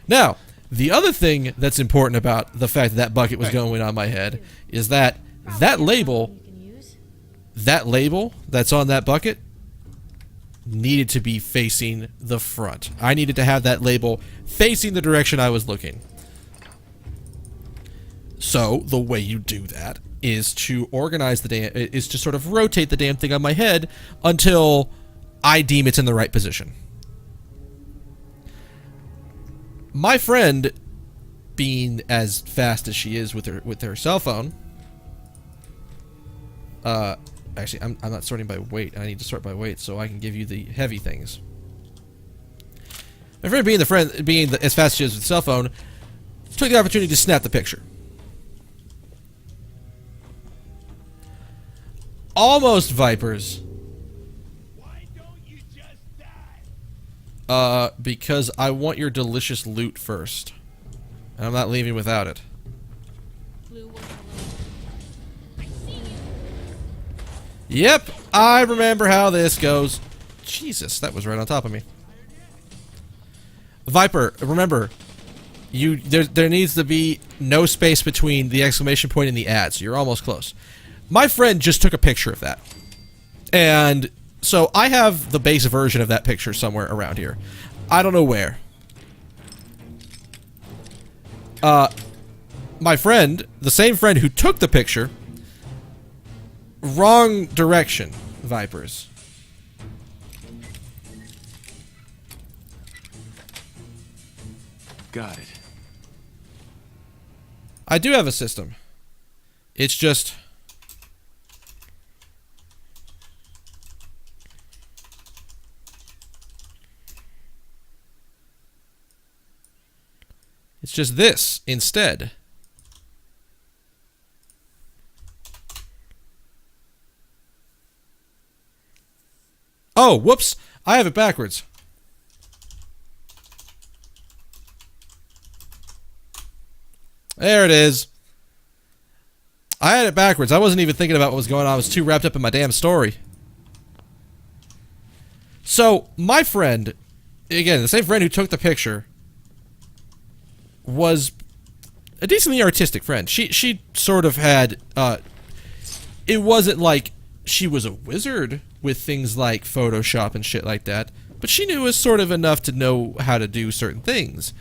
Now, the other thing that's important about the fact that that bucket was going on my head is that that label that's on that bucket needed to be facing the front. I needed to have that label facing the direction I was looking. So, the way you do that is to organize is to sort of rotate the damn thing on my head until I deem it's in the right position. My friend, being as fast as she is with her cell phone, actually, I'm not sorting by weight. I need to sort by weight so I can give you the heavy things. My friend, being as fast as she is with the cell phone, took the opportunity to snap the picture. Almost Vipers. Because I want your delicious loot first. And I'm not leaving without it. Yep, I remember how this goes. Jesus, that was right on top of me. Viper, remember, there needs to be no space between the exclamation point and the ad, so you're almost close. My friend just took a picture of that. And... so I have the base version of that picture somewhere around here. I don't know where. My friend, the same friend who took the picture, wrong direction, Vipers. Got it. I do have a system. It's just... It's just this instead. Oh, whoops. I have it backwards. There it is. I had it backwards. I wasn't even thinking about what was going on. I was too wrapped up in my damn story. So, my friend, again, the same friend who took the picture, was a decently artistic friend. She sort of had, it wasn't like she was a wizard with things like Photoshop and shit like that, but she knew us sort of enough to know how to do certain things.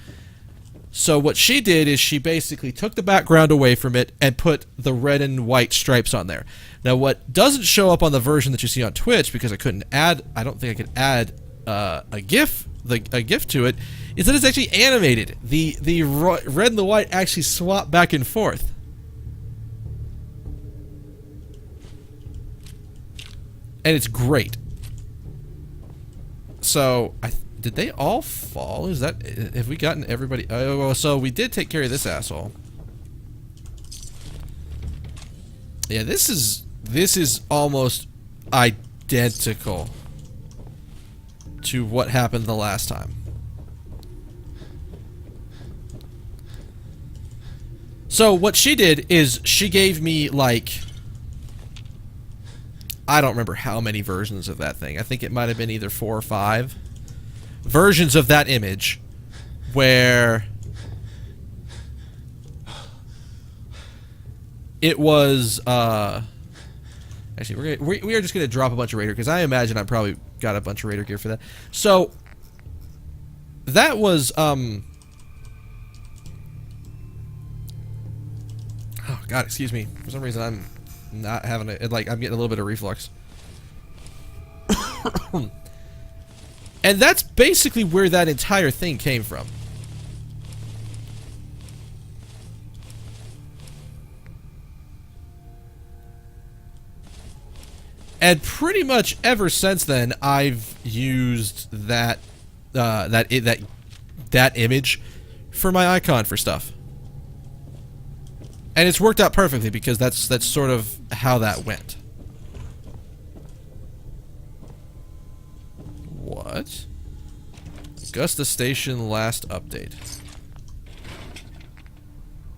So what she did is she basically took the background away from it and put the red and white stripes on there. Now what doesn't show up on the version that you see on Twitch, because I couldn't add, I don't think I could add a GIF to it, is that it's actually animated. The red and the white actually swap back and forth. And it's great. So, did they all fall? Is that, have we gotten everybody? Oh, so we did take care of this asshole. Yeah, this is almost identical to what happened the last time. So what she did is she gave me like, I don't remember how many versions of that thing. I think it might have been either 4 or 5 versions of that image where it was actually we are just gonna drop a bunch of Raider, because I imagine I probably got a bunch of Raider gear for that. So that was oh god, excuse me, for some reason I'm not having it, like I'm getting a little bit of reflux. And that's basically where that entire thing came from. And pretty much ever since then, I've used that that image for my icon for stuff. And it's worked out perfectly, because that's sort of how that went. What? Augusta Station last update.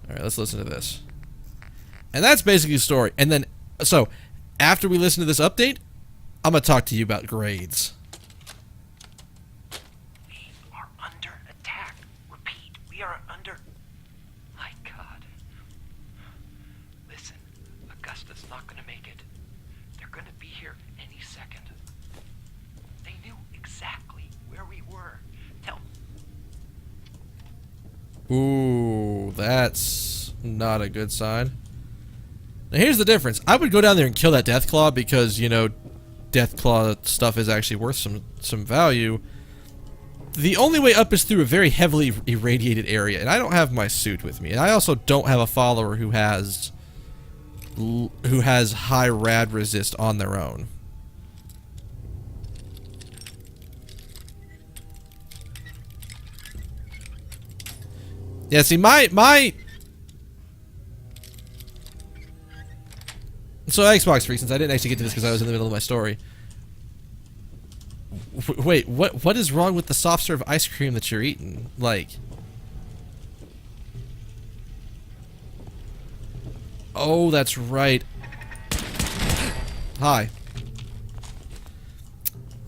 Alright, let's listen to this. And that's basically the story. And then, so, after we listen to this update, I'm gonna talk to you about grades. We are under attack. Repeat, we are under... My God. Listen, Augusta's not gonna make it. They're gonna be here any second. They knew exactly where we were. Tell... Ooh, that's not a good sign. Now here's the difference. I would go down there and kill that Deathclaw because, you know, Deathclaw stuff is actually worth some value. The only way up is through a very heavily irradiated area, and I don't have my suit with me. And I also don't have a follower who has high rad resist on their own. Yeah, see, so Xbox Freak, since I didn't actually get to this because I was in the middle of my story. Wait, what is wrong with the soft serve ice cream that you're eating? Like, oh, that's right. Hi.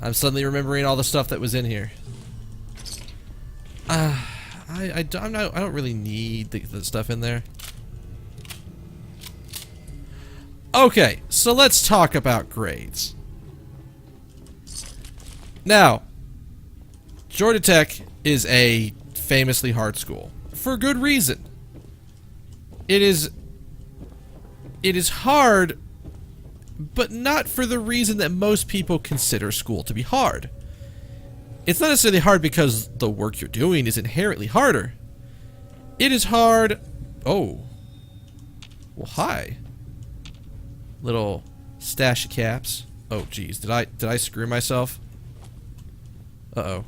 I'm suddenly remembering all the stuff that was in here. I don't really need the stuff in there. Okay, so let's talk about grades. Now, Georgia Tech is a famously hard school for good reason. It is hard, but not for the reason that most people consider school to be hard. It's not necessarily hard because the work you're doing is inherently harder. It is hard. Oh, well, hi. Little stash of caps. Oh, geez, did I screw myself? Uh-oh.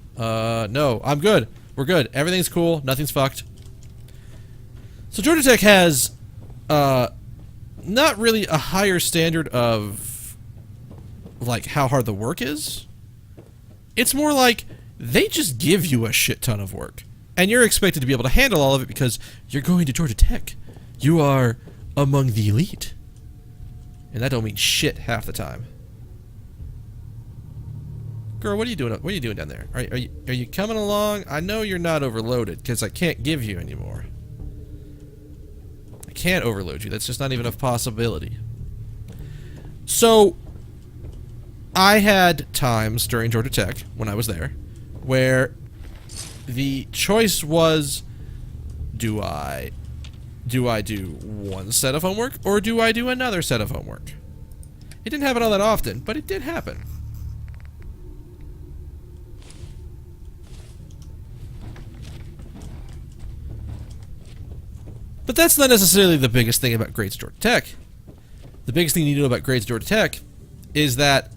No, I'm good. We're good. Everything's cool. Nothing's fucked. So Georgia Tech has not really a higher standard of like how hard the work is. It's more like they just give you a shit ton of work, and you're expected to be able to handle all of it because you're going to Georgia Tech. You are among the elite, and that don't mean shit half the time. Girl, what are you doing? What are you doing down there? Are you coming along? I know you're not overloaded because I can't give you anymore. I can't overload you. That's just not even a possibility. So, I had times during Georgia Tech when I was there where the choice was, do I do one set of homework or do I do another set of homework? It didn't happen all that often, but it did happen. But that's not necessarily the biggest thing about grades at Georgia Tech. The biggest thing you need to know about grades at Georgia Tech is that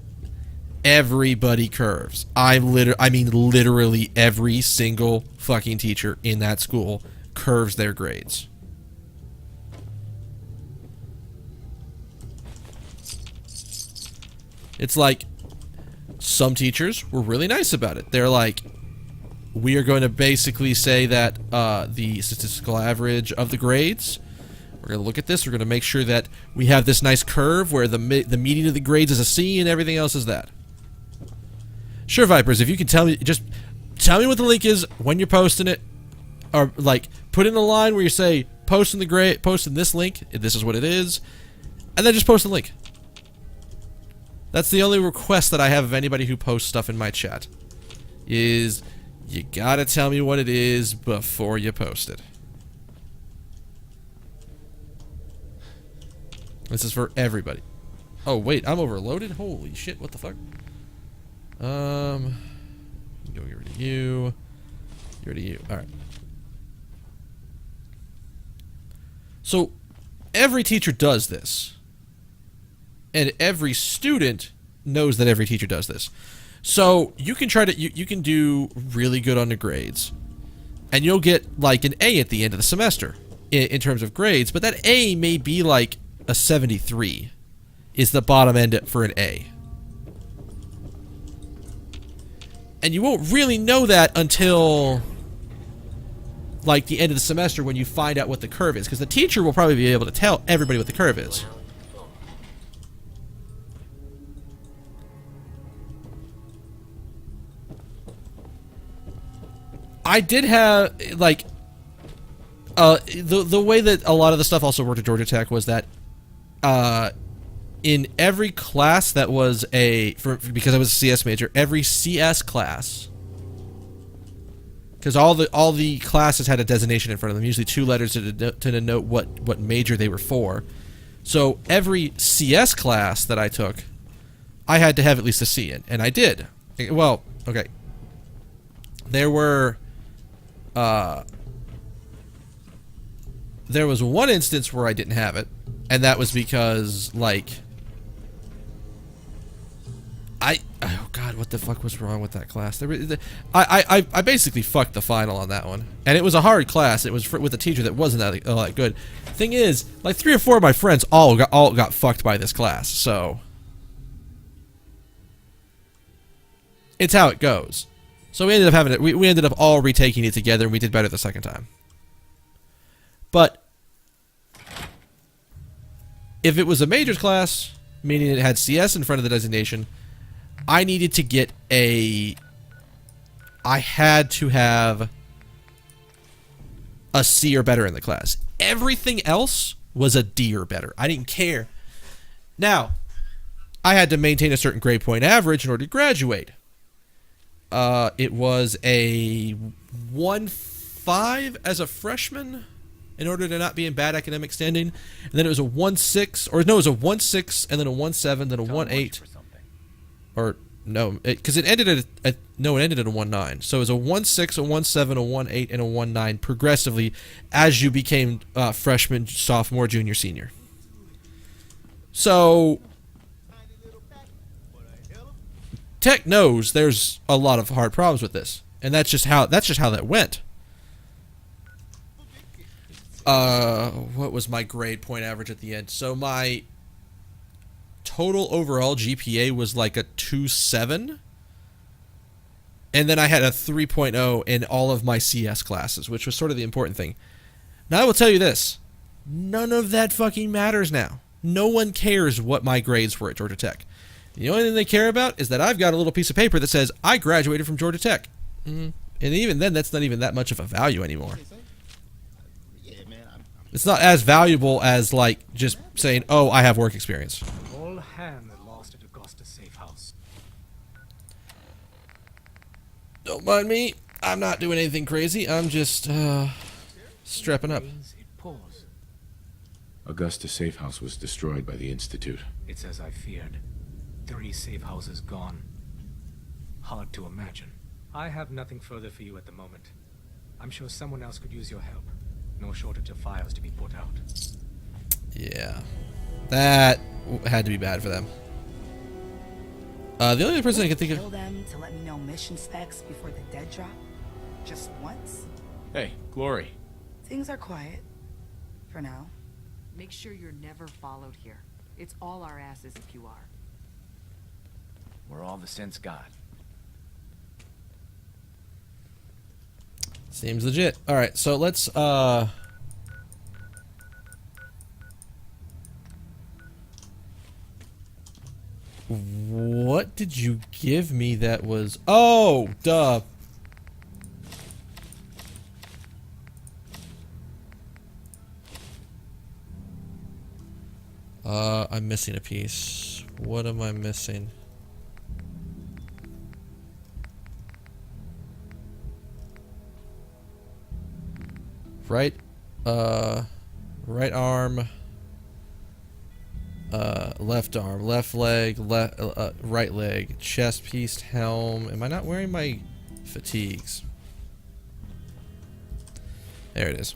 everybody curves. I mean literally every single fucking teacher in that school curves their grades. It's like some teachers were really nice about it. They're like, we are going to basically say that the statistical average of the grades, we're going to look at this, we're going to make sure that we have this nice curve where the median of the grades is a C and everything else is that. Sure, Vipers, if you can tell me, just tell me what the link is when you're posting it, or like put in a line where you say posting this link, this is what it is, and then just post the link. That's the only request that I have of anybody who posts stuff in my chat, is you gotta tell me what it is before you post it. This is for everybody. Oh wait, I'm overloaded? Holy shit, what the fuck? Go get rid of you. Get rid of you. Alright. So, every teacher does this. And every student knows that every teacher does this. So, you can try to, you can do really good on the grades. And you'll get, like, an A at the end of the semester in terms of grades. But that A may be, like, a 73 is the bottom end for an A. And you won't really know that until, like, the end of the semester when you find out what the curve is. Because the teacher will probably be able to tell everybody what the curve is. I did have, like, the way that a lot of the stuff also worked at Georgia Tech was that, in every class that was because I was a CS major, every CS class, because all the classes had a designation in front of them, usually 2 letters to denote what major they were for. So every CS class that I took, I had to have at least a C in, and I did. Well, okay. There was one instance where I didn't have it, and that was because, like, oh god, what the fuck was wrong with that class? I basically fucked the final on that one, and it was a hard class. It was with a teacher that wasn't that good. Thing is, like 3 or 4 of my friends all got fucked by this class, so it's how it goes. So we ended up having it. We ended up all retaking it together, and we did better the second time. But if it was a majors class, meaning it had CS in front of the designation, I needed to get I had to have a C or better in the class. Everything else was a D or better. I didn't care. Now, I had to maintain a certain grade point average in order to graduate. It was a 1.5 as a freshman in order to not be in bad academic standing. And then it was a 1.6, or no, it was a 1.6 and then a 1.7, then a 1.8. Or no, because it ended at it ended at a 1.9. So it was a 1.6, a 1.7, a 1.8, and a 1.9 progressively as you became freshman, sophomore, junior, senior. So Tech knows there's a lot of hard problems with this, and that's just how that went. what was my grade point average at the end? So my total overall GPA was like a 2.7. And then I had a 3.0 in all of my CS classes, which was sort of the important thing. Now I will tell you this. None of that fucking matters now. No one cares what my grades were at Georgia Tech. The only thing they care about is that I've got a little piece of paper that says I graduated from Georgia Tech. And even then, that's not even that much of a value anymore. It's not as valuable as, like, just saying, oh, I have work experience. All hand lost at Augusta safe house. Don't mind me. I'm not doing anything crazy. I'm just, strapping up. Augusta safe house was destroyed by the Institute. It's as I feared. 3 safe houses gone. Hard to imagine. I have nothing further for you at the moment. I'm sure someone else could use your help. No shortage of fires to be put out. Yeah. That had to be bad for them. The only other person I can think of... Kill them to let me know mission specs before the dead drop? Just once? Hey, Glory. Things are quiet. For now. Make sure you're never followed here. It's all our asses if you are. We're all the synths got. Seems legit. Alright, so let's, what did you give me that was... Oh, duh. I'm missing a piece. What am I missing? Right arm, left arm, left leg, right leg, chest piece, helm. Am I not wearing my fatigues? There it is.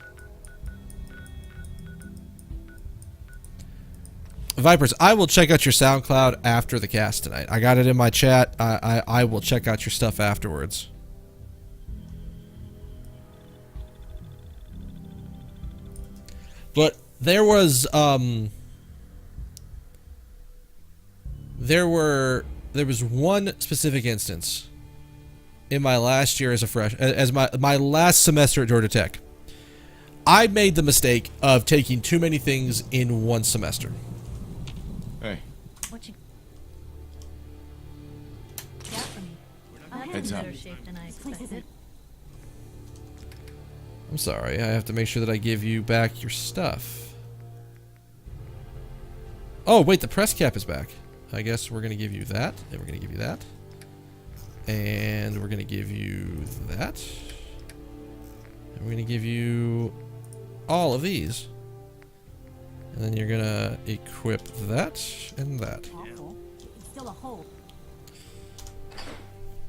Vipers, I will check out your SoundCloud after the cast tonight. I got it in my chat. I will check out your stuff afterwards. But there was there was one specific instance in my last year as a as my last semester at Georgia Tech. I made the mistake of taking too many things in one semester. Hey. What you got for me? I'm Heads in up. better shape than I expected. I'm sorry, I have to make sure that I give you back your stuff. Oh, wait, the press cap is back. I guess we're going to give you that, and we're going to give you that. And we're going to give you that. And we're going to give you all of these. And then you're going to equip that and that. Still a hole.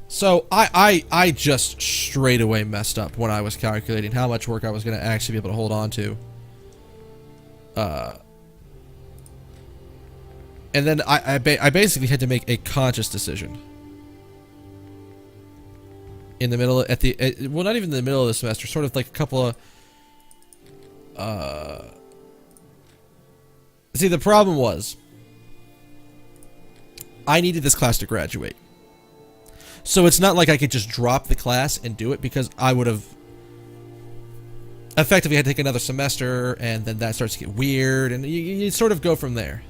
So I just straight away messed up when I was calculating how much work I was going to actually be able to hold on to. And then I basically had to make a conscious decision. In the middle, well, not even in the middle of the semester, sort of like a couple of... See, the problem was, I needed this class to graduate. So it's not like I could just drop the class and do it, because I would have effectively had to take another semester, and then that starts to get weird, and you sort of go from there.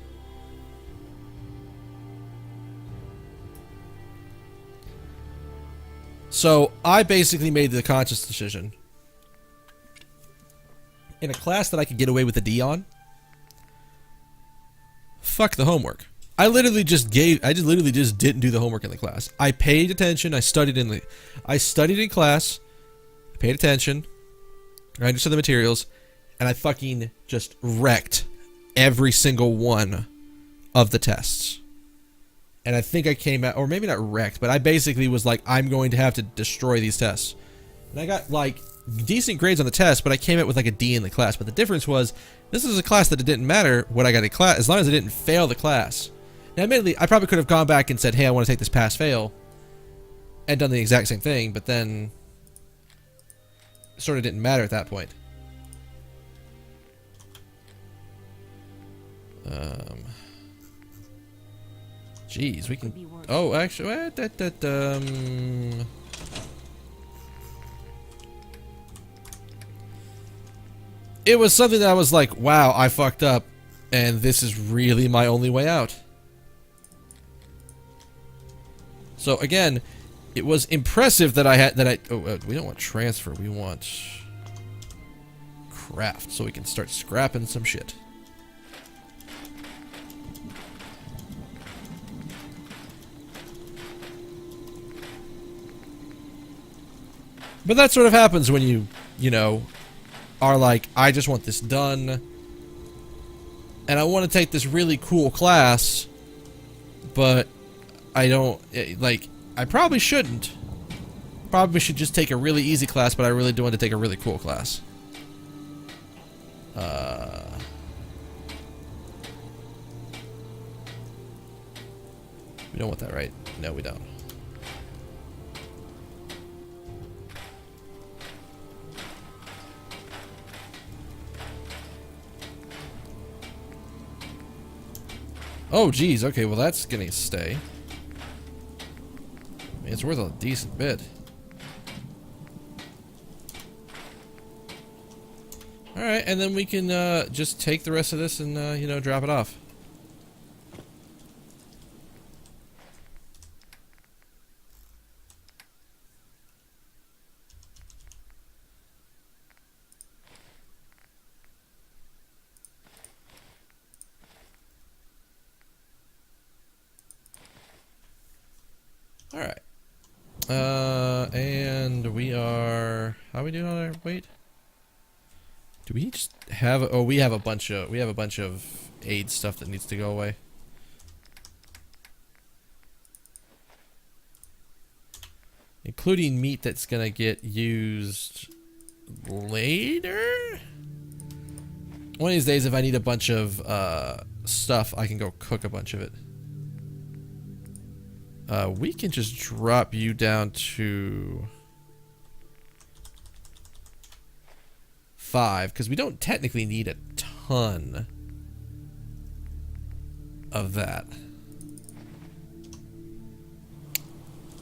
So I basically made the conscious decision. In a class that I could get away with a D on, fuck the homework. I literally just didn't do the homework in the class. I paid attention. I studied in class. I paid attention. I understood the materials, and I fucking just wrecked every single one of the tests. And I think I came out, or maybe not wrecked, but I basically was like, I'm going to have to destroy these tests. And I got like decent grades on the test, but I came out with like a D in the class. But the difference was, this is a class that it didn't matter what I got in class, as long as I didn't fail the class. Now, admittedly, I probably could have gone back and said, hey, I want to take this pass-fail, and done the exact same thing, but then it sort of didn't matter at that point. Jeez, we can. Oh, actually, it was something that I was like, wow, I fucked up, and this is really my only way out. So again, it was impressive that we don't want transfer, we want craft, so we can start scrapping some shit. But that sort of happens when you know, are like, I just want this done, and I want to take this really cool class, but I don't, like, I probably shouldn't. Probably should just take a really easy class, but I really do want to take a really cool class. We don't want that, right? No, we don't. Oh, geez. Okay, well, that's gonna stay. I mean, it's worth a decent bit. Alright, and then we can just take the rest of this and, you know, drop it off. Alright. And we are... How are we doing on our weight? Do we just have... Oh, we have a bunch of aid stuff that needs to go away. Including meat that's gonna get used later? One of these days, if I need a bunch of stuff, I can go cook a bunch of it. We can just drop you down to 5, because we don't technically need a ton of that.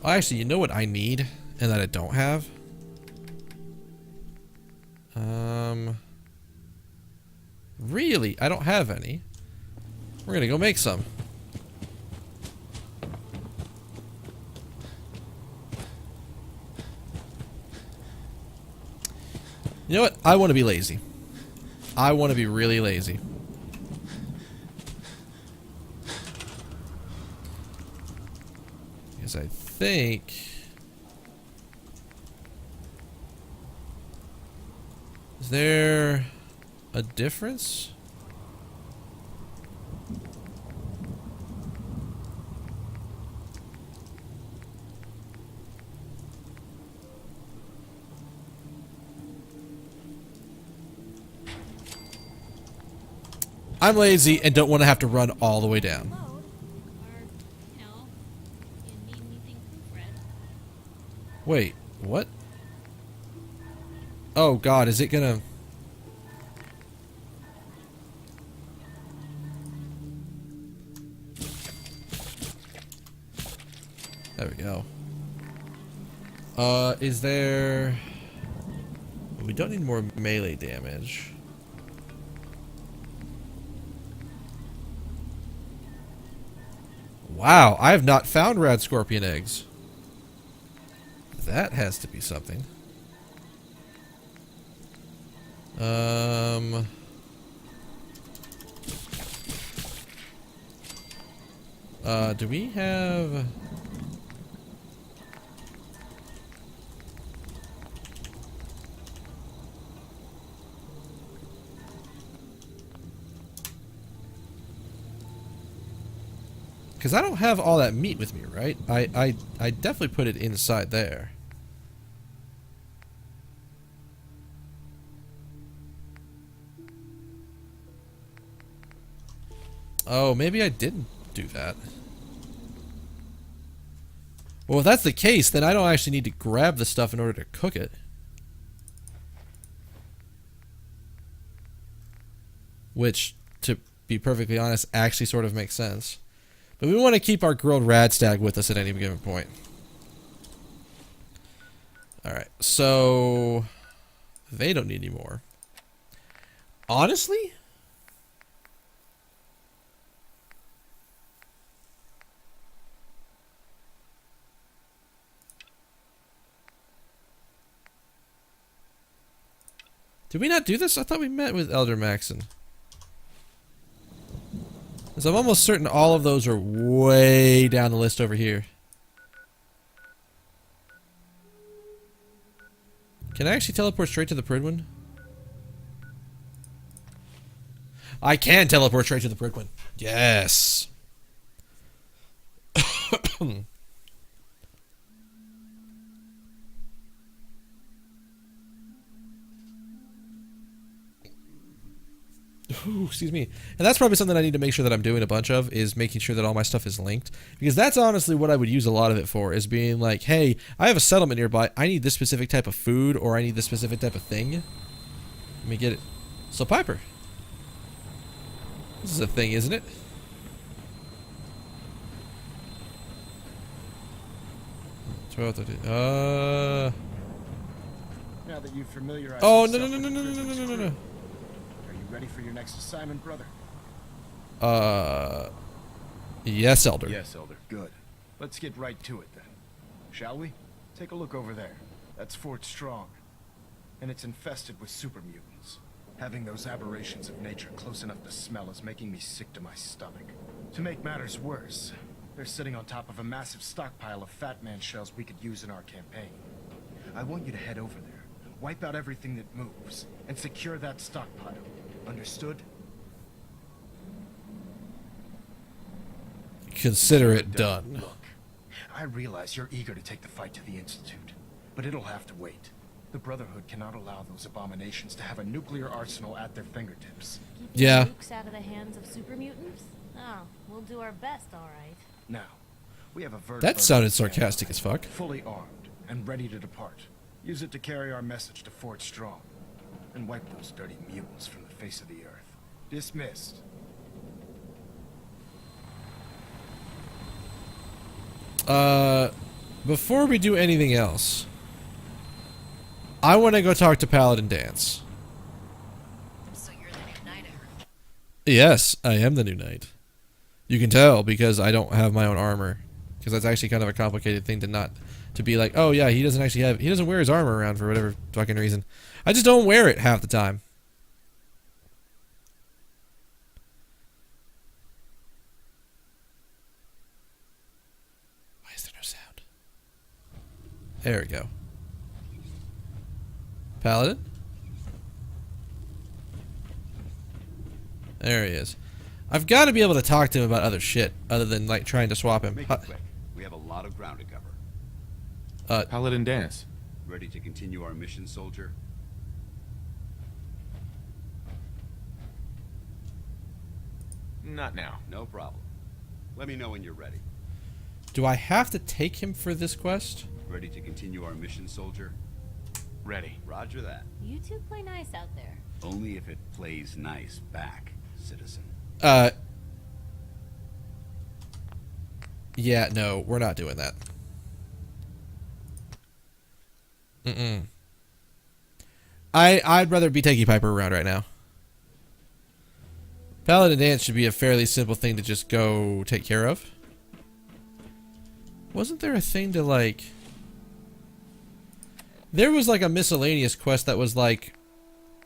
Oh, actually, you know what I need and that I don't have? Really? I don't have any. We're gonna go make some. You know what? I want to be lazy. I want to be really lazy. Because I think... Is there a difference? I'm lazy and don't want to have to run all the way down. Wait, what? Oh god, is it gonna... There we go. Is there... We don't need more melee damage. Wow, I have not found rad scorpion eggs. That has to be something. Do we have... Because I don't have all that meat with me, right? I definitely put it inside there. Oh, maybe I didn't do that. Well, if that's the case, then I don't actually need to grab the stuff in order to cook it. Which, to be be perfectly honest, actually sort of makes sense. But we want to keep our grilled radstag with us at any given point. Alright, so they don't need any more. Honestly? Did we not do this? I thought we met with Elder Maxon. Because I'm almost certain all of those are way down the list over here. Can I actually teleport straight to the Pridwin? I can teleport straight to the Pridwin. Yes. Ooh, excuse me. And that's probably something I need to make sure that I'm doing a bunch of, is making sure that all my stuff is linked. Because that's honestly what I would use a lot of it for, is being like, hey, I have a settlement nearby. I need this specific type of food, or I need this specific type of thing. Let me get it. So, Piper. This is a thing, isn't it? Now that you've familiarized Oh, yourself no. with the Prison's crew, are you ready for your next assignment, brother? Yes, Elder. Yes, Elder. Good. Let's get right to it then. Shall we? Take a look over there. That's Fort Strong. And it's infested with super mutants. Having those aberrations of nature close enough to smell is making me sick to my stomach. To make matters worse, they're sitting on top of a massive stockpile of Fat Man shells we could use in our campaign. I want you to head over there, wipe out everything that moves, and secure that stockpile. Understood? Consider it done. Look, I realize you're eager to take the fight to the Institute, but it'll have to wait. The Brotherhood cannot allow those abominations to have a nuclear arsenal at their fingertips. Yeah. Nukes out of the hands of super mutants? Oh, we'll do our best, all right. Now, we have a Vertibird That sounded sarcastic as fuck. fully armed and ready to depart. Use it to carry our message to Fort Strong and wipe those dirty mutants from the face of the earth. Dismissed. Before we do anything else, I want to go talk to Paladin Dance. So you're the new knight, I heard. Yes, I am the new knight. You can tell because I don't have my own armor. Because that's actually kind of a complicated thing to be like, oh yeah, he doesn't wear his armor around for whatever fucking reason. I just don't wear it half the time. Why is there no sound? There we go. Paladin? There he is. I've got to be able to talk to him about other shit other than like trying to swap him. Make it quick. We have a lot of ground to cover. Paladin Dance. Ready to continue our mission, soldier? Not now. No problem. Let me know when you're ready. Do I have to take him for this quest? Ready to continue our mission, soldier? Ready. Roger that. You two play nice out there. Only if it plays nice back, citizen. Yeah, no, we're not doing that. I'd rather be taking Piper around right now. Paladin Dance should be a fairly simple thing to just go take care of. Wasn't there a thing to like... There was like a miscellaneous quest that was like...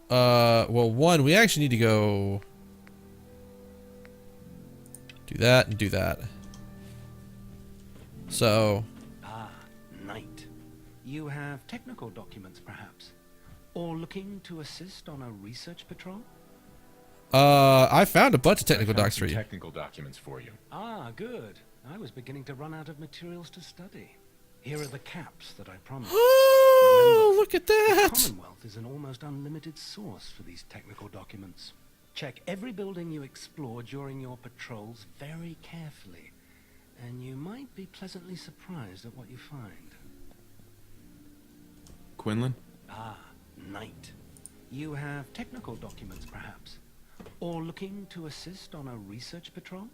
well, one, we actually need to go... do that and do that. So... Ah, Knight. You have technical documents, perhaps? Or looking to assist on a research patrol? I found a bunch of technical docs for you. Technical documents for you. Ah, good. I was beginning to run out of materials to study. Here are the caps that I promised. Oh, look at that! The Commonwealth is an almost unlimited source for these technical documents. Check every building you explore during your patrols very carefully, and you might be pleasantly surprised at what you find. Quinlan? Ah, Knight. You have technical documents, perhaps? Or looking to assist on a research patrol?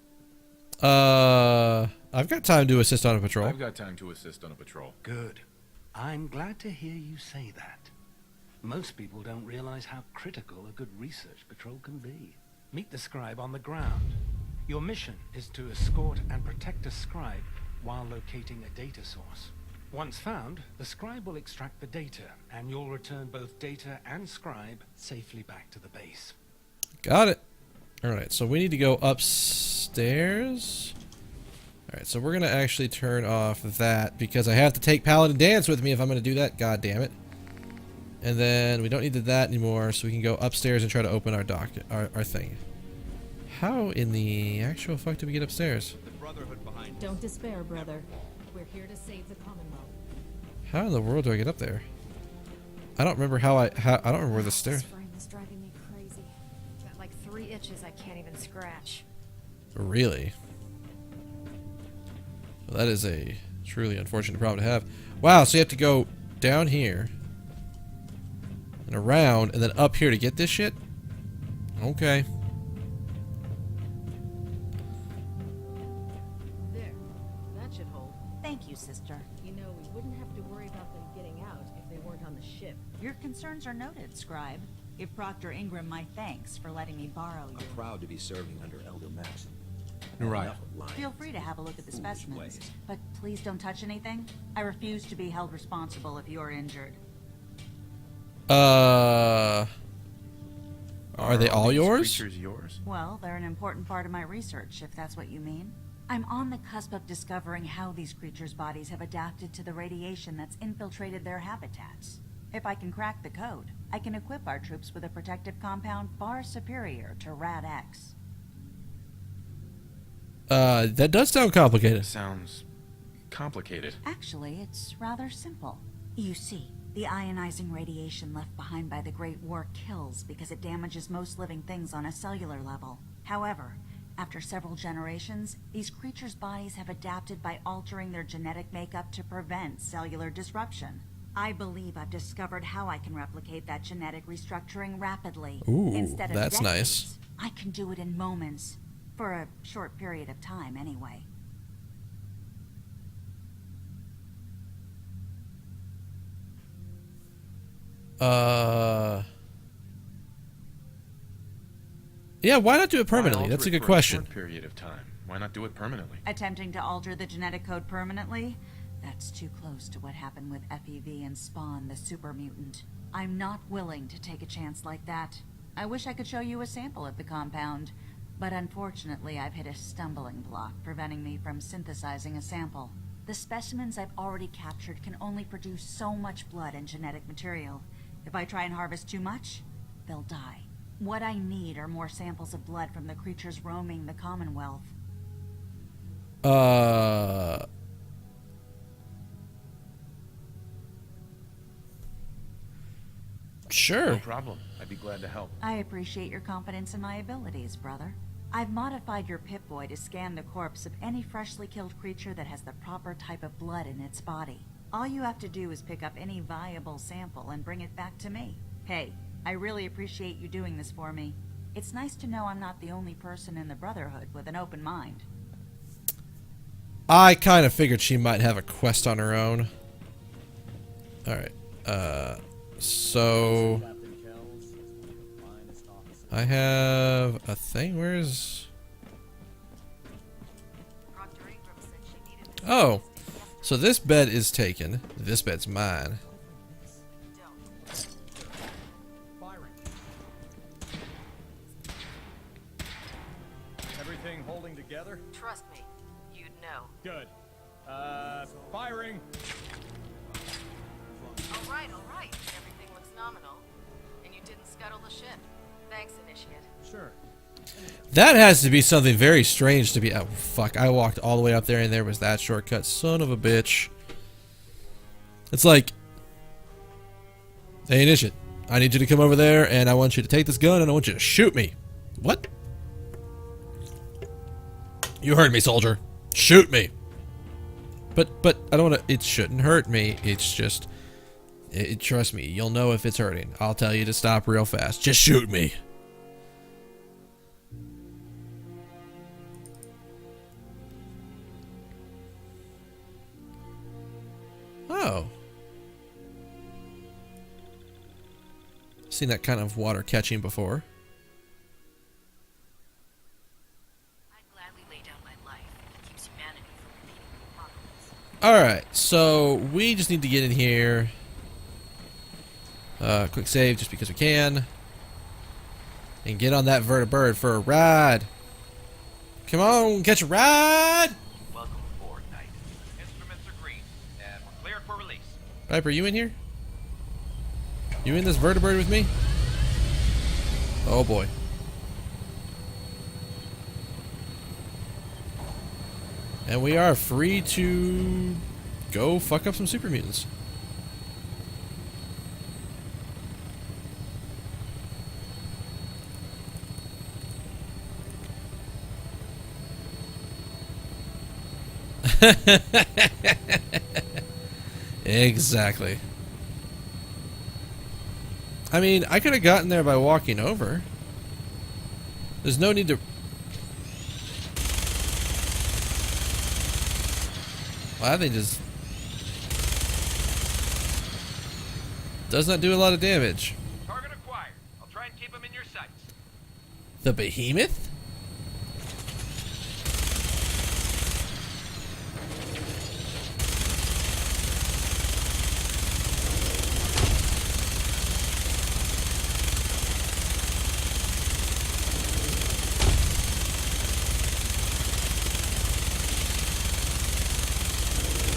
I've got time to assist on a patrol. I've got time to assist on a patrol. Good. I'm glad to hear you say that. Most people don't realize how critical a good research patrol can be. Meet the scribe on the ground. Your mission is to escort and protect a scribe while locating a data source. Once found, the scribe will extract the data, and you'll return both data and scribe safely back to the base. Got it. Alright, so we need to go upstairs. Alright, so we're going to actually turn off that because I have to take Paladin Dance with me if I'm going to do that. God damn it. And then we don't need that anymore, so we can go upstairs and try to open our our thing. How in the actual fuck did we get upstairs? Don't despair, brother. We're here to save the Commonwealth. How in the world do I get up there? I don't remember how I don't remember where the stairs. This frame is driving me crazy. Got like 3 itches I can't even scratch. Really? Well, that is a truly unfortunate problem to have. Wow, so you have to go down here and around and then up here to get this shit? Okay. There. That should hold. Thank you, sister. You know, we wouldn't have to worry about them getting out if they weren't on the ship. Your concerns are noted, Scribe. Give Proctor Ingram my thanks for letting me borrow you. I'm proud to be serving under Elder Maxson. Right. Feel free to have a look at the specimens, but please don't touch anything. I refuse to be held responsible if you're injured. Are they all yours? Creatures yours? Well, they're an important part of my research, if that's what you mean. I'm on the cusp of discovering how these creatures' bodies have adapted to the radiation that's infiltrated their habitats. If I can crack the code, I can equip our troops with a protective compound far superior to Rad-X. That does sound complicated. Sounds complicated. Actually, it's rather simple. You see, the ionizing radiation left behind by the Great War kills because it damages most living things on a cellular level. However, after several generations, these creatures' bodies have adapted by altering their genetic makeup to prevent cellular disruption. I believe I've discovered how I can replicate that genetic restructuring rapidly. Ooh, Instead of that's decades, nice. I can do it in moments. For a short period of time, anyway. Yeah, why not do it permanently? That's a good question. For a short period of time. Why not do it permanently? Attempting to alter the genetic code permanently? That's too close to what happened with FEV and Spawn, the super mutant. I'm not willing to take a chance like that. I wish I could show you a sample of the compound, but unfortunately I've hit a stumbling block preventing me from synthesizing a sample. The specimens I've already captured can only produce so much blood and genetic material. If I try and harvest too much, they'll die. What I need are more samples of blood from the creatures roaming the Commonwealth. Sure. No problem. I'd be glad to help. I appreciate your confidence in my abilities, brother. I've modified your Pip-Boy to scan the corpse of any freshly killed creature that has the proper type of blood in its body. All you have to do is pick up any viable sample and bring it back to me. Hey, I really appreciate you doing this for me. It's nice to know I'm not the only person in the Brotherhood with an open mind. I kind of figured she might have a quest on her own. Alright, so I have a thing. Where's... Oh, so this bed is taken. This bed's mine. Everything holding together? Trust me, you'd know. Good. Firing. All right. Everything looks nominal. And you didn't scuttle the ship. Thanks, Initiate. Sure. That has to be something very strange to be... Oh, fuck. I walked all the way up there and there was that shortcut. Son of a bitch. It's like... Hey, Initiate. I need you to come over there and I want you to take this gun and I want you to shoot me. What? You heard me, soldier. Shoot me. But I don't want to... It shouldn't hurt me. It's just... trust me, you'll know if it's hurting. I'll tell you to stop real fast. Just shoot me. Seen that kind of water catching before. I'd gladly lay down my life if it keeps humanity from repeating the apocalypse. Alright, so we just need to get in here. Quick save just because we can. And get on that vertibird for a ride. Come on, catch a ride! Welcome aboard, Knight. Instruments are green, and we're cleared for release. Viper, you in here? You in this vertibird with me? Oh boy. And we are free to go fuck up some super mutants. Exactly. I mean, I could have gotten there by walking over. There's no need to... Well, that thing just... does not do a lot of damage. Target acquired. I'll try and keep him in your sights. The behemoth?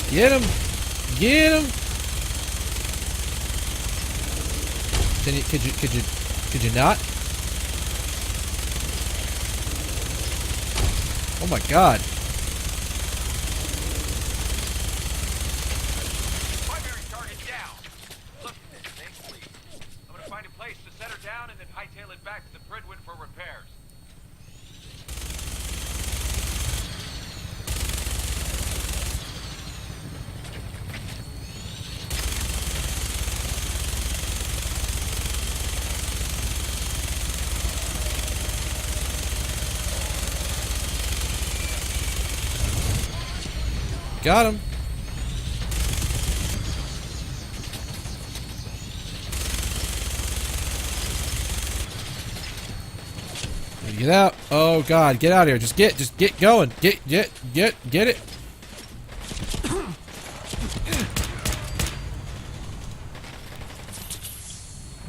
Get him! Get him! Could you not? Oh my god. Primary target down. Look at this thing, please. I'm gonna find a place to set her down and then hightail it back to the Bridwin for repairs. Got him. Get out. Oh god, get out of here. Just get going. Get it.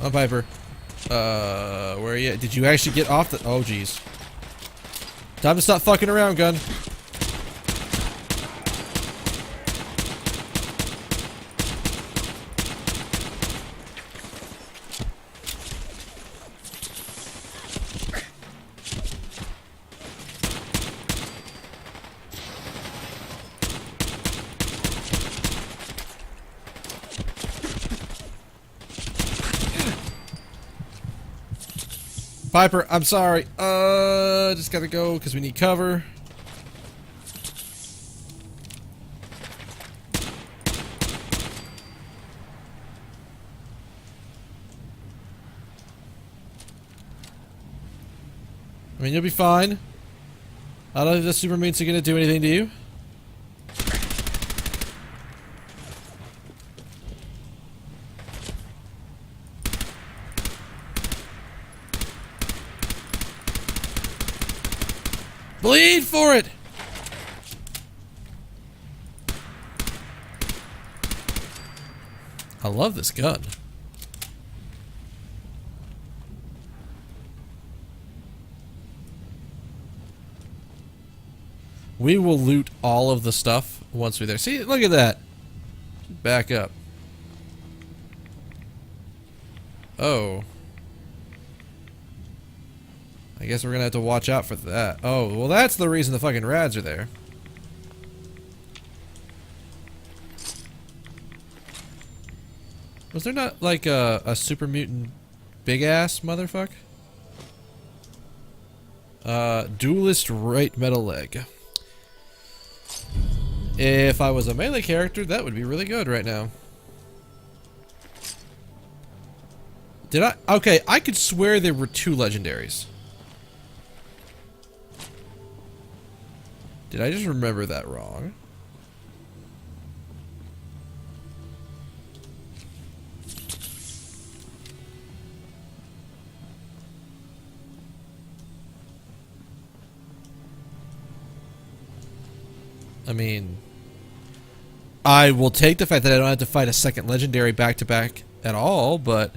Oh, Piper. Where are you? Did you actually get off the... Oh, jeez. Time to stop fucking around, gun. Piper, I'm sorry. Just gotta go because we need cover. I mean, you'll be fine. I don't think the super mutants are gonna do anything to you. Bleed for it! I love this gun. We will loot all of the stuff once we're there. See, look at that. Back up. Oh. I guess we're gonna have to watch out for that. Oh, well that's the reason the fucking rads are there. Was there not like a super mutant big ass motherfucker? Duelist right metal leg. If I was a melee character, that would be really good right now. Did I? Okay, I could swear there were 2 legendaries. Did I just remember that wrong? I mean, I will take the fact that I don't have to fight a second legendary back-to-back at all, but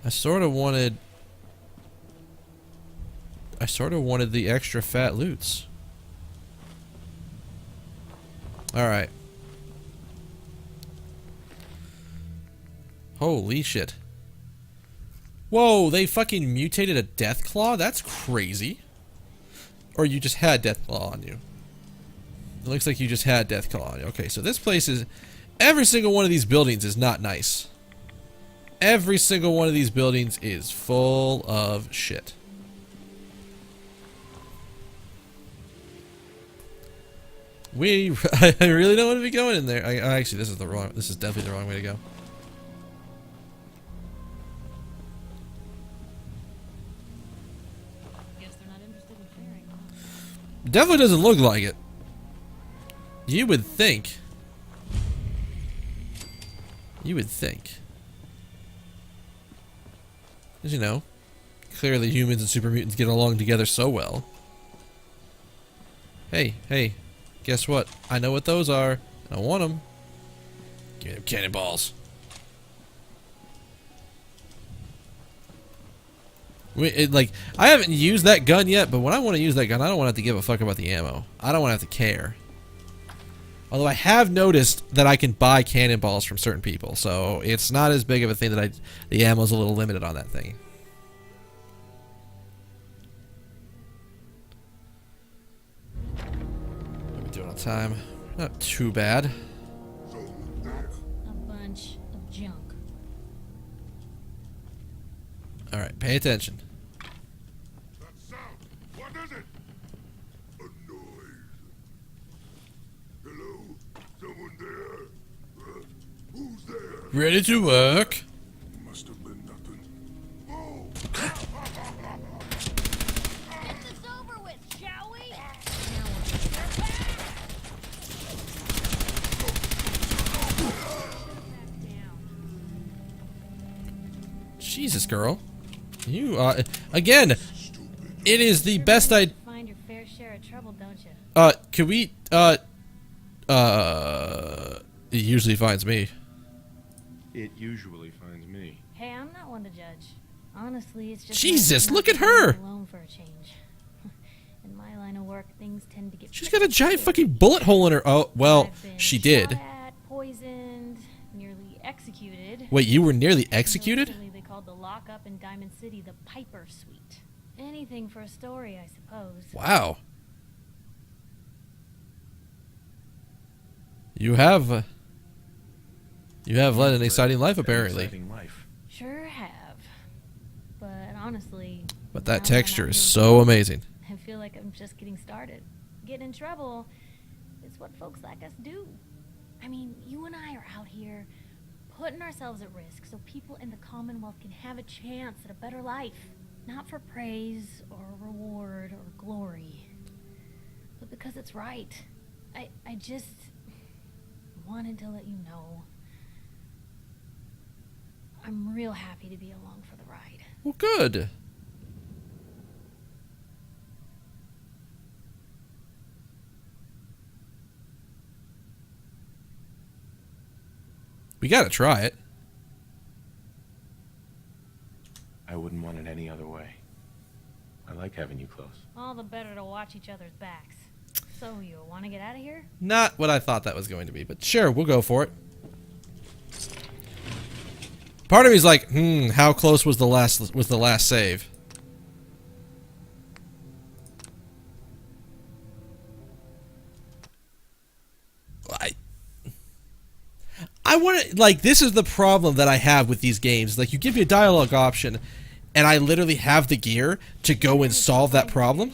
I sort of wanted the extra fat loots. Alright. Holy shit. Whoa, they fucking mutated a Deathclaw? That's crazy. Or you just had Deathclaw on you. It looks like you just had Deathclaw on you. Okay, so this place is... Every single one of these buildings is not nice. Every single one of these buildings is full of shit. I really don't want to be going in there. Actually, this is definitely the wrong way to go. Guess they're not interested in sharing. Definitely doesn't look like it. You would think. You would think. As you know, clearly humans and super mutants get along together so well. Hey, guess what? I know what those are. I want them. Give me them cannonballs. Like, I haven't used that gun yet, but when I want to use that gun, I don't want to have to give a fuck about the ammo. I don't want to have to care. Although I have noticed that I can buy cannonballs from certain people, so it's not as big of a thing that the ammo's a little limited on that thing. What are we doing on time? Not too bad. A bunch of junk. Alright, pay attention. What is it? A noise. Hello? Someone there? Who's there? Ready to work. Must have been nothing. Get this over with, shall we? Jesus, girl. You, again, it is the best I... Find your fair share of trouble, don't you? Can we, it usually finds me. It usually finds me. Hey, I'm not one to judge. Honestly, it's just... Jesus, nice look not at to be her! alone for a change. In my line of work, things tend to get... She's got a giant fucking bullet hole in her... Oh, well, she did. Shot at, poisoned, nearly executed. Wait, you were nearly executed? Recently, they called the lockup in Diamond City the Piper Suite. Anything for a story, I suppose. Wow. You have led an exciting life, apparently. Exciting life. Sure have. But honestly... But that now texture I'm is out so here, amazing. I feel like I'm just getting started. Getting in trouble is what folks like us do. I mean, you and I are out here putting ourselves at risk so people in the Commonwealth can have a chance at a better life. Not for praise or reward or glory, but because it's right. I just wanted to let you know I'm real happy to be along for the ride. Well, good. We gotta try it. I wouldn't want it any other way. I like having you close. All the better to watch each other's backs. So, you want to get out of here? Not what I thought that was going to be, but sure, we'll go for it. Part of me's like, how close was the last save? I want to, like, this is the problem that I have with these games. Like, you give me a dialogue option, and I literally have the gear to go and solve that problem.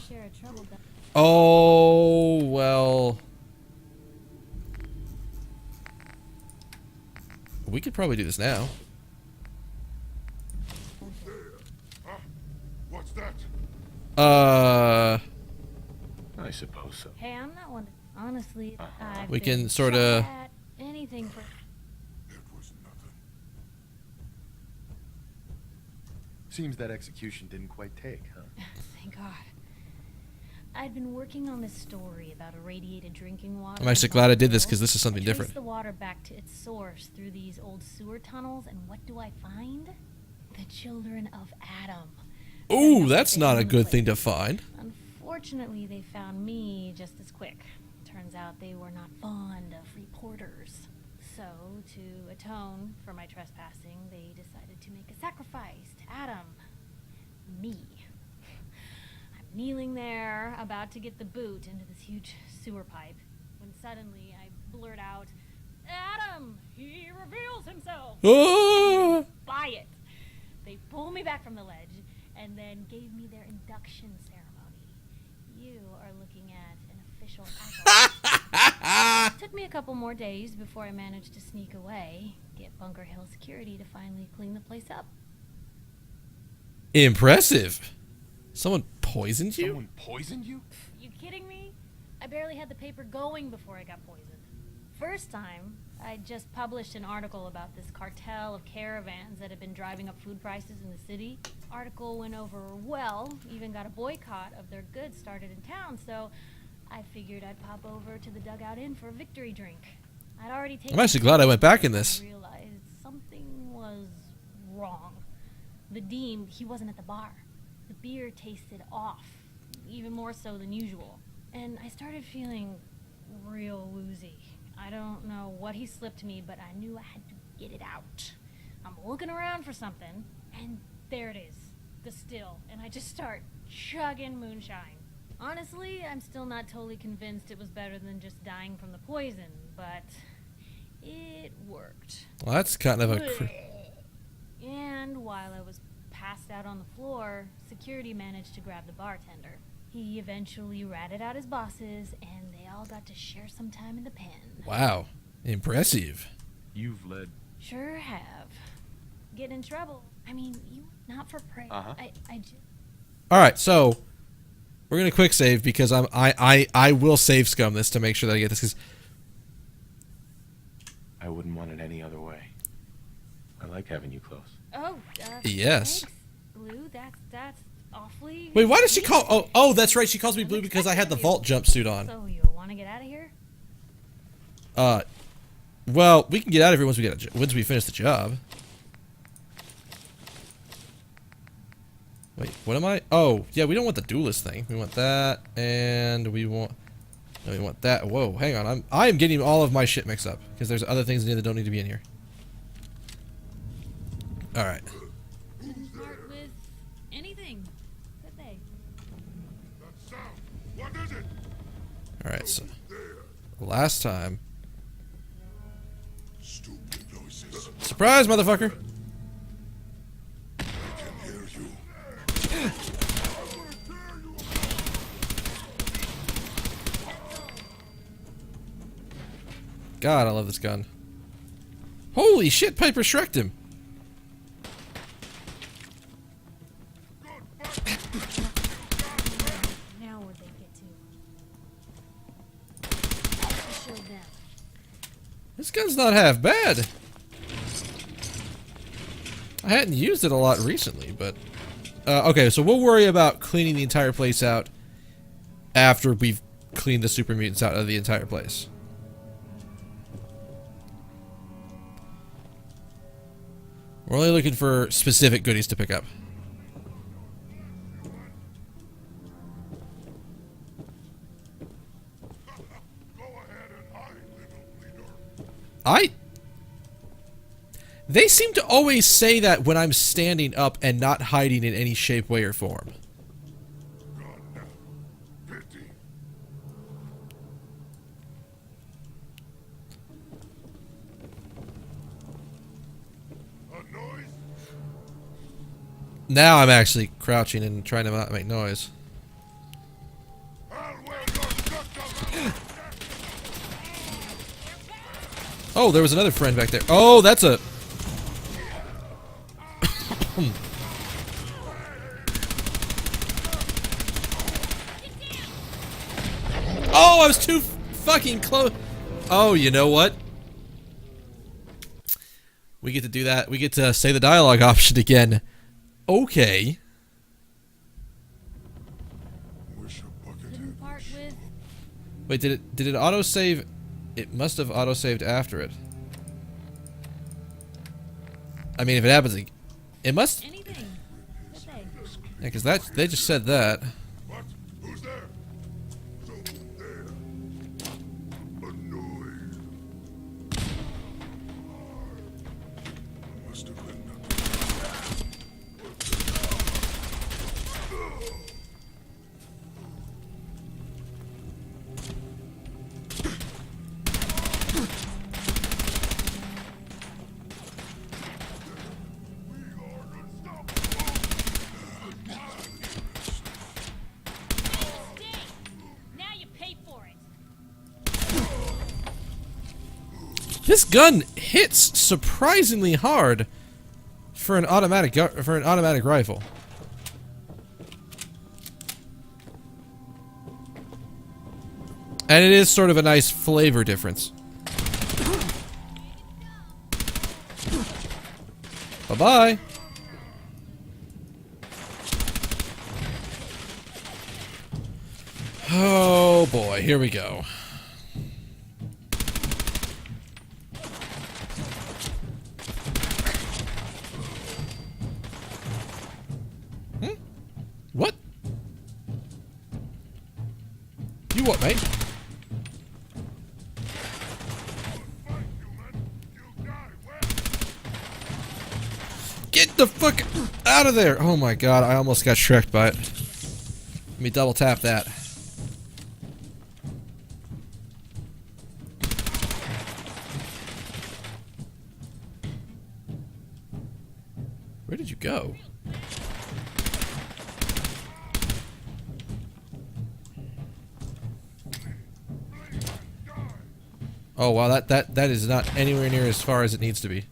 Oh, well. We could probably do this now. What's that? I suppose so. Hey, I'm not one. Honestly, I've We been can sorta- shot at, anything for. Seems that execution didn't quite take, huh? Thank God. I'd been working on this story about irradiated drinking water. I'm actually glad I did this because this is something I traced different. the water back to its source through these old sewer tunnels, and what do I find? The children of Adam. Ooh, that's not a good thing to find. Unfortunately, they found me just as quick. Turns out they were not fond of reporters. So, to atone for my trespassing, they decided to make a sacrifice to Adam. Me. I'm kneeling there, about to get the boot into this huge sewer pipe, when suddenly I blurt out, "Adam! He reveals himself!" Ah! Buy it! They pulled me back from the ledge, and then gave me their induction ceremony. You are looking at an official It took me a couple more days before I managed to sneak away, get Bunker Hill security to finally clean the place up. Impressive. Someone poisoned you? Someone poisoned you? You kidding me? I barely had the paper going before I got poisoned. First time, I just published an article about this cartel of caravans that had been driving up food prices in the city. Article went over well, even got a boycott of their goods started in town, so I figured I'd pop over to the Dugout Inn for a victory drink. I'd already taken... I'm actually glad I went back in this. I realized something was wrong. The Dean, he wasn't at the bar. The beer tasted off, even more so than usual. And I started feeling real woozy. I don't know what he slipped me, but I knew I had to get it out. I'm looking around for something, and there it is, the still, and I just start chugging moonshine. Honestly, I'm still not totally convinced it was better than just dying from the poison, but it worked. Well, that's kind of a... And while I was passed out on the floor, security managed to grab the bartender. He eventually ratted out his bosses, and they all got to share some time in the pen. Wow. Impressive. You've led... Sure have. Get in trouble. I mean, you not for praise. I just... Alright, so... We're going to quick save because I will save scum this to make sure that I get this because... I wouldn't want it any other way. I like having you close. Oh, yes. Thanks, Blue. That's awfully... Wait, why does she call... Oh, that's right. She calls me Blue because I had the vault jumpsuit on. So you want to get out of here? Well, we can get out of here once we finish the job. Wait, what am I? Oh, yeah, we don't want the duelist thing. We want that, and we want... No, we want that. Whoa, hang on. I am getting all of my shit mixed up because there's other things in here that don't need to be in here. All right. Start with anything, could they? That sound. What is it? All right. So last time. Stupid noises. Surprise, motherfucker! I can hear you. God, I love this gun. Holy shit! Piper Shrek'd him. Now where'd they get to? Show them. This gun's not half bad. I hadn't used it a lot recently, but... okay, so we'll worry about cleaning the entire place out after we've cleaned the super mutants out of the entire place. We're only looking for specific goodies to pick up. They seem to always say that when I'm standing up and not hiding in any shape, way, or form. Now I'm actually crouching and trying to not make noise. Oh, there was another friend back there. Oh, that's a... Oh, I was too fucking close. Oh, you know what? We get to do that. We get to say the dialogue option again. Okay. Wish a bucket Wait, did it autosave? It must have autosaved after it. I mean, if it happens, it must. Anything. Good day. Yeah, because they just said that. What? Who's there? Someone there. Annoyed. I must have been Now you pay for it. This gun hits surprisingly hard for an automatic rifle. And it is sort of a nice flavor difference. Bye-bye. Oh boy, here we go. What? You what, mate? Get the fuck out of there! Oh my god, I almost got shreked by it. Let me double tap that. Where did you go? Oh wow, that is not anywhere near as far as it needs to be.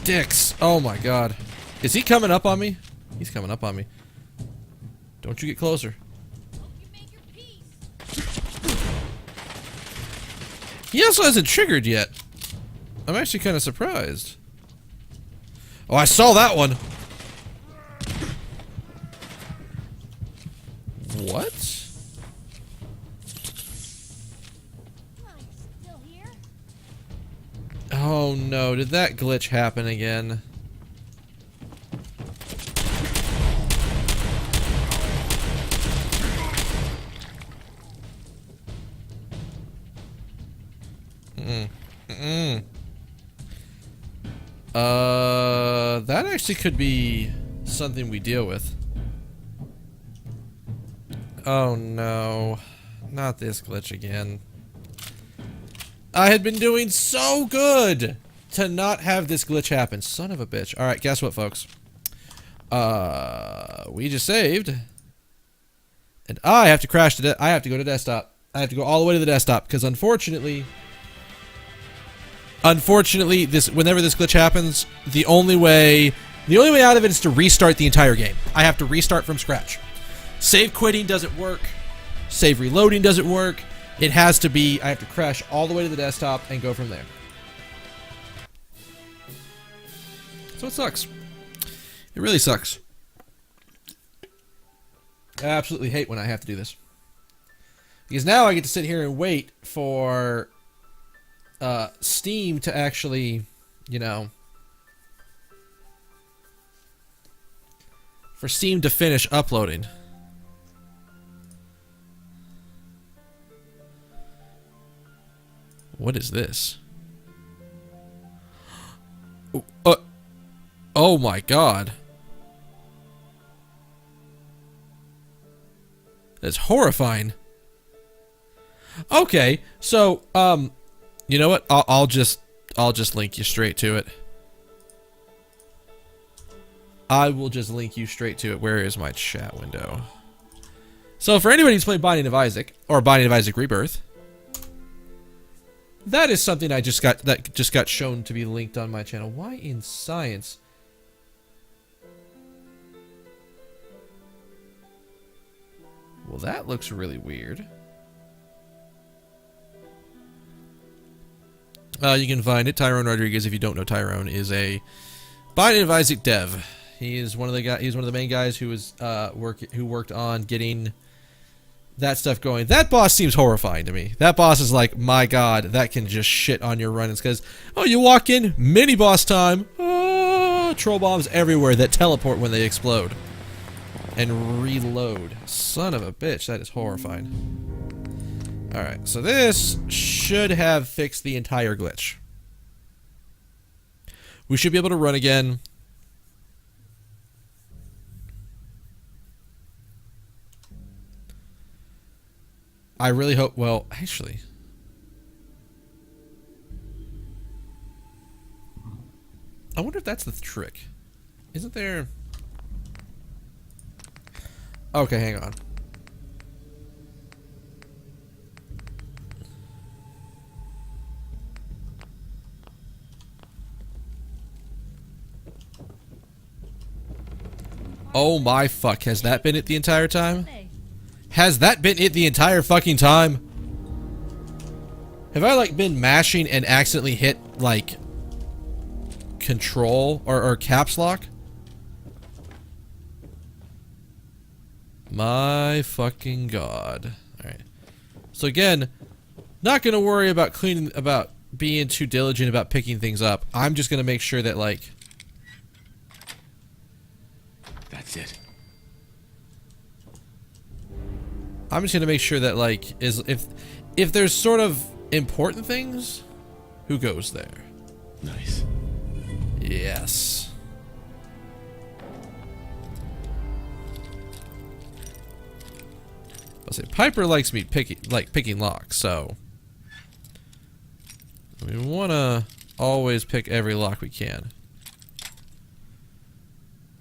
Dicks! Oh my god. Is he coming up on me? He's coming up on me. Don't you get closer. He also hasn't triggered yet. I'm actually kind of surprised. Oh, I saw that one! What? Oh no, did that glitch happen again? That actually could be something we deal with. Oh no, not this glitch again. I had been doing so good to not have this glitch happen. Son of a bitch. Alright, guess what, folks? We just saved. And I have to crash to I have to go to desktop. I have to go all the way to the desktop, because unfortunately, whenever this glitch happens, the only way out of it is to restart the entire game. I have to restart from scratch. Save quitting doesn't work. Save reloading doesn't work. It has to be, I have to crash all the way to the desktop and go from there. So it sucks. It really sucks. I absolutely hate when I have to do this. Because now I get to sit here and wait for Steam to actually, you know, for Steam to finish uploading. What is this? Oh my god. That's horrifying. Okay, so you know what? I'll just link you straight to it. I will just link you straight to it. Where is my chat window? So for anybody who's played Binding of Isaac or Binding of Isaac Rebirth, that is something that just got shown to be linked on my channel. Why in science? Well, that looks really weird. You can find it. Tyrone Rodriguez, if you don't know Tyrone, is a Binding of Isaac dev. He is one of the He's one of the main guys who was who worked on getting that stuff going. That boss seems horrifying to me. That boss is like, my god, that can just shit on your run-ins. Because, oh, you walk in, mini boss time. Oh, troll bombs everywhere that teleport when they explode. And reload. Son of a bitch, that is horrifying. Alright, so this should have fixed the entire glitch. We should be able to run again. I really hope, well, actually. I wonder if that's the trick. Isn't there... Okay, hang on. Oh my fuck, has that been it the entire time? Has that been it the entire fucking time? Have I, like, been mashing and accidentally hit, like, control or caps lock? My fucking god. Alright. So again, not gonna worry about about being too diligent about picking things up. I'm just gonna make sure that, like... That's it. I'm just gonna make sure that, like, if there's sort of important things, who goes there? Nice. Yes. I'll say Piper likes me picking locks, so we wanna always pick every lock we can.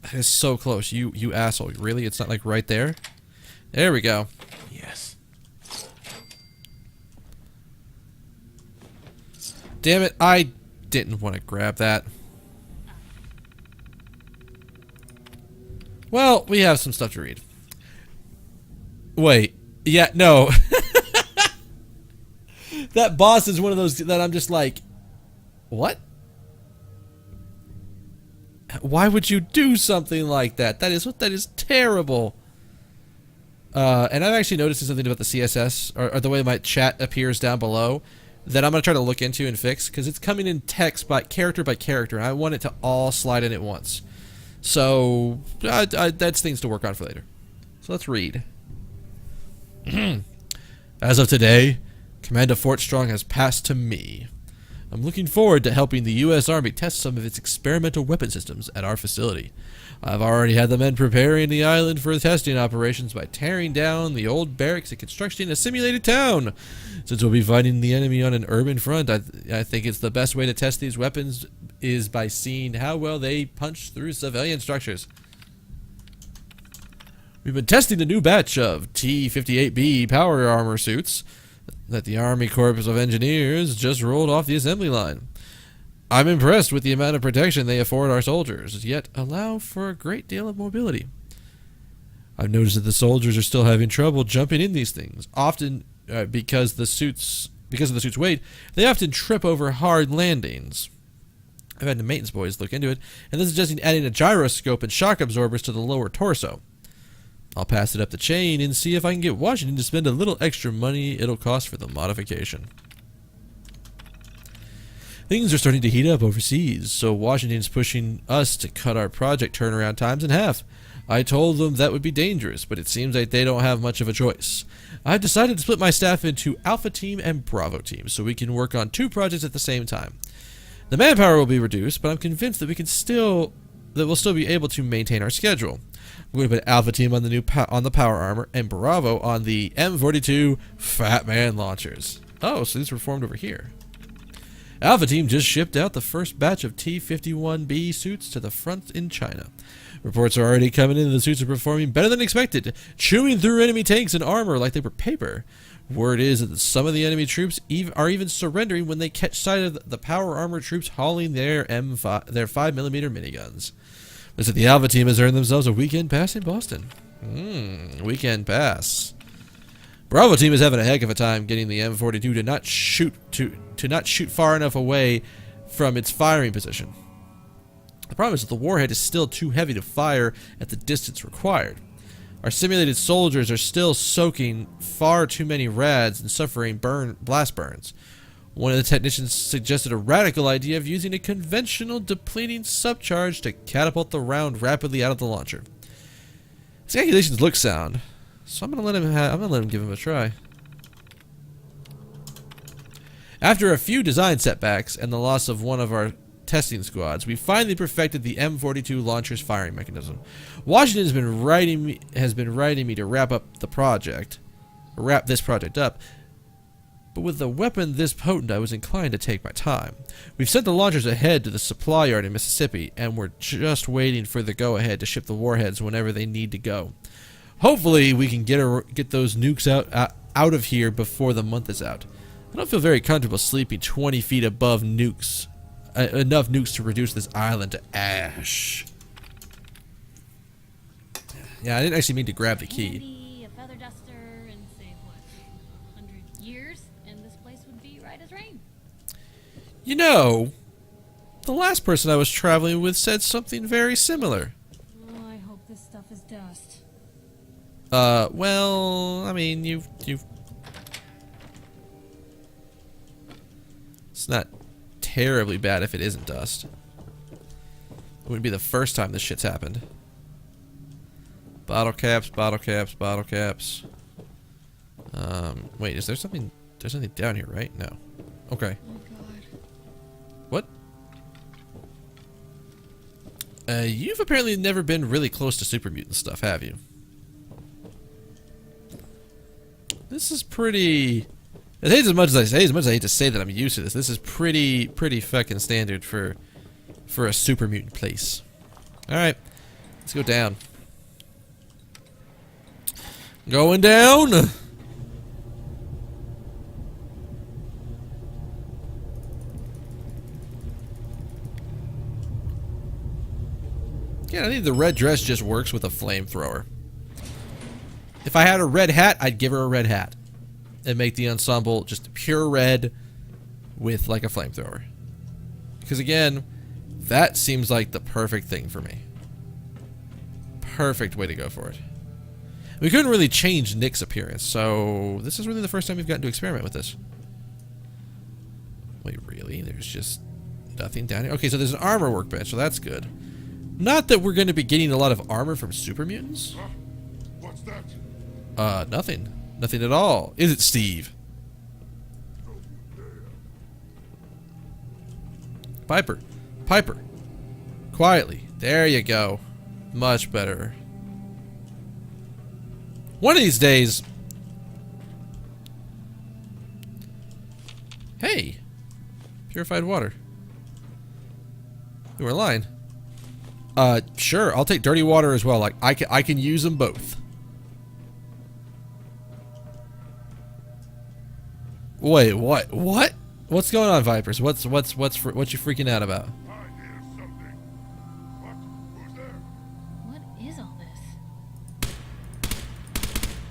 That is so close, you asshole. Really? It's not like right there? There we go. Yes. Damn it, I didn't want to grab that. Well, we have some stuff to read. Wait. Yeah, no. That boss is one of those that I'm just like, what? Why would you do something like that? That is terrible. And I've actually noticed something about the CSS, or the way my chat appears down below, that I'm going to try to look into and fix, because it's coming in text by character, and I want it to all slide in at once. So, that's things to work on for later. So let's read. As of today, command of Fort Strong has passed to me. I'm looking forward to helping the U.S. Army test some of its experimental weapon systems at our facility. I've already had the men preparing the island for testing operations by tearing down the old barracks and constructing a simulated town. Since we'll be fighting the enemy on an urban front, I think it's the best way to test these weapons is by seeing how well they punch through civilian structures. We've been testing a new batch of T-58B power armor suits that the Army Corps of Engineers just rolled off the assembly line. I'm impressed with the amount of protection they afford our soldiers, yet allow for a great deal of mobility. I've noticed that the soldiers are still having trouble jumping in these things, often because of the suit's weight. They often trip over hard landings. I've had the maintenance boys look into it, and they're suggesting adding a gyroscope and shock absorbers to the lower torso. I'll pass it up the chain and see if I can get Washington to spend a little extra money it'll cost for the modification. Things are starting to heat up overseas, so Washington's pushing us to cut our project turnaround times in half. I told them that would be dangerous, but it seems like they don't have much of a choice. I've decided to split my staff into Alpha Team and Bravo Team so we can work on 2 projects at the same time. The manpower will be reduced, but I'm convinced that we'll still be able to maintain our schedule. I'm going to put Alpha Team on the power armor and Bravo on the M42 Fat Man launchers. Oh, so these were formed over here. Alpha Team just shipped out the first batch of T-51B suits to the front in China. Reports are already coming in that the suits are performing better than expected, chewing through enemy tanks and armor like they were paper. Word is that some of the enemy troops are even surrendering when they catch sight of the power armor troops hauling their 5mm miniguns. Looks like the Alpha Team has earned themselves a weekend pass in Boston. Weekend pass. Bravo Team is having a heck of a time getting the M42 to not shoot far enough away from its firing position. The problem is that the warhead is still too heavy to fire at the distance required. Our simulated soldiers are still soaking far too many rads and suffering blast burns. One of the technicians suggested a radical idea of using a conventional depleting subcharge to catapult the round rapidly out of the launcher. His calculations look sound, so I'm gonna let him give him a try. After a few design setbacks and the loss of one of our testing squads, we finally perfected the M42 launcher's firing mechanism. Washington has been writing me to wrap this project up, but with a weapon this potent, I was inclined to take my time. We've sent the launchers ahead to the supply yard in Mississippi, and we're just waiting for the go-ahead to ship the warheads whenever they need to go. Hopefully, we can get those nukes out of here before the month is out. I don't feel very comfortable sleeping 20 feet above nukes. Enough nukes to reduce this island to ash. Yeah, I didn't actually mean to grab the key. Maybe a feather duster and save what, 100 years, and this place would be right as rain. You know, the last person I was traveling with said something very similar. Oh, I hope this stuff is dust. Well, I mean, you've. It's not terribly bad if it isn't dust. It wouldn't be the first time this shit's happened. Bottle caps, bottle caps, bottle caps. Wait, is there something? There's something down here, right? No. Okay. Oh God. What? You've apparently never been really close to super mutant stuff, have you? This is pretty. As much as I hate to say that I'm used to this, this is pretty fucking standard for a super mutant place. All right, let's go down. Going down. Yeah, I think the red dress just works with a flamethrower. If I had a red hat, I'd give her a red hat. And make the ensemble just pure red with like a flamethrower. Because again, that seems like the perfect thing for me. Perfect way to go for it. We couldn't really change Nick's appearance, so this is really the first time we've gotten to experiment with this. Wait, really? There's just nothing down here? Okay, so there's an armor workbench, so that's good. Not that we're going to be getting a lot of armor from super mutants. What's that? Nothing. Nothing at all. Is it, Steve? Piper. Piper. Quietly. There you go. Much better. One of these days... Hey. Purified water. You were lying. Sure. I'll take dirty water as well. Like, I can use them both. Wait, what? What? What's going on, Vipers? What you freaking out about? What is all this?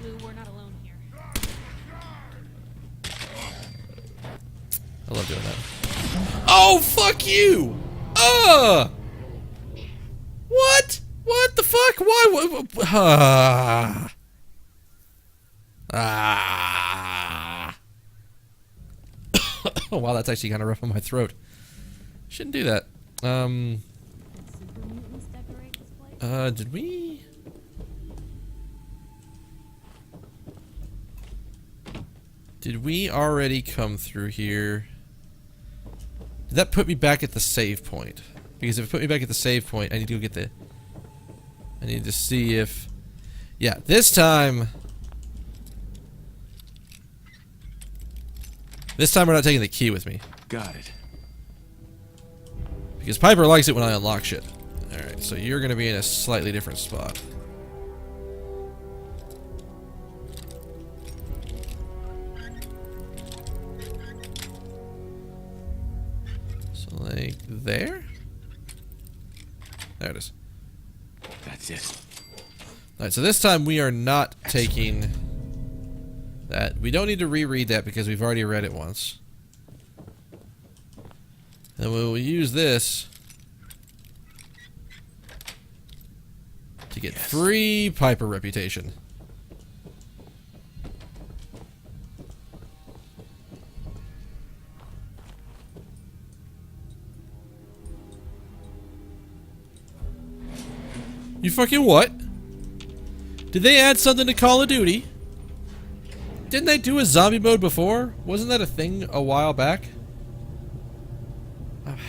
Blue, we're not alone here. I love doing that. Oh, fuck you! What? What the fuck? Why? Oh, wow, that's actually kind of rough on my throat. Shouldn't do that. Did we? Did we already come through here? Did that put me back at the save point? Because if it put me back at the save point, I need to go get the... I need to see if... Yeah, this time... This time we're not taking the key with me. Got it. Because Piper likes it when I unlock shit. Alright, so you're going to be in a slightly different spot. So like there? There it is. That's it. Alright, so this time we are not taking that. We don't need to reread that because we've already read it once. And we will use this to get free Piper reputation. You fucking what? Did they add something to Call of Duty? Didn't they do a zombie mode before? Wasn't that a thing a while back?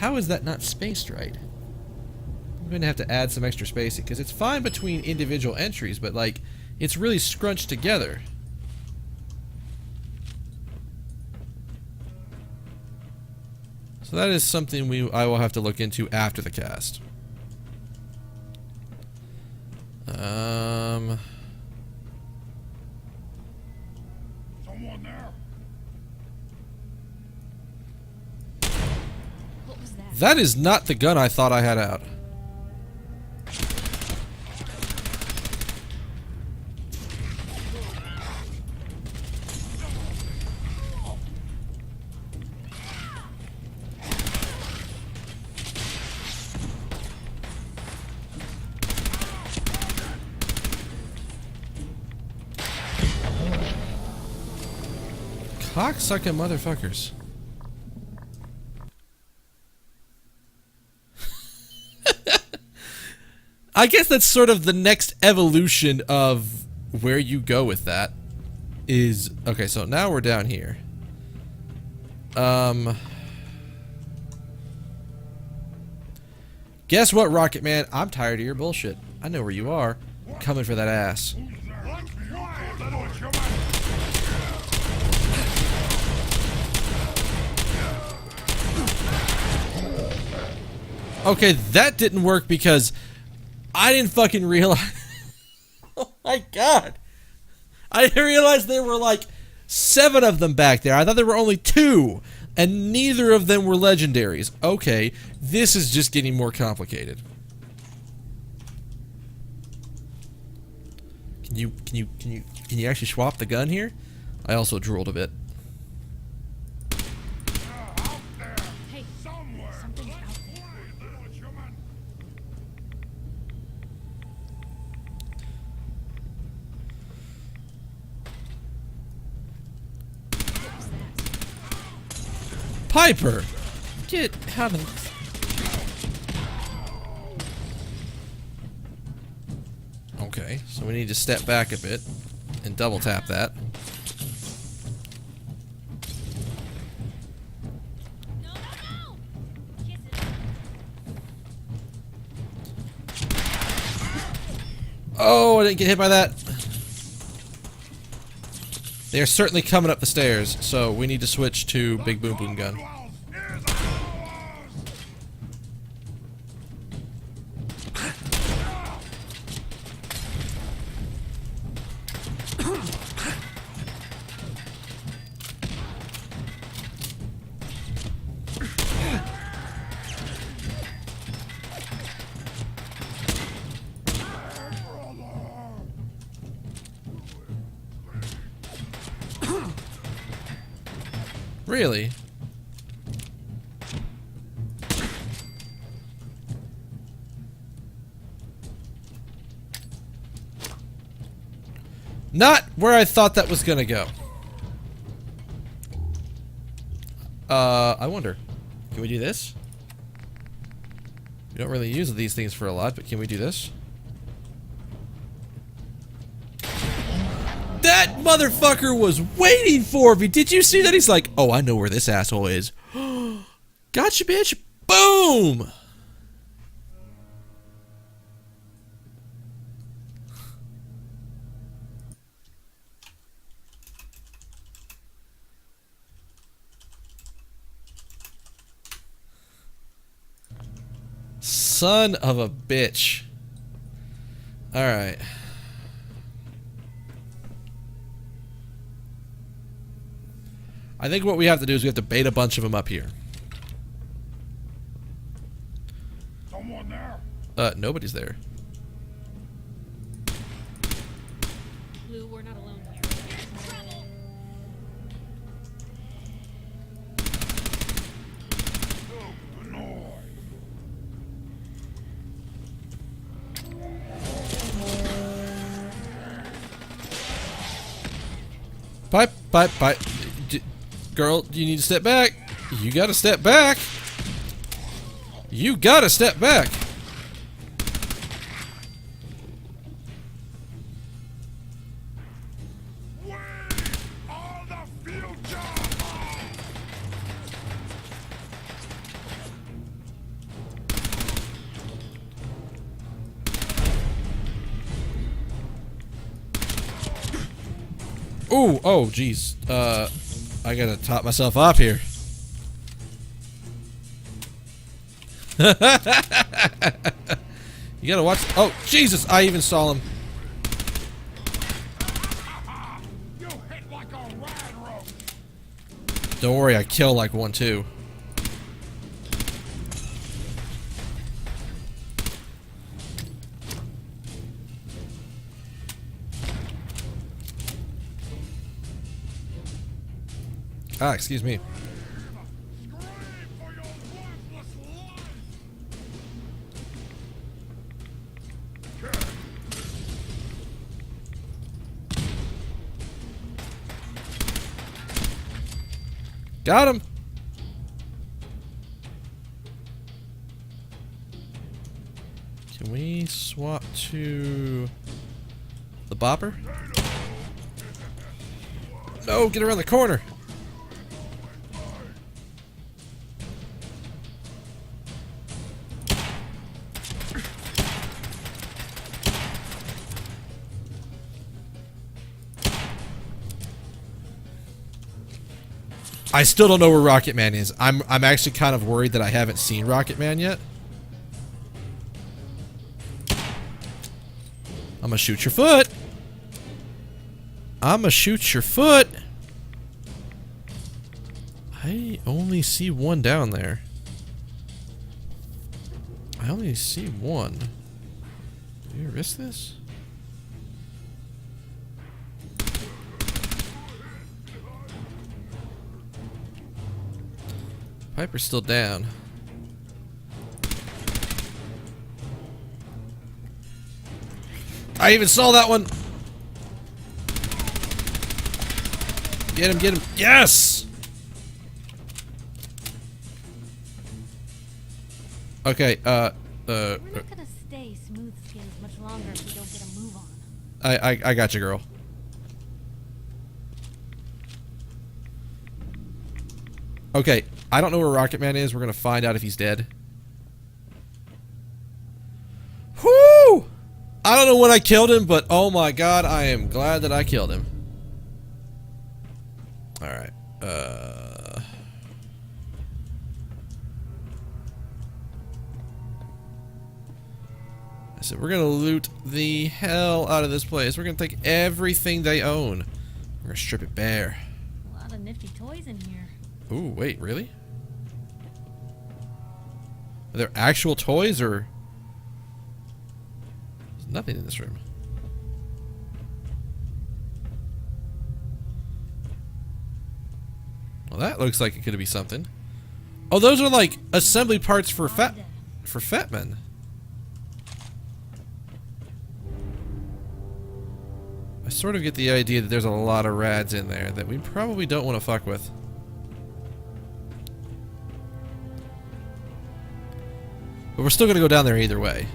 How is that not spaced right? I'm going to have to add some extra spacing, because it's fine between individual entries, but like, it's really scrunched together. So that is something I will have to look into after the cast. Someone there. What was that? That is not the gun I thought I had out. Cocksucking motherfuckers. I guess that's sort of the next evolution of where you go with that. Is okay, so now we're down here. Guess what, Rocket Man? I'm tired of your bullshit. I know where you are. I'm coming for that ass. Okay, that didn't work because I didn't fucking realize. Oh my god. I didn't realize there were like 7 of them back there. I thought there were only 2. And neither of them were legendaries. Okay, this is just getting more complicated. Can you actually swap the gun here? I also drooled a bit. Hey, something's out there. Piper! Get out of... Okay, so we need to step back a bit and double tap that. Oh, I didn't get hit by that. They are certainly coming up the stairs, so we need to switch to Big Boom Boom Gun. Really? Not where I thought that was gonna go. I wonder. Can we do this? We don't really use these things for a lot, but can we do this? That motherfucker was waiting for me. Did you see that? He's like, oh, I know where this asshole is. Gotcha, bitch. Boom. Son of a bitch. All right. I think what we have to do is we have to bait a bunch of them up here. Someone there. Nobody's there. Lou, we're not alone here. Pipe. Girl, you need to step back. You gotta step back. You gotta step back. Ooh, oh, jeez. I gotta top myself up here. You gotta watch. Oh, Jesus! I even saw him. Don't worry, I kill like one too. Ah, excuse me. Got him. Can we swap to the bopper? No, get around the corner. I still don't know where Rocket Man is. I'm actually kind of worried that I haven't seen Rocket Man yet. I'm gonna shoot your foot. I'm gonna shoot your foot. I only see one down there. I only see one. Do you risk this? Piper's still down. I even saw that one. Get him, get him. Yes! Okay, We're not gonna stay smooth skins much longer if we don't get a move on. I got you, girl. Okay, I don't know where Rocket Man is. We're gonna find out if he's dead. Whoo! I don't know when I killed him, but oh my god, I am glad that I killed him. Alright, I said we're gonna loot the hell out of this place. We're gonna take everything they own. We're gonna strip it bare. A lot of nifty toys in here. Ooh, wait, really? Are there actual toys or... There's nothing in this room. Well, that looks like it could be something. Oh, those are like assembly parts for Fatman. I sort of get the idea that there's a lot of rads in there that we probably don't want to fuck with. But we're still going to go down there either way.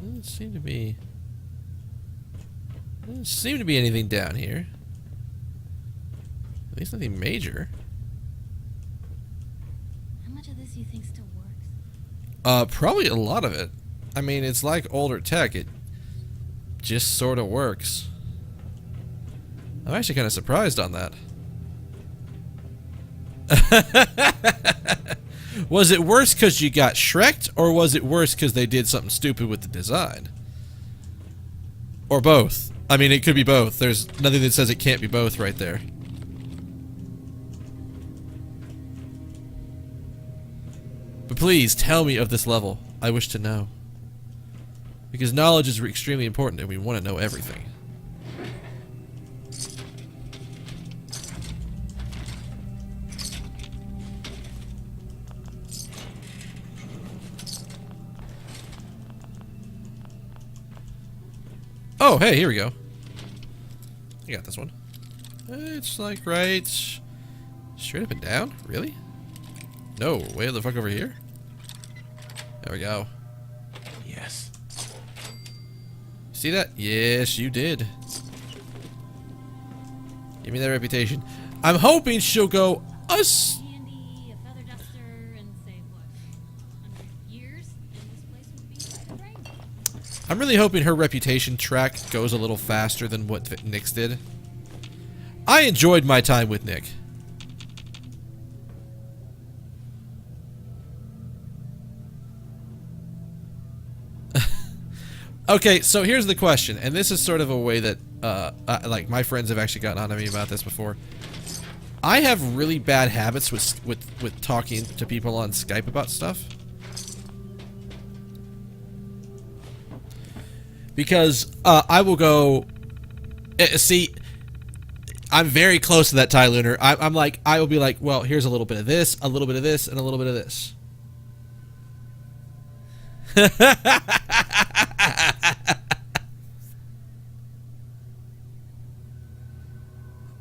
Doesn't seem to be... Doesn't seem to be anything down here. At least nothing major. How much of this do you think still works? Probably a lot of it. I mean, it's like older tech. It just sort of works. I'm actually kind of surprised on that. Was it worse because you got Shrek'd, or was it worse because they did something stupid with the design? Or both. I mean, it could be both. There's nothing that says it can't be both right there. But please, tell me of this level. I wish to know. Because knowledge is extremely important, and we want to know everything. Oh, hey, here we go. I got this one. It's like right straight up and down? Really? No, way the fuck over here? There we go. Yes. See that? Yes, you did. Give me that reputation. I'm hoping she'll go us. Candy, a feather duster, and say what? 100 years, and this place would be right of rain. I'm really hoping her reputation track goes a little faster than what Nick's did. I enjoyed my time with Nick. Okay, so here's the question, and this is sort of a way that, like, my friends have actually gotten on to me about this before. I have really bad habits with talking to people on Skype about stuff. Because, I will go... see, I'm very close to that, Ty Lunar. I'm like, I will be like, well, here's a little bit of this, a little bit of this, and a little bit of this.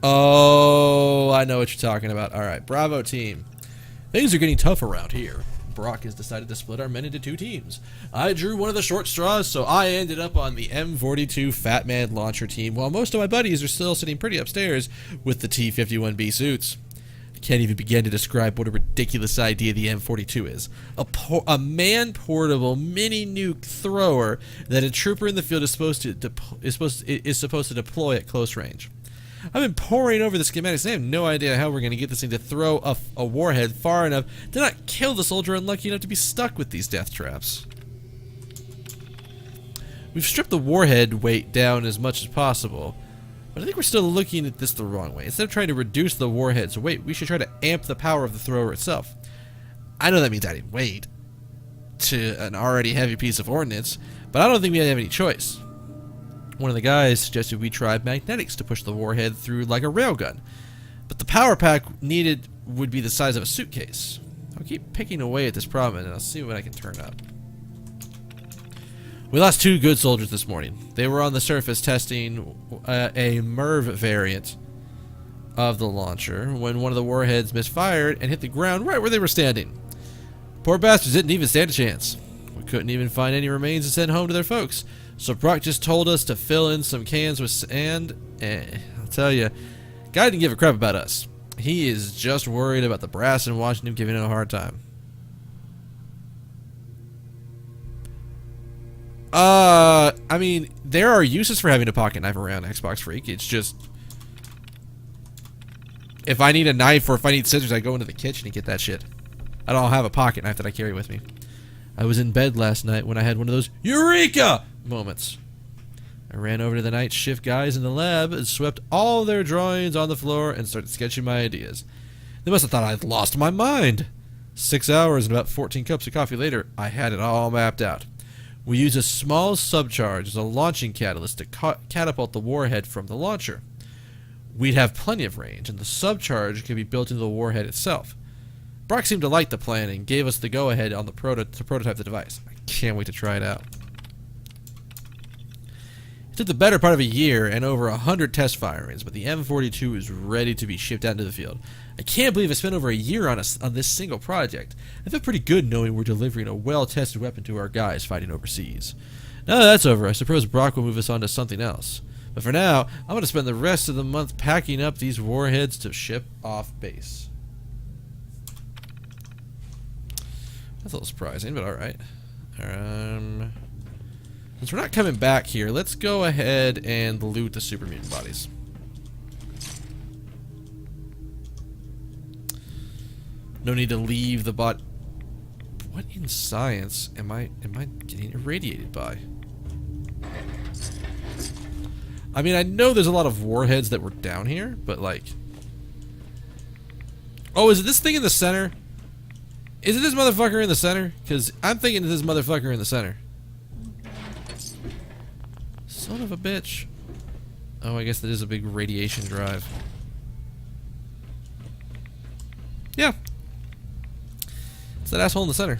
Oh, I know what you're talking about. Alright, Bravo team. Things are getting tough around here. Brock has decided to split our men into 2 teams. I drew one of the short straws, so I ended up on the M42 Fat Man launcher team, while most of my buddies are still sitting pretty upstairs with the T-51B suits. I can't even begin to describe what a ridiculous idea the M42 is. A man-portable mini-nuke thrower that a trooper in the field is supposed to deploy at close range. I've been poring over the schematics and I have no idea how we're going to get this thing to throw a warhead far enough to not kill the soldier unlucky enough to be stuck with these death traps. We've stripped the warhead weight down as much as possible, but I think we're still looking at this the wrong way. Instead of trying to reduce the warhead's weight, we should try to amp the power of the thrower itself. I know that means adding weight to an already heavy piece of ordnance, but I don't think we have any choice. One of the guys suggested we try magnetics to push the warhead through like a railgun, but the power pack needed would be the size of a suitcase. I'll keep picking away at this problem and I'll see what I can turn up. We lost 2 good soldiers this morning. They were on the surface testing a MIRV variant of the launcher when one of the warheads misfired and hit the ground right where they were standing. Poor bastards didn't even stand a chance. We couldn't even find any remains to send home to their folks. So Brock just told us to fill in some cans with sand. I'll tell you, guy didn't give a crap about us. He is just worried about the brass in Washington giving him a hard time. I mean, there are uses for having a pocket knife around, Xbox Freak. It's just, if I need a knife or if I need scissors, I go into the kitchen and get that shit. I don't have a pocket knife that I carry with me. I was in bed last night when I had one of those Eureka moments. I ran over to the night shift guys in the lab and swept all their drawings on the floor and started sketching my ideas. They must have thought I'd lost my mind. 6 hours and about 14 cups of coffee later, I had it all mapped out. We used a small subcharge as a launching catalyst to catapult the warhead from the launcher. We'd have plenty of range, and the subcharge could be built into the warhead itself. Brock seemed to like the plan and gave us the go-ahead on the to prototype the device. I can't wait to try it out. It took the better part of a year and over 100 test firings, but the M42 is ready to be shipped out into the field. I can't believe I spent over a year on this single project. I feel pretty good knowing we're delivering a well-tested weapon to our guys fighting overseas. Now that that's over, I suppose Brock will move us on to something else. But for now, I'm going to spend the rest of the month packing up these warheads to ship off base. That's a little surprising, but alright. Since we're not coming back here, let's go ahead and loot the super mutant bodies. No need to leave the bot. What in science am I getting irradiated by? I mean, I know there's a lot of warheads that were down here, but like... Oh, is it this thing in the center? Is it this motherfucker in the center? Because I'm thinking it's this motherfucker in the center. Son of a bitch. Oh, I guess that is a big radiation drive. Yeah. It's that asshole in the center.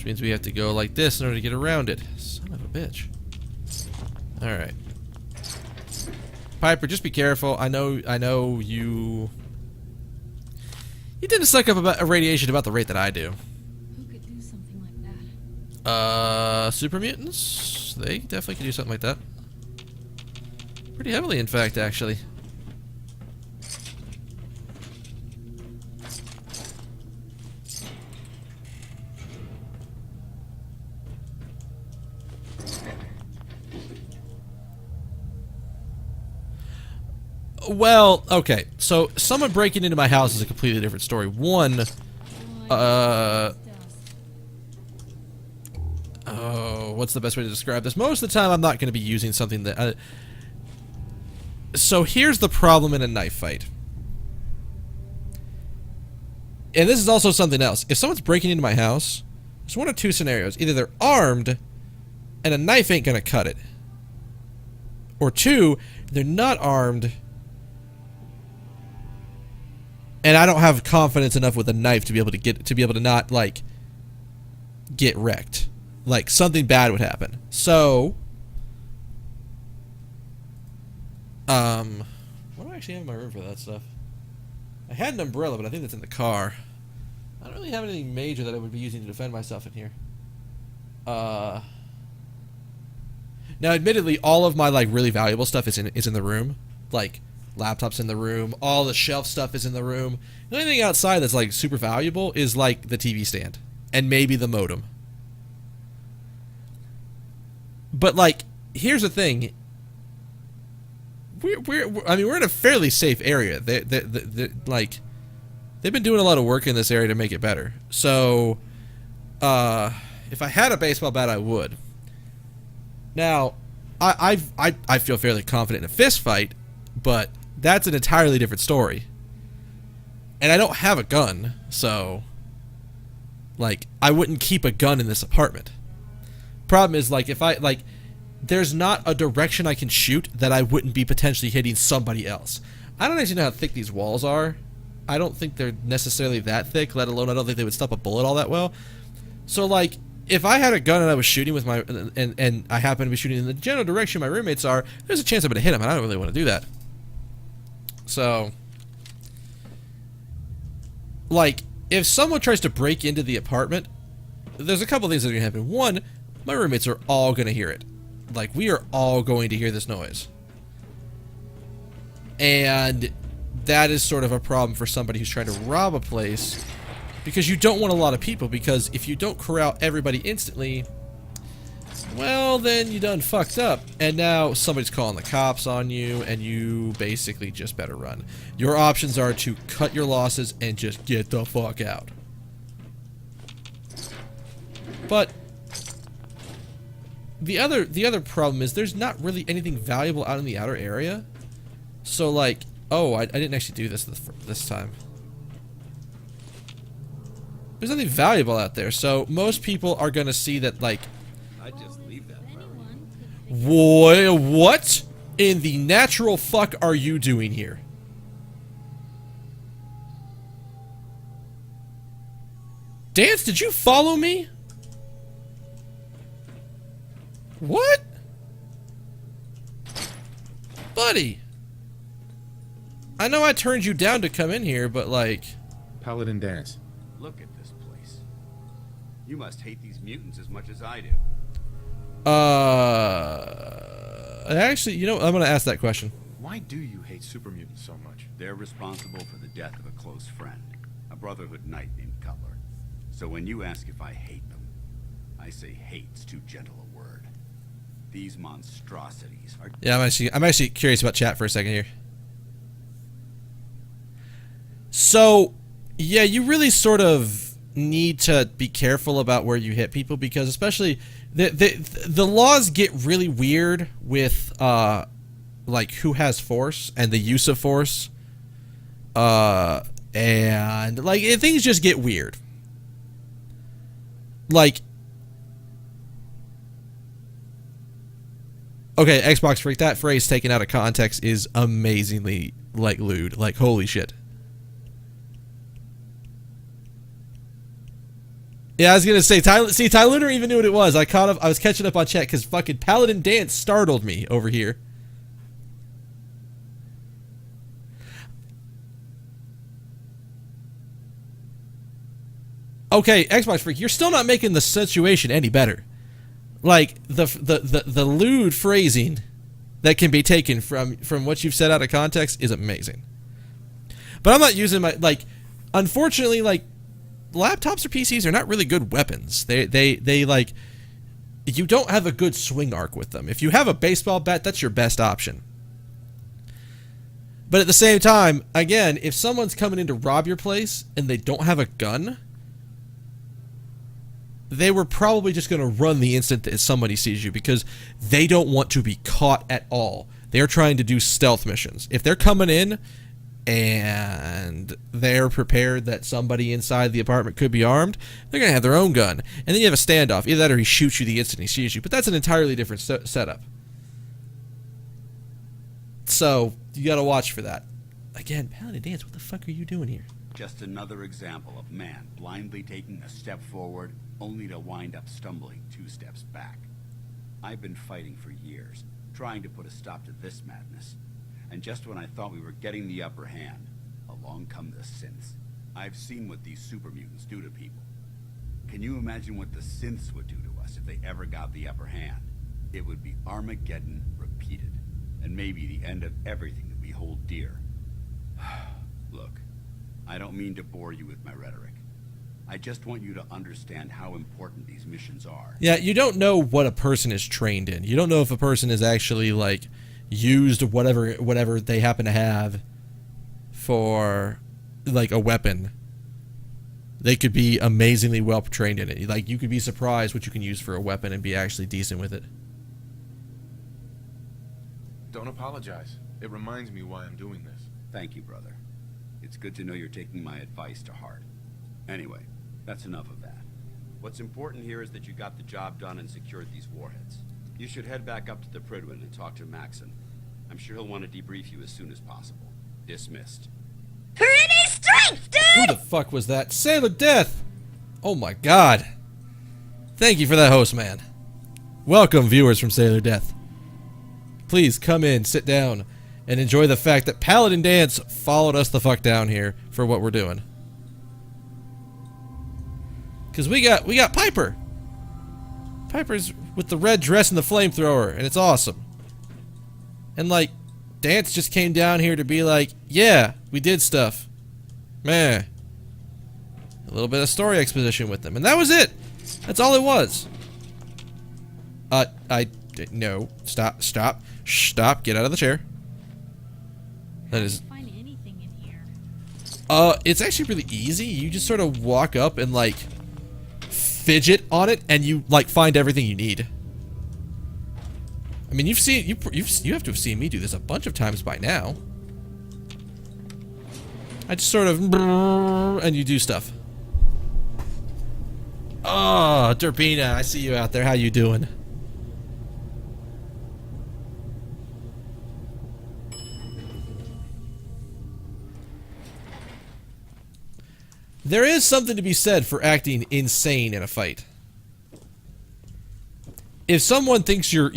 Which means we have to go like this in order to get around it. Son of a bitch. Alright. Piper, just be careful. I know you... You didn't suck up about radiation about the rate that I do. Who could do something like that? Super mutants? They definitely could do something like that. Pretty heavily, in fact, actually. Well, okay, so someone breaking into my house is a completely different story. One, oh, what's the best way to describe this? Most of the time, I'm not going to be using something that... So here's the problem in a knife fight. And this is also something else. If someone's breaking into my house, there's one of two scenarios. Either they're armed, and a knife ain't going to cut it. Or two, they're not armed... And I don't have confidence enough with a knife to be able to not like get wrecked. Like something bad would happen. So what do I actually have in my room for that stuff? I had an umbrella, but I think that's in the car. I don't really have anything major that I would be using to defend myself in here. Now admittedly all of my like really valuable stuff is in the room. Like laptop's in the room, all the shelf stuff is in the room. The only thing outside that's like super valuable is like the TV stand and maybe the modem. But like, here's the thing. We're in a fairly safe area. Like, they've been doing a lot of work in this area to make it better. So, if I had a baseball bat, I would. Now, I feel fairly confident in a fist fight, but that's an entirely different story. And I don't have a gun, so like I wouldn't keep a gun in this apartment. Problem is like if I like there's not a direction I can shoot that I wouldn't be potentially hitting somebody else. I don't actually know how thick these walls are. I don't think they're necessarily that thick, let alone I don't think they would stop a bullet all that well. So like if I had a gun and I was shooting with my and I happen to be shooting in the general direction my roommates are, there's a chance I'm gonna hit them, and I don't really want to do that. So, like, if someone tries to break into the apartment, there's a couple things that are going to happen. One, my roommates are all going to hear it. Like, we are all going to hear this noise. And that is sort of a problem for somebody who's trying to rob a place, because you don't want a lot of people, because if you don't corral everybody instantly, well, then you done fucked up. And now somebody's calling the cops on you, and you basically just better run. Your options are to cut your losses and just get the fuck out. But the other problem is there's not really anything valuable out in the outer area. So like, oh, I didn't actually do this time. There's nothing valuable out there, so most people are gonna see that like, I just leave that. what in the natural fuck are you doing here? Dance, did you follow me? What? Buddy. I know I turned you down to come in here, but like... Paladin Dance. Look at this place. You must hate these mutants as much as I do. Actually, you know, I'm gonna ask that question. Why do you hate super mutants so much? They're responsible for the death of a close friend, a Brotherhood knight named Cutler. So when you ask if I hate them, I say hate's too gentle a word. These monstrosities are... Yeah, I'm actually curious about chat for a second here. So, yeah, you really sort of need to be careful about where you hit people, because especially the laws get really weird with like who has force and the use of force, and like things just get weird. Like, okay, Xbox Freak, that phrase taken out of context is amazingly like lewd. Like, holy shit. Yeah, I was gonna say, Tyler even knew what it was. I was catching up on chat because fucking Paladin Dance startled me over here. Okay, Xbox Freak, you're still not making the situation any better. Like the lewd phrasing that can be taken from what you've said out of context is amazing. But I'm not using my, like, unfortunately, like, laptops or PCs are not really good weapons. They like, you don't have a good swing arc with them. If you have a baseball bat, that's your best option. But at the same time, again, if someone's coming in to rob your place and they don't have a gun, they were probably just going to run the instant that somebody sees you because they don't want to be caught at all. They're trying to do stealth missions. If they're coming in and they're prepared that somebody inside the apartment could be armed, they're going to have their own gun. And then you have a standoff. Either that or he shoots you the instant he sees you. But that's an entirely different setup. So, you got to watch for that. Again, Paladin Dance, what the fuck are you doing here? Just another example of man blindly taking a step forward only to wind up stumbling 2 steps back. I've been fighting for years, trying to put a stop to this madness. And just when I thought we were getting the upper hand, along come the synths. I've seen what these super mutants do to people. Can you imagine what the synths would do to us if they ever got the upper hand? It would be Armageddon repeated, and maybe the end of everything that we hold dear. Look, I don't mean to bore you with my rhetoric. I just want you to understand how important these missions are. Yeah, you don't know what a person is trained in. You don't know if a person is actually, like, used whatever they happen to have for, like, a weapon. They could be amazingly well trained in it. Like, you could be surprised what you can use for a weapon and be actually decent with it. Don't apologize. It reminds me why I'm doing this. Thank you, brother. It's good to know you're taking my advice to heart. Anyway, that's enough of that. What's important here is that you got the job done and secured these warheads. You should head back up to the Prydwen and talk to Maxon. I'm sure he'll want to debrief you as soon as possible. Dismissed. Pretty strength, dude! Who the fuck was that? Sailor Death! Oh my god. Thank you for that host, man. Welcome, viewers from Sailor Death. Please come in, sit down, and enjoy the fact that Paladin Dance followed us the fuck down here for what we're doing. Because we got Piper. Piper's with the red dress and the flamethrower, and it's awesome. And, like, Dance just came down here to be like, yeah, we did stuff. Meh. A little bit of story exposition with them, and that was it. That's all it was. No. Stop. Get out of the chair. That is... Find anything in here. It's actually really easy. You just sort of walk up and, like, fidget on it, and you, like, find everything you need. I mean, you have to have seen me do this a bunch of times by now. I just sort of, and you do stuff. Oh, Derpina, I see you out there. How you doing? There is something to be said for acting insane in a fight. If someone thinks you're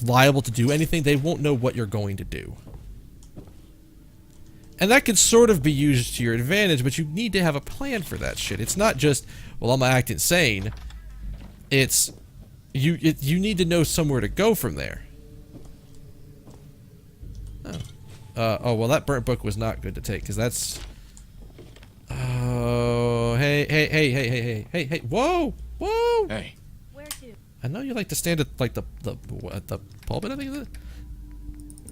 liable to do anything, they won't know what you're going to do. And that could sort of be used to your advantage, but you need to have a plan for that shit. It's not just, well, I'm gonna act insane. It's you need to know somewhere to go from there. Oh, well, that burnt book was not good to take, because that's... Oh, hey, whoa! Hey. Where to? I know you like to stand at, like, the pulpit, I think, is it?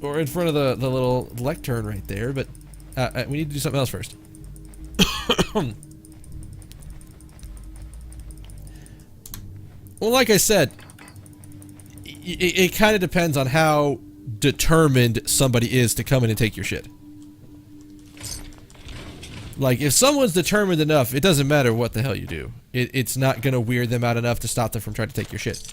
Or in front of the little lectern right there, but we need to do something else first. Well, like I said, it kind of depends on how determined somebody is to come in and take your shit. Like, if someone's determined enough, it doesn't matter what the hell you do. It's not gonna weird them out enough to stop them from trying to take your shit.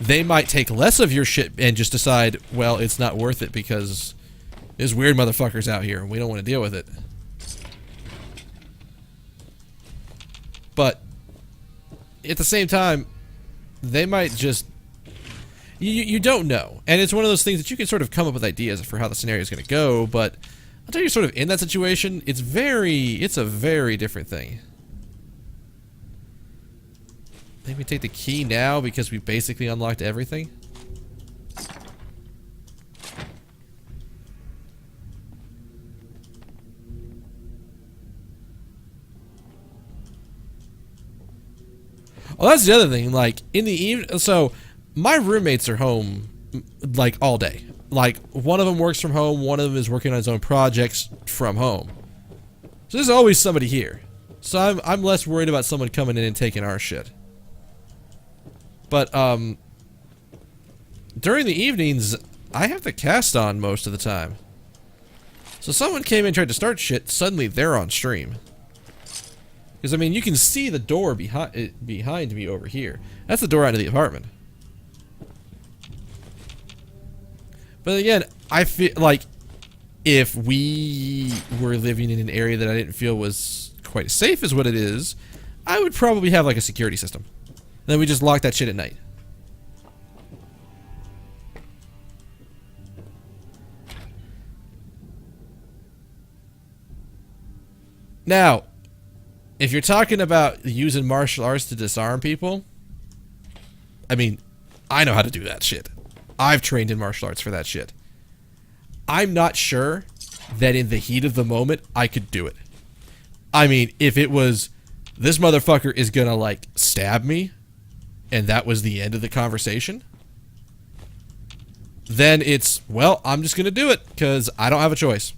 They might take less of your shit and just decide, well, it's not worth it because there's weird motherfuckers out here and we don't want to deal with it. But at the same time, they might just... You don't know. And it's one of those things that you can sort of come up with ideas for how the scenario is going to go, but until you're sort of in that situation, it's a very different thing. Maybe take the key now because we basically unlocked everything. Oh, that's the other thing. Like, in the evening, so my roommates are home, like, all day. Like, one of them works from home, one of them is working on his own projects from home. So there's always somebody here. So I'm less worried about someone coming in and taking our shit. But, during the evenings, I have the cast on most of the time. So someone came in and tried to start shit, suddenly they're on stream. Because, I mean, you can see the door behind me over here. That's the door out of the apartment. But again, I feel like if we were living in an area that I didn't feel was quite as safe as what it is, I would probably have like a security system. And then we just lock that shit at night. Now, if you're talking about using martial arts to disarm people, I mean, I know how to do that shit. I've trained in martial arts for that shit. I'm not sure that in the heat of the moment, I could do it. I mean, if it was, this motherfucker is gonna, like, stab me, and that was the end of the conversation, then it's, well, I'm just gonna do it, because I don't have a choice.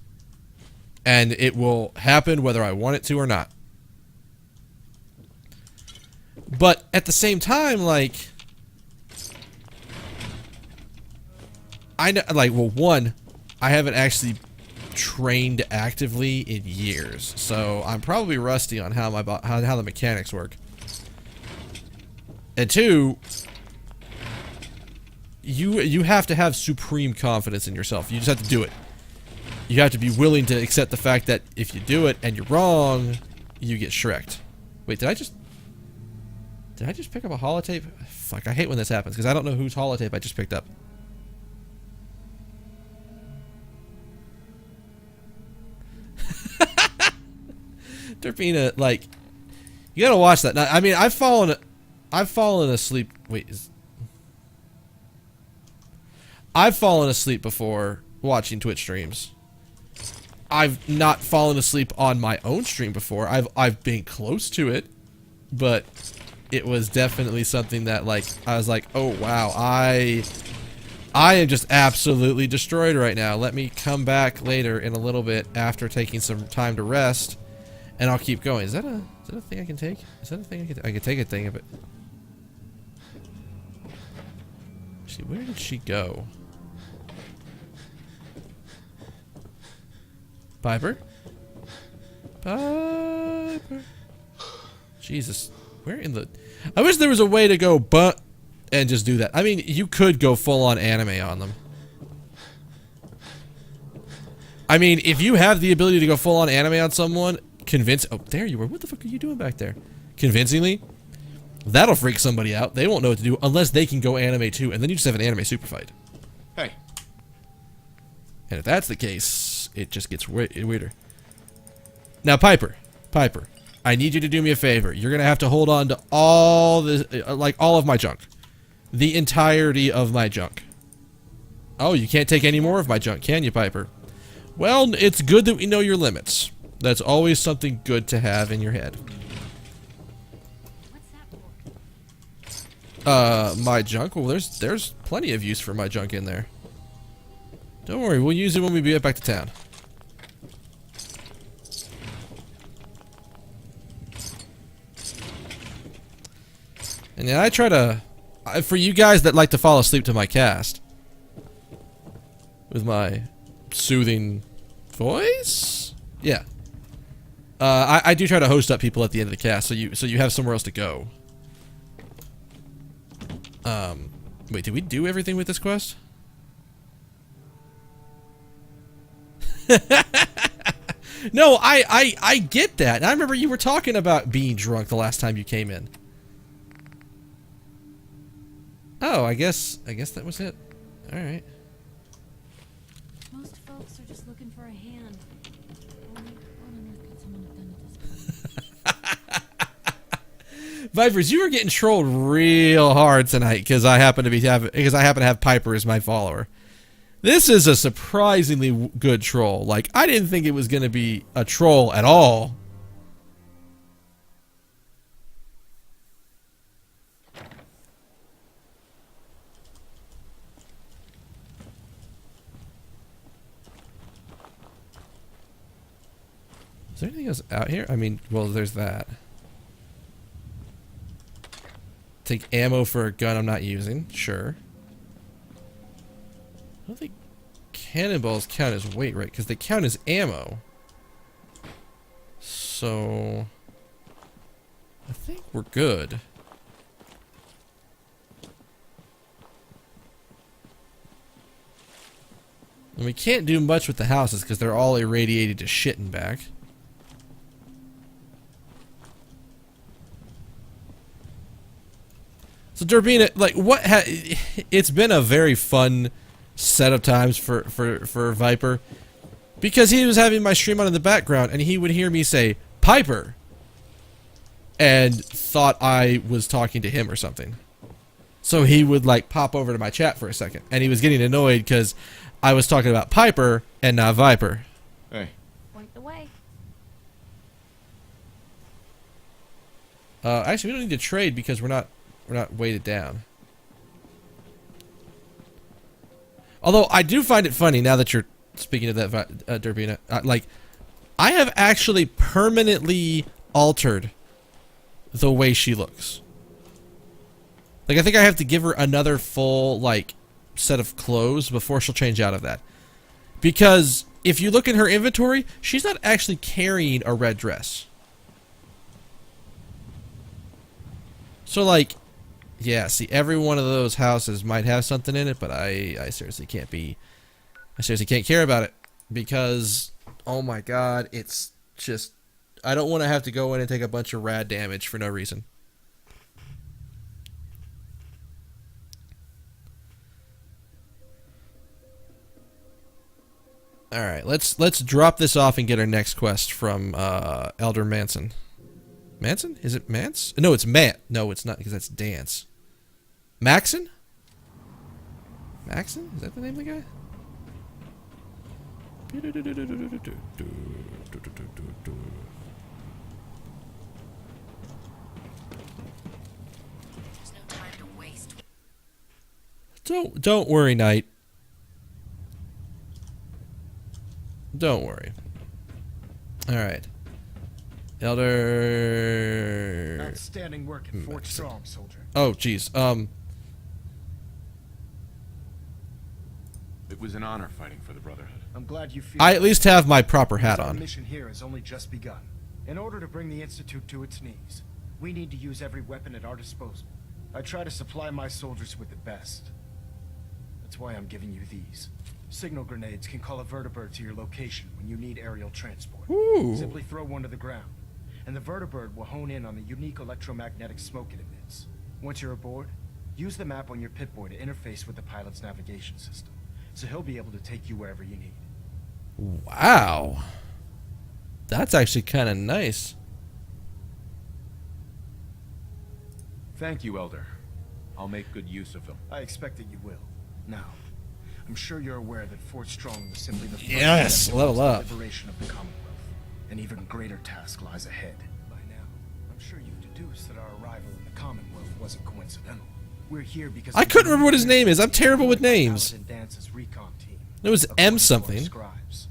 And it will happen whether I want it to or not. But at the same time, like, I know, like, well, one, I haven't actually trained actively in years, so I'm probably rusty on how the mechanics work. And two, you have to have supreme confidence in yourself. You just have to do it. You have to be willing to accept the fact that if you do it and you're wrong, you get shreked. Wait, did I just pick up a holotape? Fuck, I hate when this happens because I don't know whose holotape I just picked up. Derpina, like, you gotta watch that. Now, I mean, I've fallen asleep. Wait, I've fallen asleep before watching Twitch streams. I've not fallen asleep on my own stream before. I've been close to it, but it was definitely something that, like, I was like, oh wow, I am just absolutely destroyed right now. Let me come back later in a little bit after taking some time to rest, and I'll keep going. Is that a thing I can take? Is that a thing I can take a thing of it? See, where did she go? Piper? Piper? Jesus. Where in the... I wish there was a way to go and just do that. I mean, you could go full-on anime on them. I mean, if you have the ability to go full-on anime on someone, oh, there you were. What the fuck are you doing back there? Convincingly, that'll freak somebody out. They won't know what to do unless they can go anime too, and then you just have an anime super fight. Hey. And if that's the case, it just gets weirder. Now, Piper, I need you to do me a favor. You're gonna have to hold on to all the, like, all of my junk, the entirety of my junk. Oh, you can't take any more of my junk, can you, Piper? Well, it's good that we know your limits. That's always something good to have in your head. My junk? Well, there's plenty of use for my junk in there. Don't worry, we'll use it when we get back to town. And then I try to, for you guys that like to fall asleep to my cast, with my soothing voice? Yeah. I do try to host up people at the end of the cast, so you have somewhere else to go. Wait, did we do everything with this quest? No, I get that. I remember you were talking about being drunk the last time you came in. Oh, I guess that was it. All right. Most folks are just looking for a hand. What on earth could someone have done at this point? Vipers, you were getting trolled real hard tonight because I happen to have Piper as my follower. This is a surprisingly good troll. Like, I didn't think it was going to be a troll at all. Is there anything else out here? I mean, well, there's that. Take ammo for a gun I'm not using. Sure. I don't think cannonballs count as weight, right? Because they count as ammo. So I think we're good. And we can't do much with the houses because they're all irradiated to shit and back. So Durbina, like, what? It's been a very fun set of times for Viper, because he was having my stream on in the background, and he would hear me say Piper, and thought I was talking to him or something. So he would like pop over to my chat for a second, and he was getting annoyed because I was talking about Piper and not Viper. Hey. Point the way. Actually, we don't need to trade because we're not weighted down. Although I do find it funny now that you're speaking of that, Durbina. Like, I have actually permanently altered the way she looks. Like, I think I have to give her another full, like, set of clothes before she'll change out of that. Because if you look in her inventory, she's not actually carrying a red dress. So, like, yeah, see, every one of those houses might have something in it, but I seriously can't care about it. Because, oh my god, it's just, I don't want to have to go in and take a bunch of rad damage for no reason. Alright, let's drop this off and get our next quest from Elder Manson. Manson? Is it Mance? No, it's Matt. No, it's not, because that's Dance. Maxon? Maxon? Is that the name of the guy? There's no time to waste. Don't worry, Knight. Don't worry. Alright. Elder... Outstanding work at Fort Strong, soldier. Oh, jeez. It was an honor fighting for the Brotherhood. I'm glad you feel... I at least have my proper hat Our on. mission here has only just begun. In order to bring the Institute to its knees, we need to use every weapon at our disposal. I try to supply my soldiers with the best. That's why I'm giving you these. Signal grenades can call a vertibird to your location when you need aerial transport. Ooh. Simply throw one to the ground, and the vertibird will hone in on the unique electromagnetic smoke it emits. Once you're aboard, use the map on your Pip-Boy to interface with the pilot's navigation system, so he'll be able to take you wherever you need. Wow. That's actually kind of nice. Thank you, Elder. I'll make good use of them. I expect that you will. Now, I'm sure you're aware that Fort Strong was simply the first Yes, step level towards up. the liberation of the Commonwealth. An even greater task lies ahead. By now, I'm sure you've deduced that our arrival in the Commonwealth wasn't coincidental. We're here because I couldn't remember what his name is. I'm terrible with names. Dance's recon team. It was According M to our something. Scribes,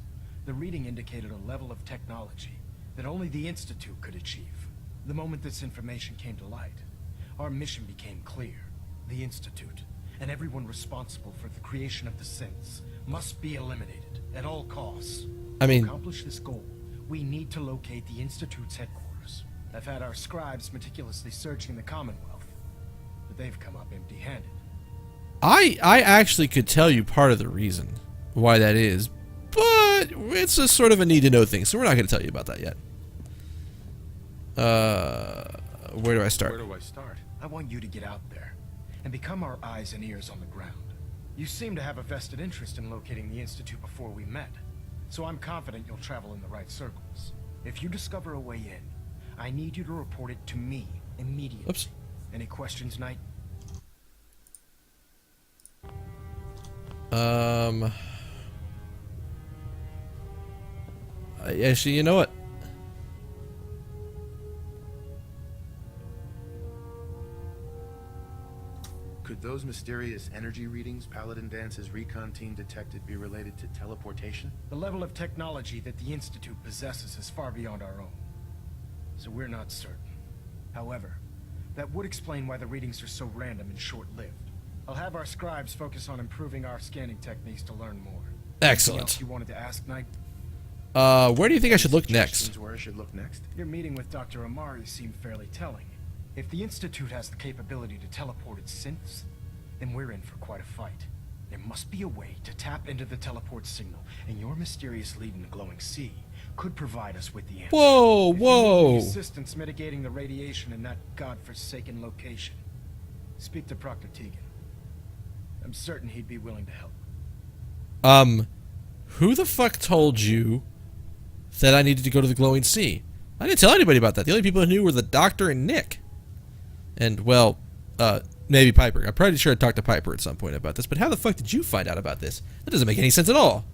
the reading indicated a level of technology that only the Institute could achieve. The moment this information came to light, our mission became clear. The Institute, and everyone responsible for the creation of the synths, must be eliminated at all costs. I mean- to accomplish this goal, we need to locate the Institute's headquarters. I've had our scribes meticulously searching the Commonwealth, but they've come up empty-handed. I actually could tell you part of the reason why that is, but it's a sort of a need-to-know thing, so we're not going to tell you about that yet. Where do I start? Where do I start? I want you to get out there and become our eyes and ears on the ground. You seem to have a vested interest in locating the Institute before we met, so I'm confident you'll travel in the right circles. If you discover a way in, I need you to report it to me immediately. Oops. Any questions, Knight? Actually, you know what? Could those mysterious energy readings Paladin Dance's recon team detected be related to teleportation? The level of technology that the Institute possesses is far beyond our own, so we're not certain. However, that would explain why the readings are so random and short-lived. I'll have our scribes focus on improving our scanning techniques to learn more. Anything else Excellent. you wanted to ask, Knight? Where do you think I should look next? Where I should look next? Your meeting with Dr. Amari seemed fairly telling. If the Institute has the capability to teleport its synths, then we're in for quite a fight. There must be a way to tap into the teleport signal, and your mysterious lead in the glowing sea could provide us with the answer. Whoa, If you whoa. need assistance mitigating the radiation in that godforsaken location, speak to Proctor Tegan. I'm certain he'd be willing to help. Who the fuck told you that I needed to go to the glowing sea? I didn't tell anybody about that. The only people who knew were the doctor and Nick. And, well, maybe Piper. I'm pretty sure I talked to Piper at some point about this, but how the fuck did you find out about this? That doesn't make any sense at all.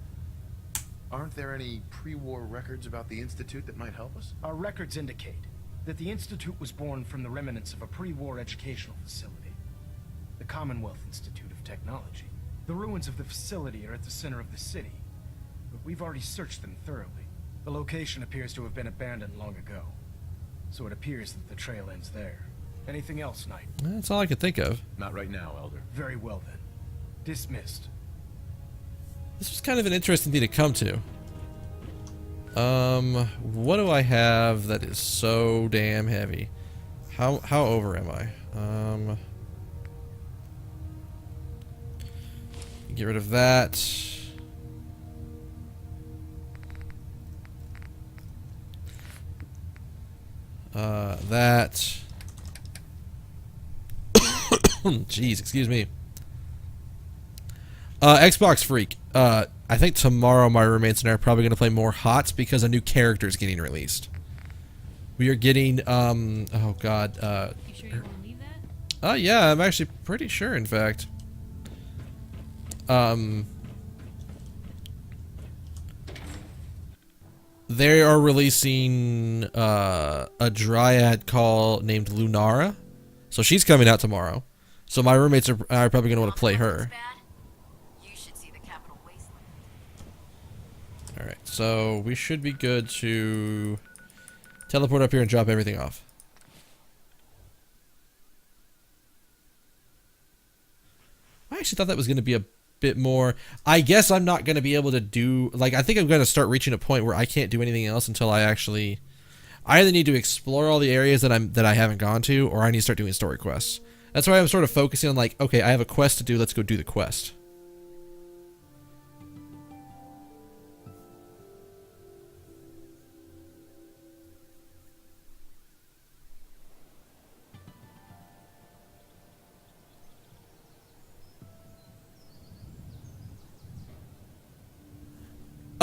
Aren't there any pre-war records about the Institute that might help us? Our records indicate that the Institute was born from the remnants of a pre-war educational facility, the Commonwealth Institute of Technology. The ruins of the facility are at the center of the city, but we've already searched them thoroughly. The location appears to have been abandoned long ago, so it appears that the trail ends there. Anything else, Knight? That's all I could think of. Not right now, Elder. Very well then. Dismissed. This was kind of an interesting thing to come to. What do I have that is so damn heavy? How over am I? Get rid of that. That. Jeez, excuse me. Xbox Freak. I think tomorrow my roommates and I are probably going to play more HOTS because a new character is getting released. We are getting, oh god, You sure you want to leave that? yeah, I'm actually pretty sure, in fact. They are releasing, a Dryad call named Lunara. So she's coming out tomorrow. So my roommates are probably going to want to play her. You should see the Capitol Wasteland. Alright, so we should be good to teleport up here and drop everything off. I actually thought that was going to be a bit more. I guess I'm not going to be able to do, like, I think I'm going to start reaching a point where I can't do anything else until I actually, I either need to explore all the areas that I haven't gone to, or I need to start doing story quests. That's why I'm sort of focusing on, like, okay, I have a quest to do, let's go do the quest.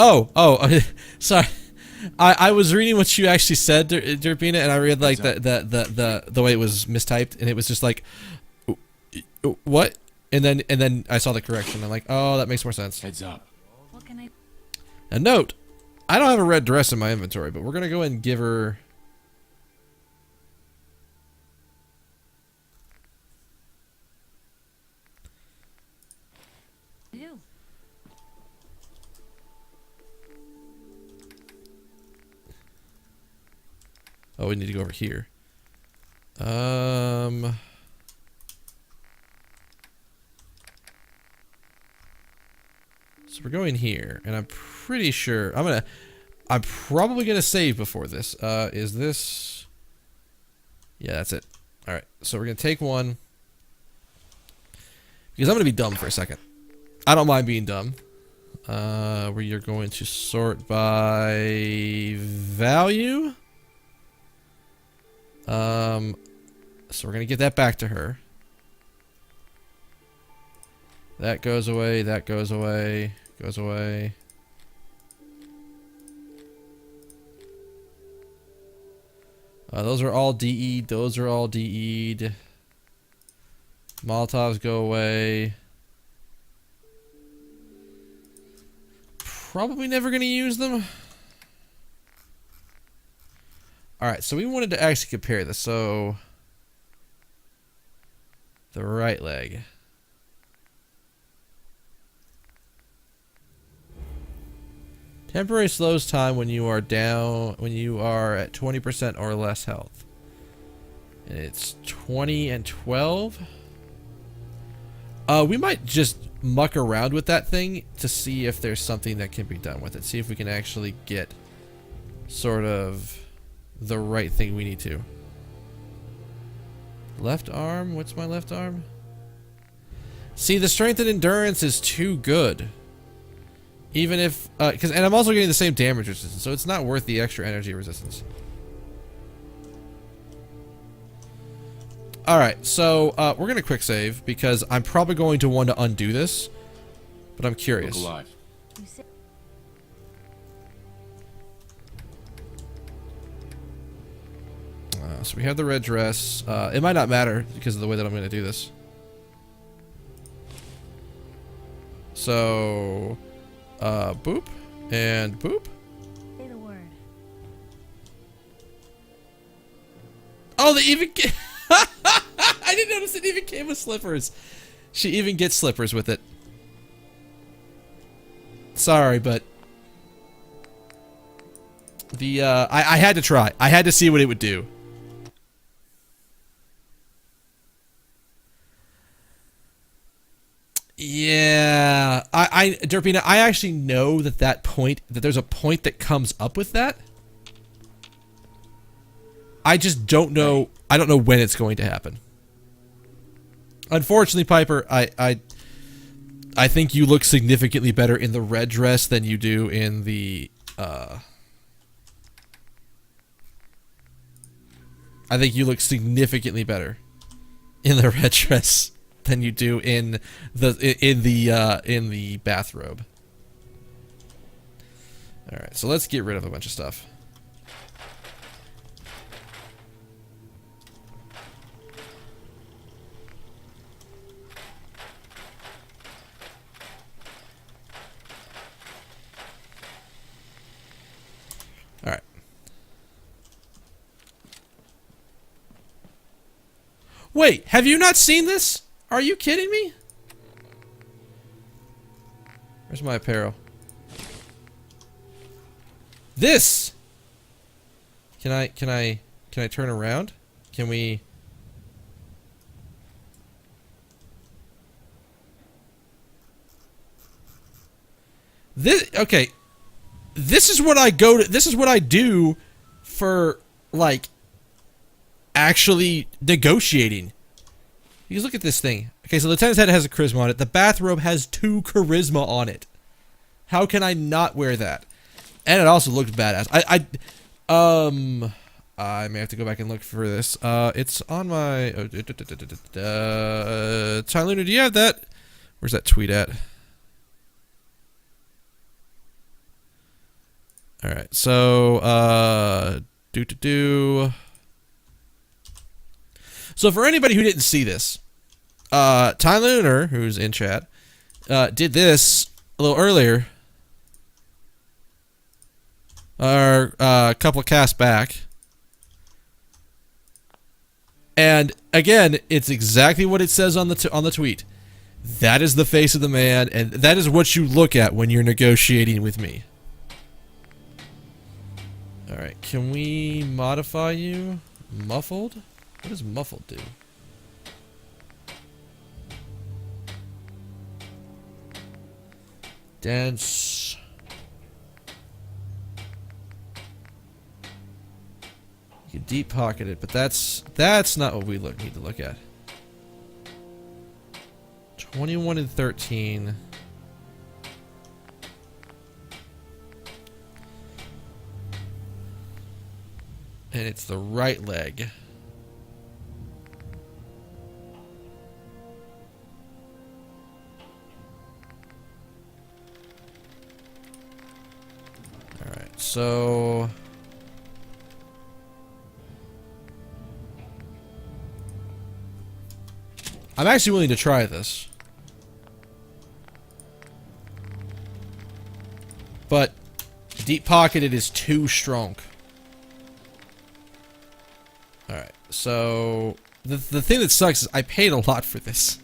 Oh, sorry. I was reading what you actually said, Derpina, and I read like the way it was mistyped, and it was just like, what? And then I saw the correction. I'm like, oh, that makes more sense. Heads up. What can I... A note. I don't have a red dress in my inventory, but we're gonna go ahead and give her. do? Oh, we need to go over here. So we're going here, and I'm pretty sure I'm probably gonna save before this. Is this? Yeah, that's it. All right, so we're gonna take one because I'm gonna be dumb for a second. I don't mind being dumb. We are going to sort by value. So we're gonna get that back to her. That goes away, that goes away, goes away. Those are all DE'd, those are all DE'd. Molotovs go away. Probably never going to use them. Alright, so we wanted to actually compare this. So, the right leg. Temporary slows time when you are down, when you are at 20% or less health. And it's 20 and 12. We might just muck around with that thing to see if there's something that can be done with it. See if we can actually get sort of the right thing we need to. Left arm? What's my left arm? See, the strength and endurance is too good. Even if, and I'm also getting the same damage resistance, so it's not worth the extra energy resistance. Alright, so, we're gonna quick save, because I'm probably going to want to undo this, but I'm curious. Look alive. So we have the red dress. It might not matter, because of the way that I'm gonna do this. So... boop, and boop. Say the word. Oh, they even get... I didn't notice it even came with slippers. She even gets slippers with it. Sorry, but... The, I had to try. I had to see what it would do. Yeah, Derpina, I actually know that there's a point that comes up with that. I just don't know, I don't know when it's going to happen. Unfortunately, Piper, I think you look significantly better in the red dress than you do in the, I think you look significantly better in the red dress than you do in the bathrobe. All right, so let's get rid of a bunch of stuff. All right. Wait, have you not seen this? Are you kidding me? Where's my apparel? This! Can I turn around? Can we... This, okay. This is what I go to, this is what I do for, like, actually negotiating. Because look at this thing. Okay, so the Lieutenant's head has a charisma on it. The bathrobe has 2 charisma on it. How can I not wear that? And it also looked badass. I may have to go back and look for this. It's on my... Ty Luna, do you have that? Where's that tweet at? Alright, so... So for anybody who didn't see this, Ty Lunar, who's in chat, did this a little earlier, or a couple of casts back, and again, it's exactly what it says on the tweet. That is the face of the man, and that is what you look at when you're negotiating with me. All right, can we modify you? Muffled? What does muffled do? Dense. You can deep pocket it, but that's not what we need to look at. 21 and 13. And it's the right leg. so I'm actually willing to try this. But deep pocketed is too strong. Alright, so the thing that sucks is I paid a lot for this.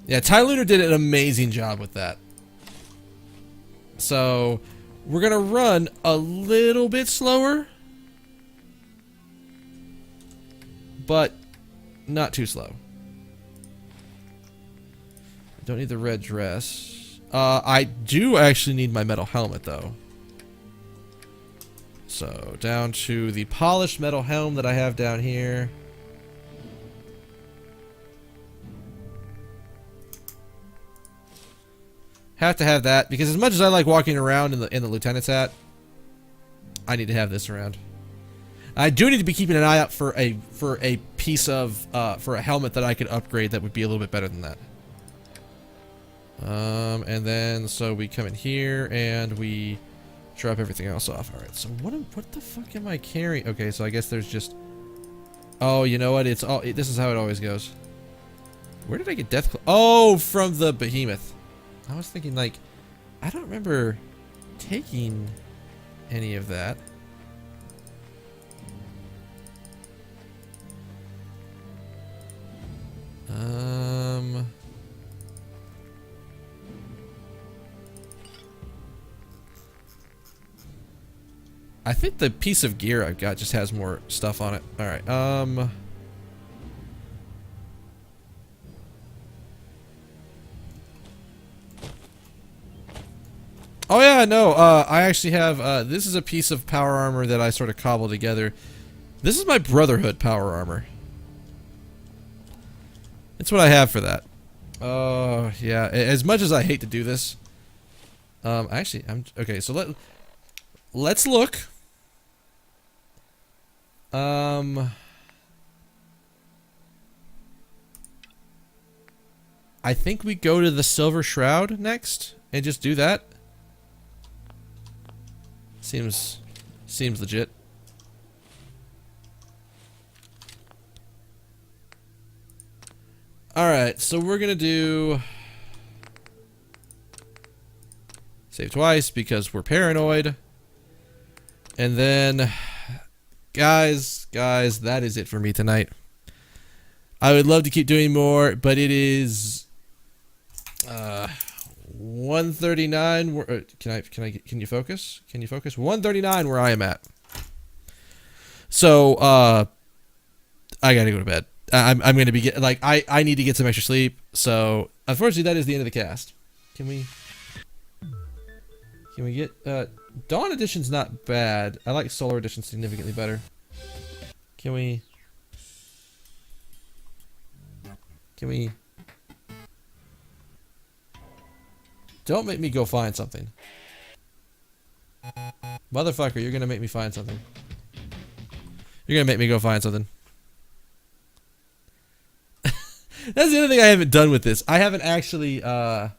Yeah, Ty Lunar did an amazing job with that. So we're gonna run a little bit slower, but not too slow. Don't need the red dress. I do actually need my metal helmet, though. So, down to the polished metal helm that I have down here. Have to have that, because as much as I like walking around in the lieutenant's hat, I need to have this around. I do need to be keeping an eye out for a piece of for a helmet that I could upgrade that would be a little bit better than that. And then so we come in here and we drop everything else off. All right. So what the fuck am I carrying? Okay, so I guess there's just. Oh, you know what? This is how it always goes. Where did I get death? Oh, from the behemoth. I was thinking like, I don't remember taking any of that. I think the piece of gear I've got just has more stuff on it. All right. Oh yeah, no. I actually have. This is a piece of power armor that I sort of cobbled together. This is my Brotherhood power armor. That's what I have for that. Oh yeah. As much as I hate to do this, actually, okay. So let's look. I think we go to the Silver Shroud next and just do that. Seems legit. Alright, so we're gonna do save twice because we're paranoid. And then guys, that is it for me tonight. I would love to keep doing more, but it is 1:39. Can you focus? Can you focus? 1:39 where I am at. So I gotta go to bed. I'm gonna be I need to get some extra sleep. So unfortunately, that is the end of the cast. Can we get Dawn Edition's not bad. I like Solar Edition significantly better. Can we don't make me go find something. Motherfucker, you're gonna make me find something. You're gonna make me go find something. That's the other thing I haven't done with this. I haven't actually, I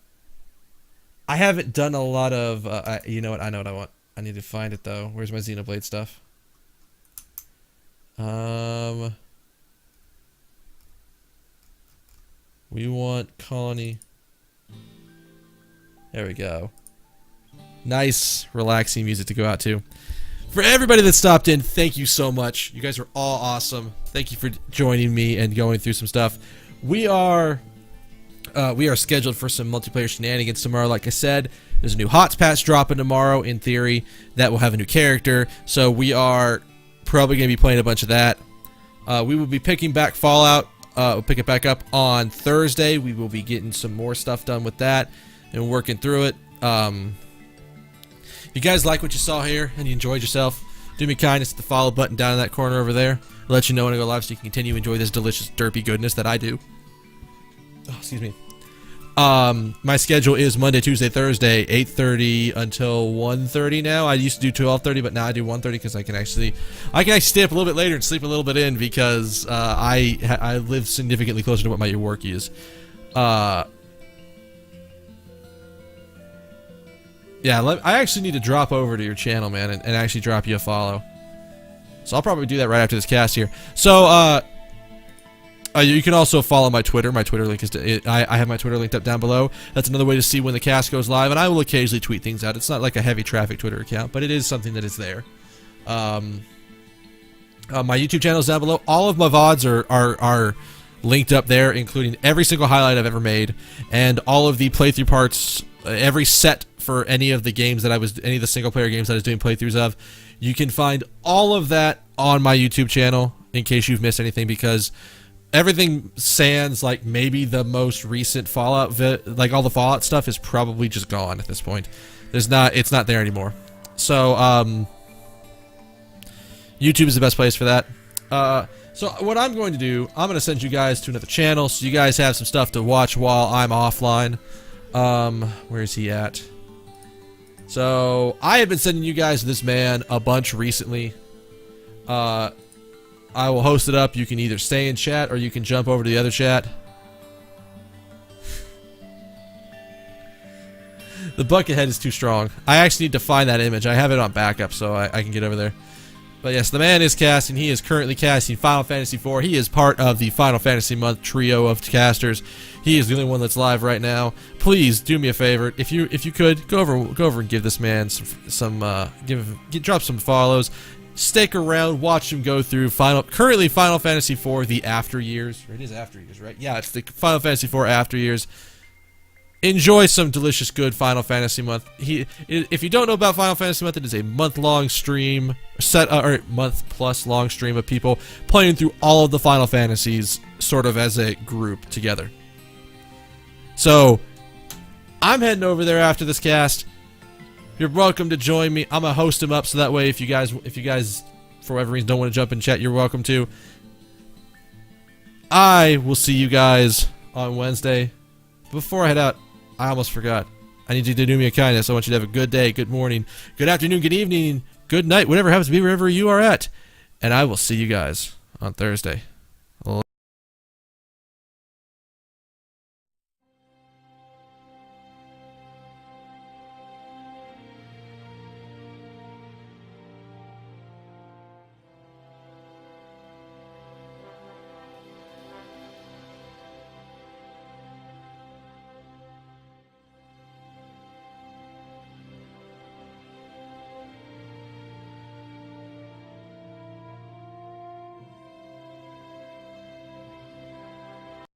haven't done a lot of, you know what, I know what I want. I need to find it though. Where's my Xenoblade stuff? We want Colony. There we go. Nice, relaxing music to go out to. For everybody that stopped in, thank you so much. You guys are all awesome. Thank you for joining me and going through some stuff. We are scheduled for some multiplayer shenanigans tomorrow. Like I said, there's a new HOTS patch dropping tomorrow. In theory, that will have a new character. So we are probably going to be playing a bunch of that. We will be picking back Fallout. We'll pick it back up on Thursday. We will be getting some more stuff done with that and working through it. If you guys like what you saw here and you enjoyed yourself, do me a kindness, hit the follow button down in that corner over there. I'll let you know when I go live so you can continue to enjoy this delicious derpy goodness that I do. Oh, excuse me. My schedule is Monday, Tuesday, Thursday, 8:30 until 1:30 now. I used to do 12:30, but now I do 1:30 because I can actually stay up a little bit later and sleep a little bit in because I live significantly closer to what my work is. Yeah, I actually need to drop over to your channel, man, and actually drop you a follow. So I'll probably do that right after this cast here. So, you can also follow my Twitter. My Twitter link is I have my Twitter linked up down below. That's another way to see when the cast goes live, and I will occasionally tweet things out. It's not like a heavy traffic Twitter account, but it is something that is there. My YouTube channel is down below. All of my VODs are linked up there, including every single highlight I've ever made, and all of the playthrough parts, every set for any of the games that any of the single player games that I was doing playthroughs of. You can find all of that on my YouTube channel in case you've missed anything, because everything sans like maybe the most recent Fallout, like all the Fallout stuff is probably just gone at this point. It's not there anymore. So YouTube is the best place for that. So what I'm going to do, I'm going to send you guys to another channel so you guys have some stuff to watch while I'm offline. Where is he at? So I have been sending you guys this man a bunch recently. I will host it up. You can either stay in chat or you can jump over to the other chat. The bucket head is too strong. I actually need to find that image. I have it on backup so I can get over there. But yes, the man is casting. He is currently casting Final Fantasy IV. He is part of the Final Fantasy Month trio of casters. He is the only one that's live right now. Please do me a favor, if you could go over and give this man drop some follows. Stick around, watch him go through currently Final Fantasy IV: The After Years. It is After Years, right? Yeah, it's the Final Fantasy IV After Years. Enjoy some delicious, good Final Fantasy Month. If you don't know about Final Fantasy Month, it is a month-long stream, or month-plus long stream of people playing through all of the Final Fantasies, sort of as a group together. So, I'm heading over there after this cast. You're welcome to join me. I'm gonna host him up so that way, if you guys, for whatever reason, don't want to jump in chat, you're welcome to. I will see you guys on Wednesday. Before I head out, I almost forgot. I need you to do me a kindness. I want you to have a good day, good morning, good afternoon, good evening, good night, whatever happens to be wherever you are at. And I will see you guys on Thursday.